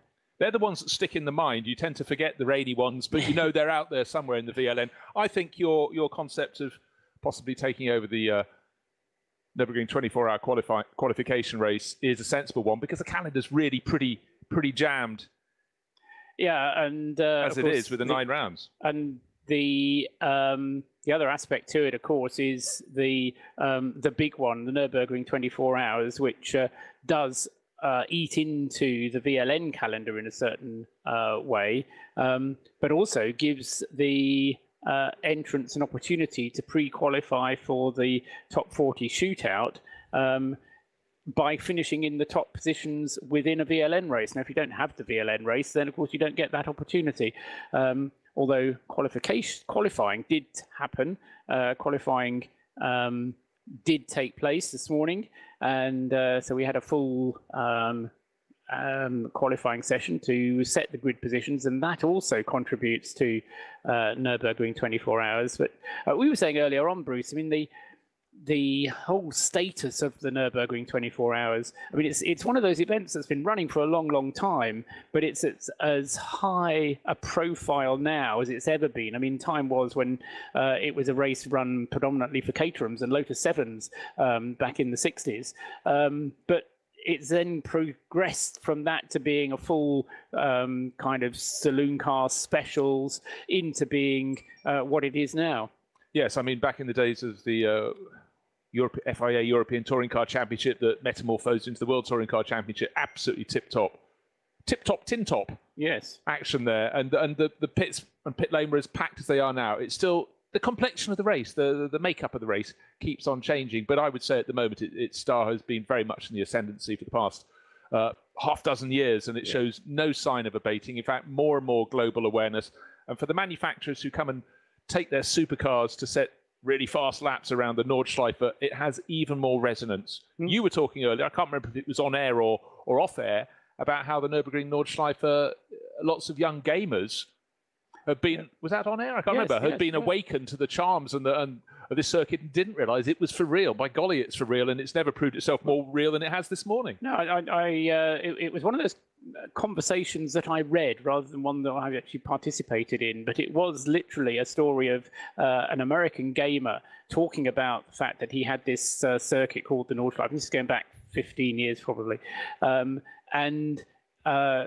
the ones that stick in the mind. You tend to forget the rainy ones, but you know they're out there somewhere in the VLN. I think your concept of possibly taking over the Nürburgring 24-hour qualification race is a sensible one, because the calendar's really pretty jammed. Yeah, and as it is with the 9 rounds. And the other aspect to it, of course, is the big one, the Nürburgring 24 hours, which does eat into the VLN calendar in a certain way, but also gives the entrants an opportunity to pre-qualify for the top 40 shootout by finishing in the top positions within a VLN race. Now, if you don't have the VLN race, then of course you don't get that opportunity. although qualifying did happen. Qualifying did take place this morning, and so we had a full qualifying session to set the grid positions, and that also contributes to Nürburgring 24 hours. But we were saying earlier on, Bruce, I mean, the whole status of the Nürburgring 24 hours, I mean, it's one of those events that's been running for a long, long time, but it's as high a profile now as it's ever been. I mean, time was when it was a race run predominantly for Caterhams and Lotus 7s back in the 60s. But it's then progressed from that to being a full kind of saloon car specials into being what it is now. Yes, I mean, back in the days of the FIA European Touring Car Championship that metamorphosed into the World Touring Car Championship, absolutely tip-top, tin-top yes, action there. And the pits and pit lane were as packed as they are now. It's still the complexion of the race, the makeup of the race keeps on changing. But I would say at the moment its star has been very much in the ascendancy for the past half dozen years, and it shows no sign of abating. In fact, more and more global awareness. And for the manufacturers who come and take their supercars to set really fast laps around the Nordschleife, it has even more resonance. You were talking earlier, I can't remember if it was on air or off air, about how the Nürburgring Nordschleife, lots of young gamers have been, was that on air? I can't remember, had been awakened to the charms and of this circuit and didn't realise it was for real. By golly, it's for real, and it's never proved itself more real than it has this morning. No, it was one of those conversations that I read rather than one that I actually participated in, but it was literally a story of an American gamer talking about the fact that he had this circuit called the Nordschleife. This is going back 15 years probably, and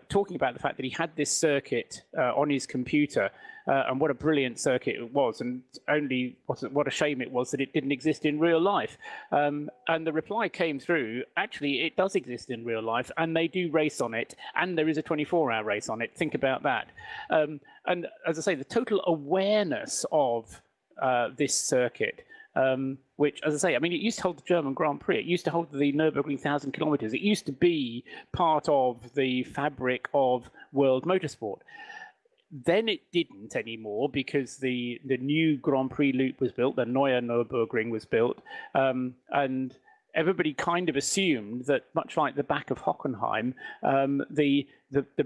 talking about the fact that he had this circuit on his computer and what a brilliant circuit it was, and only what a shame it was that it didn't exist in real life. And the reply came through, actually, it does exist in real life, and they do race on it, and there is a 24-hour race on it. Think about that. And as I say, the total awareness of this circuit, which, as I say, I mean, it used to hold the German Grand Prix. It used to hold the Nürburgring 1,000 kilometers. It used to be part of the fabric of world motorsport. Then it didn't anymore because the new Grand Prix loop was built, the Neue Nürburgring was built, and everybody kind of assumed that, much like the back of Hockenheim, the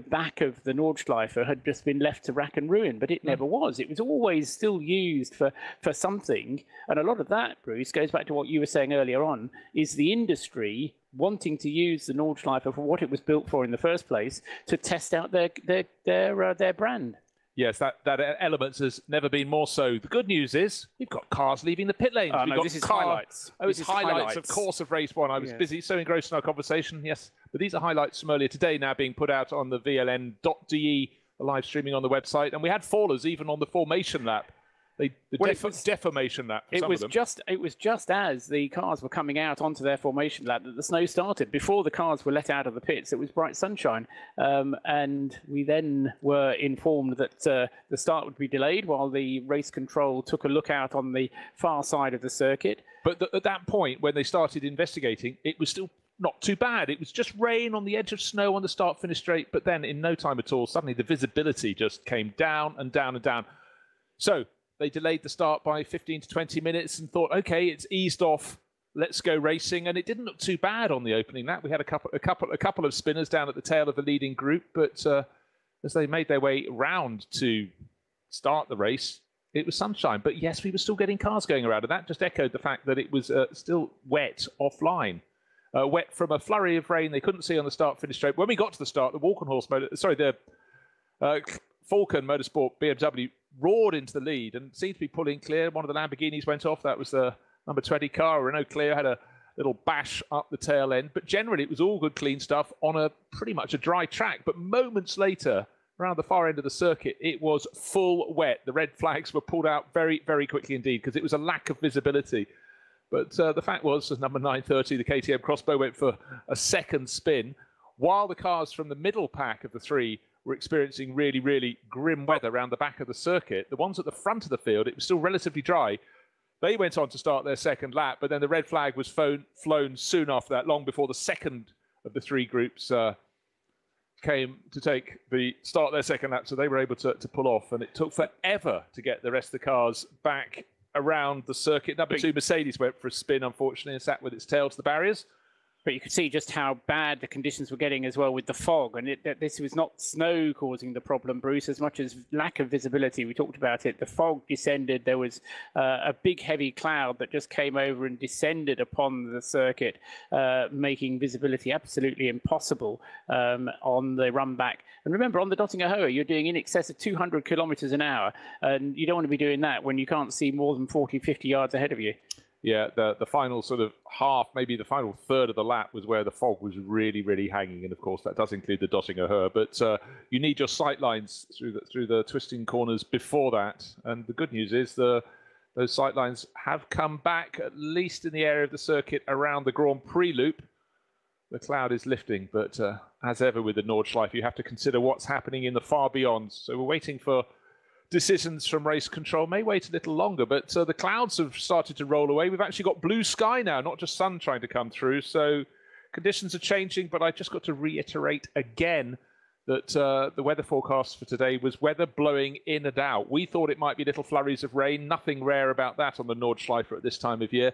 back of the Nordschleife had just been left to rack and ruin, but it never was. It was always still used for something, and a lot of that, Bruce, goes back to what you were saying earlier on, is the industry wanting to use the Nordschleife for what it was built for in the first place, to test out their brand. Yes, that element has never been more so. The good news is we've got cars leaving the pit lanes. We've got this is highlights. Oh, it's highlights, of course, of race one. I was busy, so engrossed in our conversation. Yes, but these are highlights from earlier today now being put out on the VLN.de, live streaming on the website. And we had fallers even on the formation lap. Deformation lap. It was just as the cars were coming out onto their formation lap that the snow started. Before the cars were let out of the pits, it was bright sunshine, and we then were informed that the start would be delayed while the race control took a look out on the far side of the circuit. But at that point, when they started investigating, it was still not too bad. It was just rain on the edge of snow on the start-finish straight, but then in no time at all, suddenly the visibility just came down and down and down. So they delayed the start by 15 to 20 minutes and thought, okay, it's eased off, let's go racing. And it didn't look too bad on the opening lap. We had a couple of spinners down at the tail of the leading group, but as they made their way round to start the race, it was sunshine. But yes, we were still getting cars going around, and that just echoed the fact that it was still wet offline. Wet from a flurry of rain they couldn't see on the start-finish straight. When we got to the start, the Falcon Motorsport BMW roared into the lead and seemed to be pulling clear. One of the Lamborghinis went off. That was the number 20 car. Renault Clio had a little bash up the tail end. But generally, it was all good, clean stuff on a pretty much a dry track. But moments later, around the far end of the circuit, it was full wet. The red flags were pulled out very, very quickly indeed because it was a lack of visibility. But the fact was, as number 930, the KTM Crossbow went for a second spin, while the cars from the middle pack of the three were experiencing really, really grim weather around the back of the circuit. The ones at the front of the field, it was still relatively dry. They went on to start their second lap, but then the red flag was flown soon after that, long before the second of the three groups came to take the start their second lap, so they were able to pull off, and it took forever to get the rest of the cars back around the circuit. Number 2 Mercedes went for a spin, unfortunately, and sat with its tail to the barriers. But you could see just how bad the conditions were getting as well with the fog. And this was not snow causing the problem, Bruce, as much as lack of visibility. We talked about it. The fog descended. There was a big, heavy cloud that just came over and descended upon the circuit, making visibility absolutely impossible on the run back. And remember, on the Dottinger Höhe, you're doing in excess of 200 kilometers an hour. And you don't want to be doing that when you can't see more than 40, 50 yards ahead of you. Yeah, the final sort of half, maybe the final third of the lap was where the fog was really, really hanging. And of course, that does include the Dottinger Höhe. But you need your sight lines through the twisting corners before that. And the good news is those sight lines have come back, at least in the area of the circuit around the Grand Prix loop. The cloud is lifting, but as ever with the Nordschleife, you have to consider what's happening in the far beyond. So we're waiting for decisions from race control. May wait a little longer, but the clouds have started to roll away. We've actually got blue sky now, not just sun trying to come through. So conditions are changing, but I just got to reiterate again that the weather forecast for today was weather blowing in and out. We thought it might be little flurries of rain, nothing rare about that on the Nordschleife at this time of year.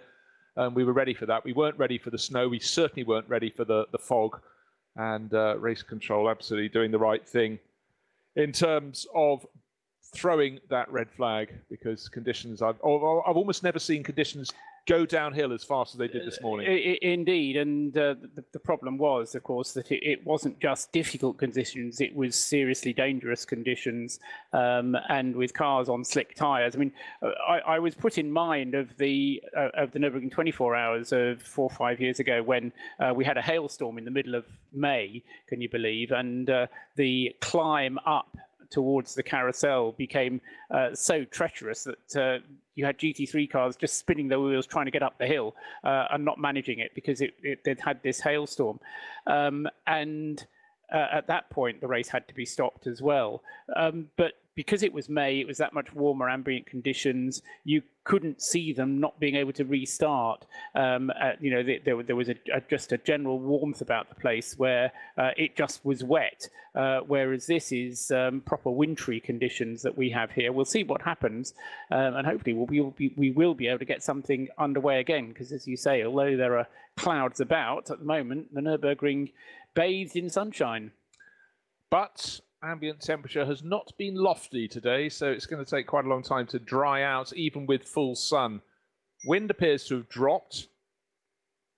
We were ready for that. We weren't ready for the snow. We certainly weren't ready for the fog. And race control absolutely doing the right thing in terms of throwing that red flag, because conditions, I've almost never seen conditions go downhill as fast as they did this morning. Indeed, and the problem was, of course, that it wasn't just difficult conditions, it was seriously dangerous conditions, and with cars on slick tyres. I mean, I was put in mind of the Nürburgring 24 hours of 4 or 5 years ago when we had a hailstorm in the middle of May, can you believe, and the climb up towards the carousel became so treacherous that you had GT3 cars just spinning their wheels trying to get up the hill and not managing it because they'd had this hailstorm. And at that point, the race had to be stopped as well. But because it was May, it was that much warmer ambient conditions, you couldn't see them not being able to restart. You know, there was just a general warmth about the place where it just was wet, whereas this is proper wintry conditions that we have here. We'll see what happens, and hopefully we will be able to get something underway again, because as you say, although there are clouds about at the moment, the Nürburgring bathed in sunshine. But ambient temperature has not been lofty today, so it's going to take quite a long time to dry out, even with full sun. Wind appears to have dropped,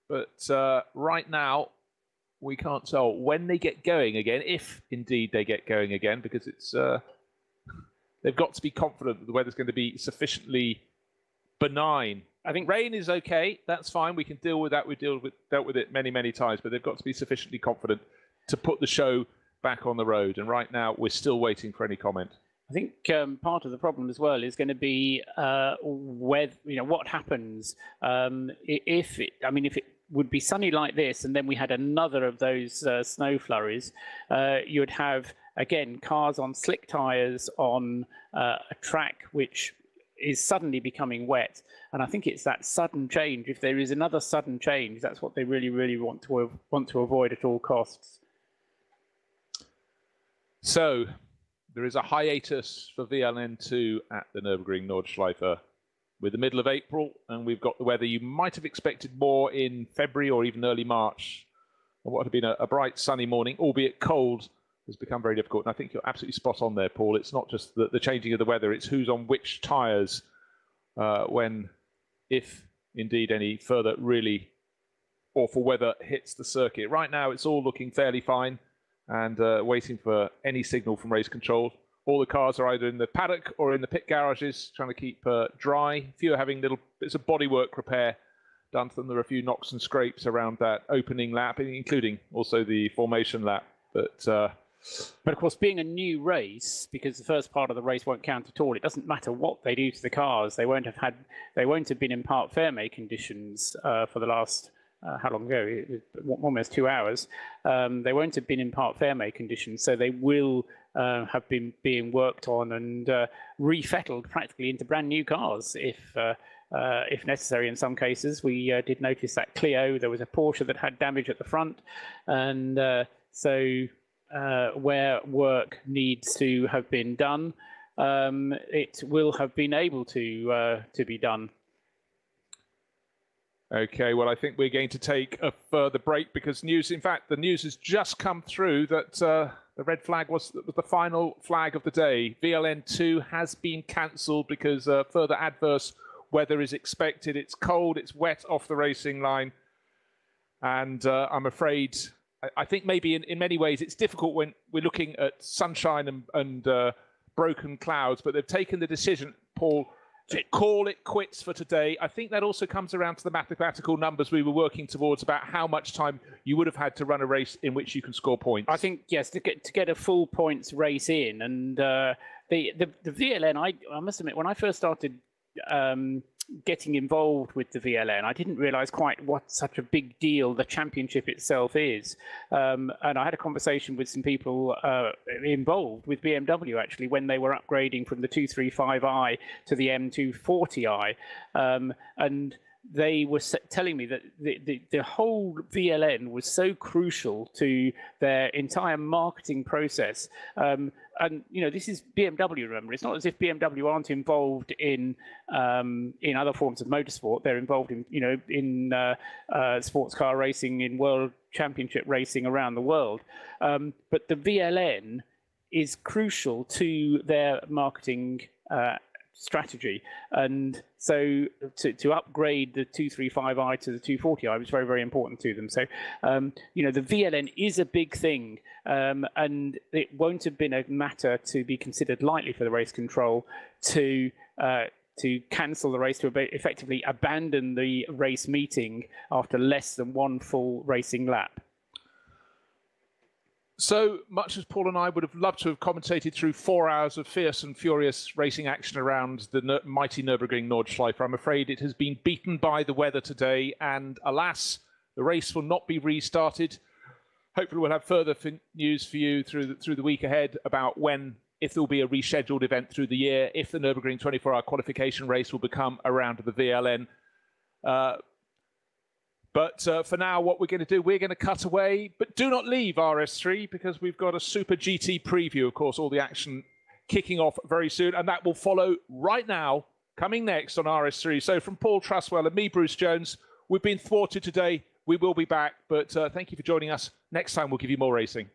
but right now we can't tell when they get going again, if indeed they get going again, because it's they've got to be confident that the weather's going to be sufficiently benign. I think rain is okay, that's fine, we can deal with that, we've dealt with it many, many times, but they've got to be sufficiently confident to put the show back on the road, and right now we're still waiting for any comment. I think part of the problem as well is going to be whether, you know, what happens if it would be sunny like this, and then we had another of those snow flurries. You would have again cars on slick tyres on a track which is suddenly becoming wet, and I think it's that sudden change. If there is another sudden change, that's what they really, really want to avoid at all costs. So there is a hiatus for VLN2 at the Nürburgring Nordschleife with the middle of April, and we've got the weather you might have expected more in February or even early March. What had been a bright sunny morning, albeit cold, has become very difficult. And I think you're absolutely spot on there, Paul. It's not just the changing of the weather, it's who's on which tyres when, if indeed any further really awful weather hits the circuit. Right now it's all looking fairly fine, and waiting for any signal from race control. All the cars are either in the paddock or in the pit garages, trying to keep dry. A few are having little bits of bodywork repair done to them. There are a few knocks and scrapes around that opening lap, including also the formation lap. But of course, being a new race, because the first part of the race won't count at all, it doesn't matter what they do to the cars. They won't have been in part ferme conditions for the last how long ago? Almost 2 hours. They won't have been in part ferme conditions, so they will have been being worked on and refettled practically into brand new cars if necessary in some cases. We did notice that Clio, there was a Porsche that had damage at the front, and so where work needs to have been done, it will have been able to be done. Okay, well, I think we're going to take a further break because in fact, the news has just come through that the red flag was the final flag of the day. VLN 2 has been cancelled because further adverse weather is expected. It's cold, it's wet off the racing line. And I'm afraid, I think maybe in many ways it's difficult when we're looking at sunshine and broken clouds, but they've taken the decision, Paul, to call it quits for today. I think that also comes around to the mathematical numbers we were working towards about how much time you would have had to run a race in which you can score points. I think, yes, to get a full points race in. And the VLN, I must admit, when I first started getting involved with the VLN, I didn't realize quite what such a big deal the championship itself is. And I had a conversation with some people involved with BMW actually when they were upgrading from the 235i to the M240i, and they were telling me that the whole VLN was so crucial to their entire marketing process. And you know, this is BMW. Remember, it's not as if BMW aren't involved in other forms of motorsport. They're involved in in sports car racing, in world championship racing around the world. But the VLN is crucial to their marketing strategy, and so to upgrade the 235i to the 240i was very, very important to them. So the VLN is a big thing, and it won't have been a matter to be considered lightly for the race control to cancel the race, to effectively abandon the race meeting after less than one full racing lap. So much as Paul and I would have loved to have commentated through 4 hours of fierce and furious racing action around the mighty Nürburgring Nordschleife, I'm afraid it has been beaten by the weather today, and alas, the race will not be restarted. Hopefully we'll have further news for you through the week ahead about if there will be a rescheduled event through the year, if the Nürburgring 24-hour qualification race will become a round of the VLN. But for now, what we're going to do, we're going to cut away. But do not leave RS3 because we've got a Super GT preview. Of course, all the action kicking off very soon. And that will follow right now, coming next on RS3. So from Paul Truswell and me, Bruce Jones, we've been thwarted today. We will be back. But thank you for joining us. Next time, we'll give you more racing.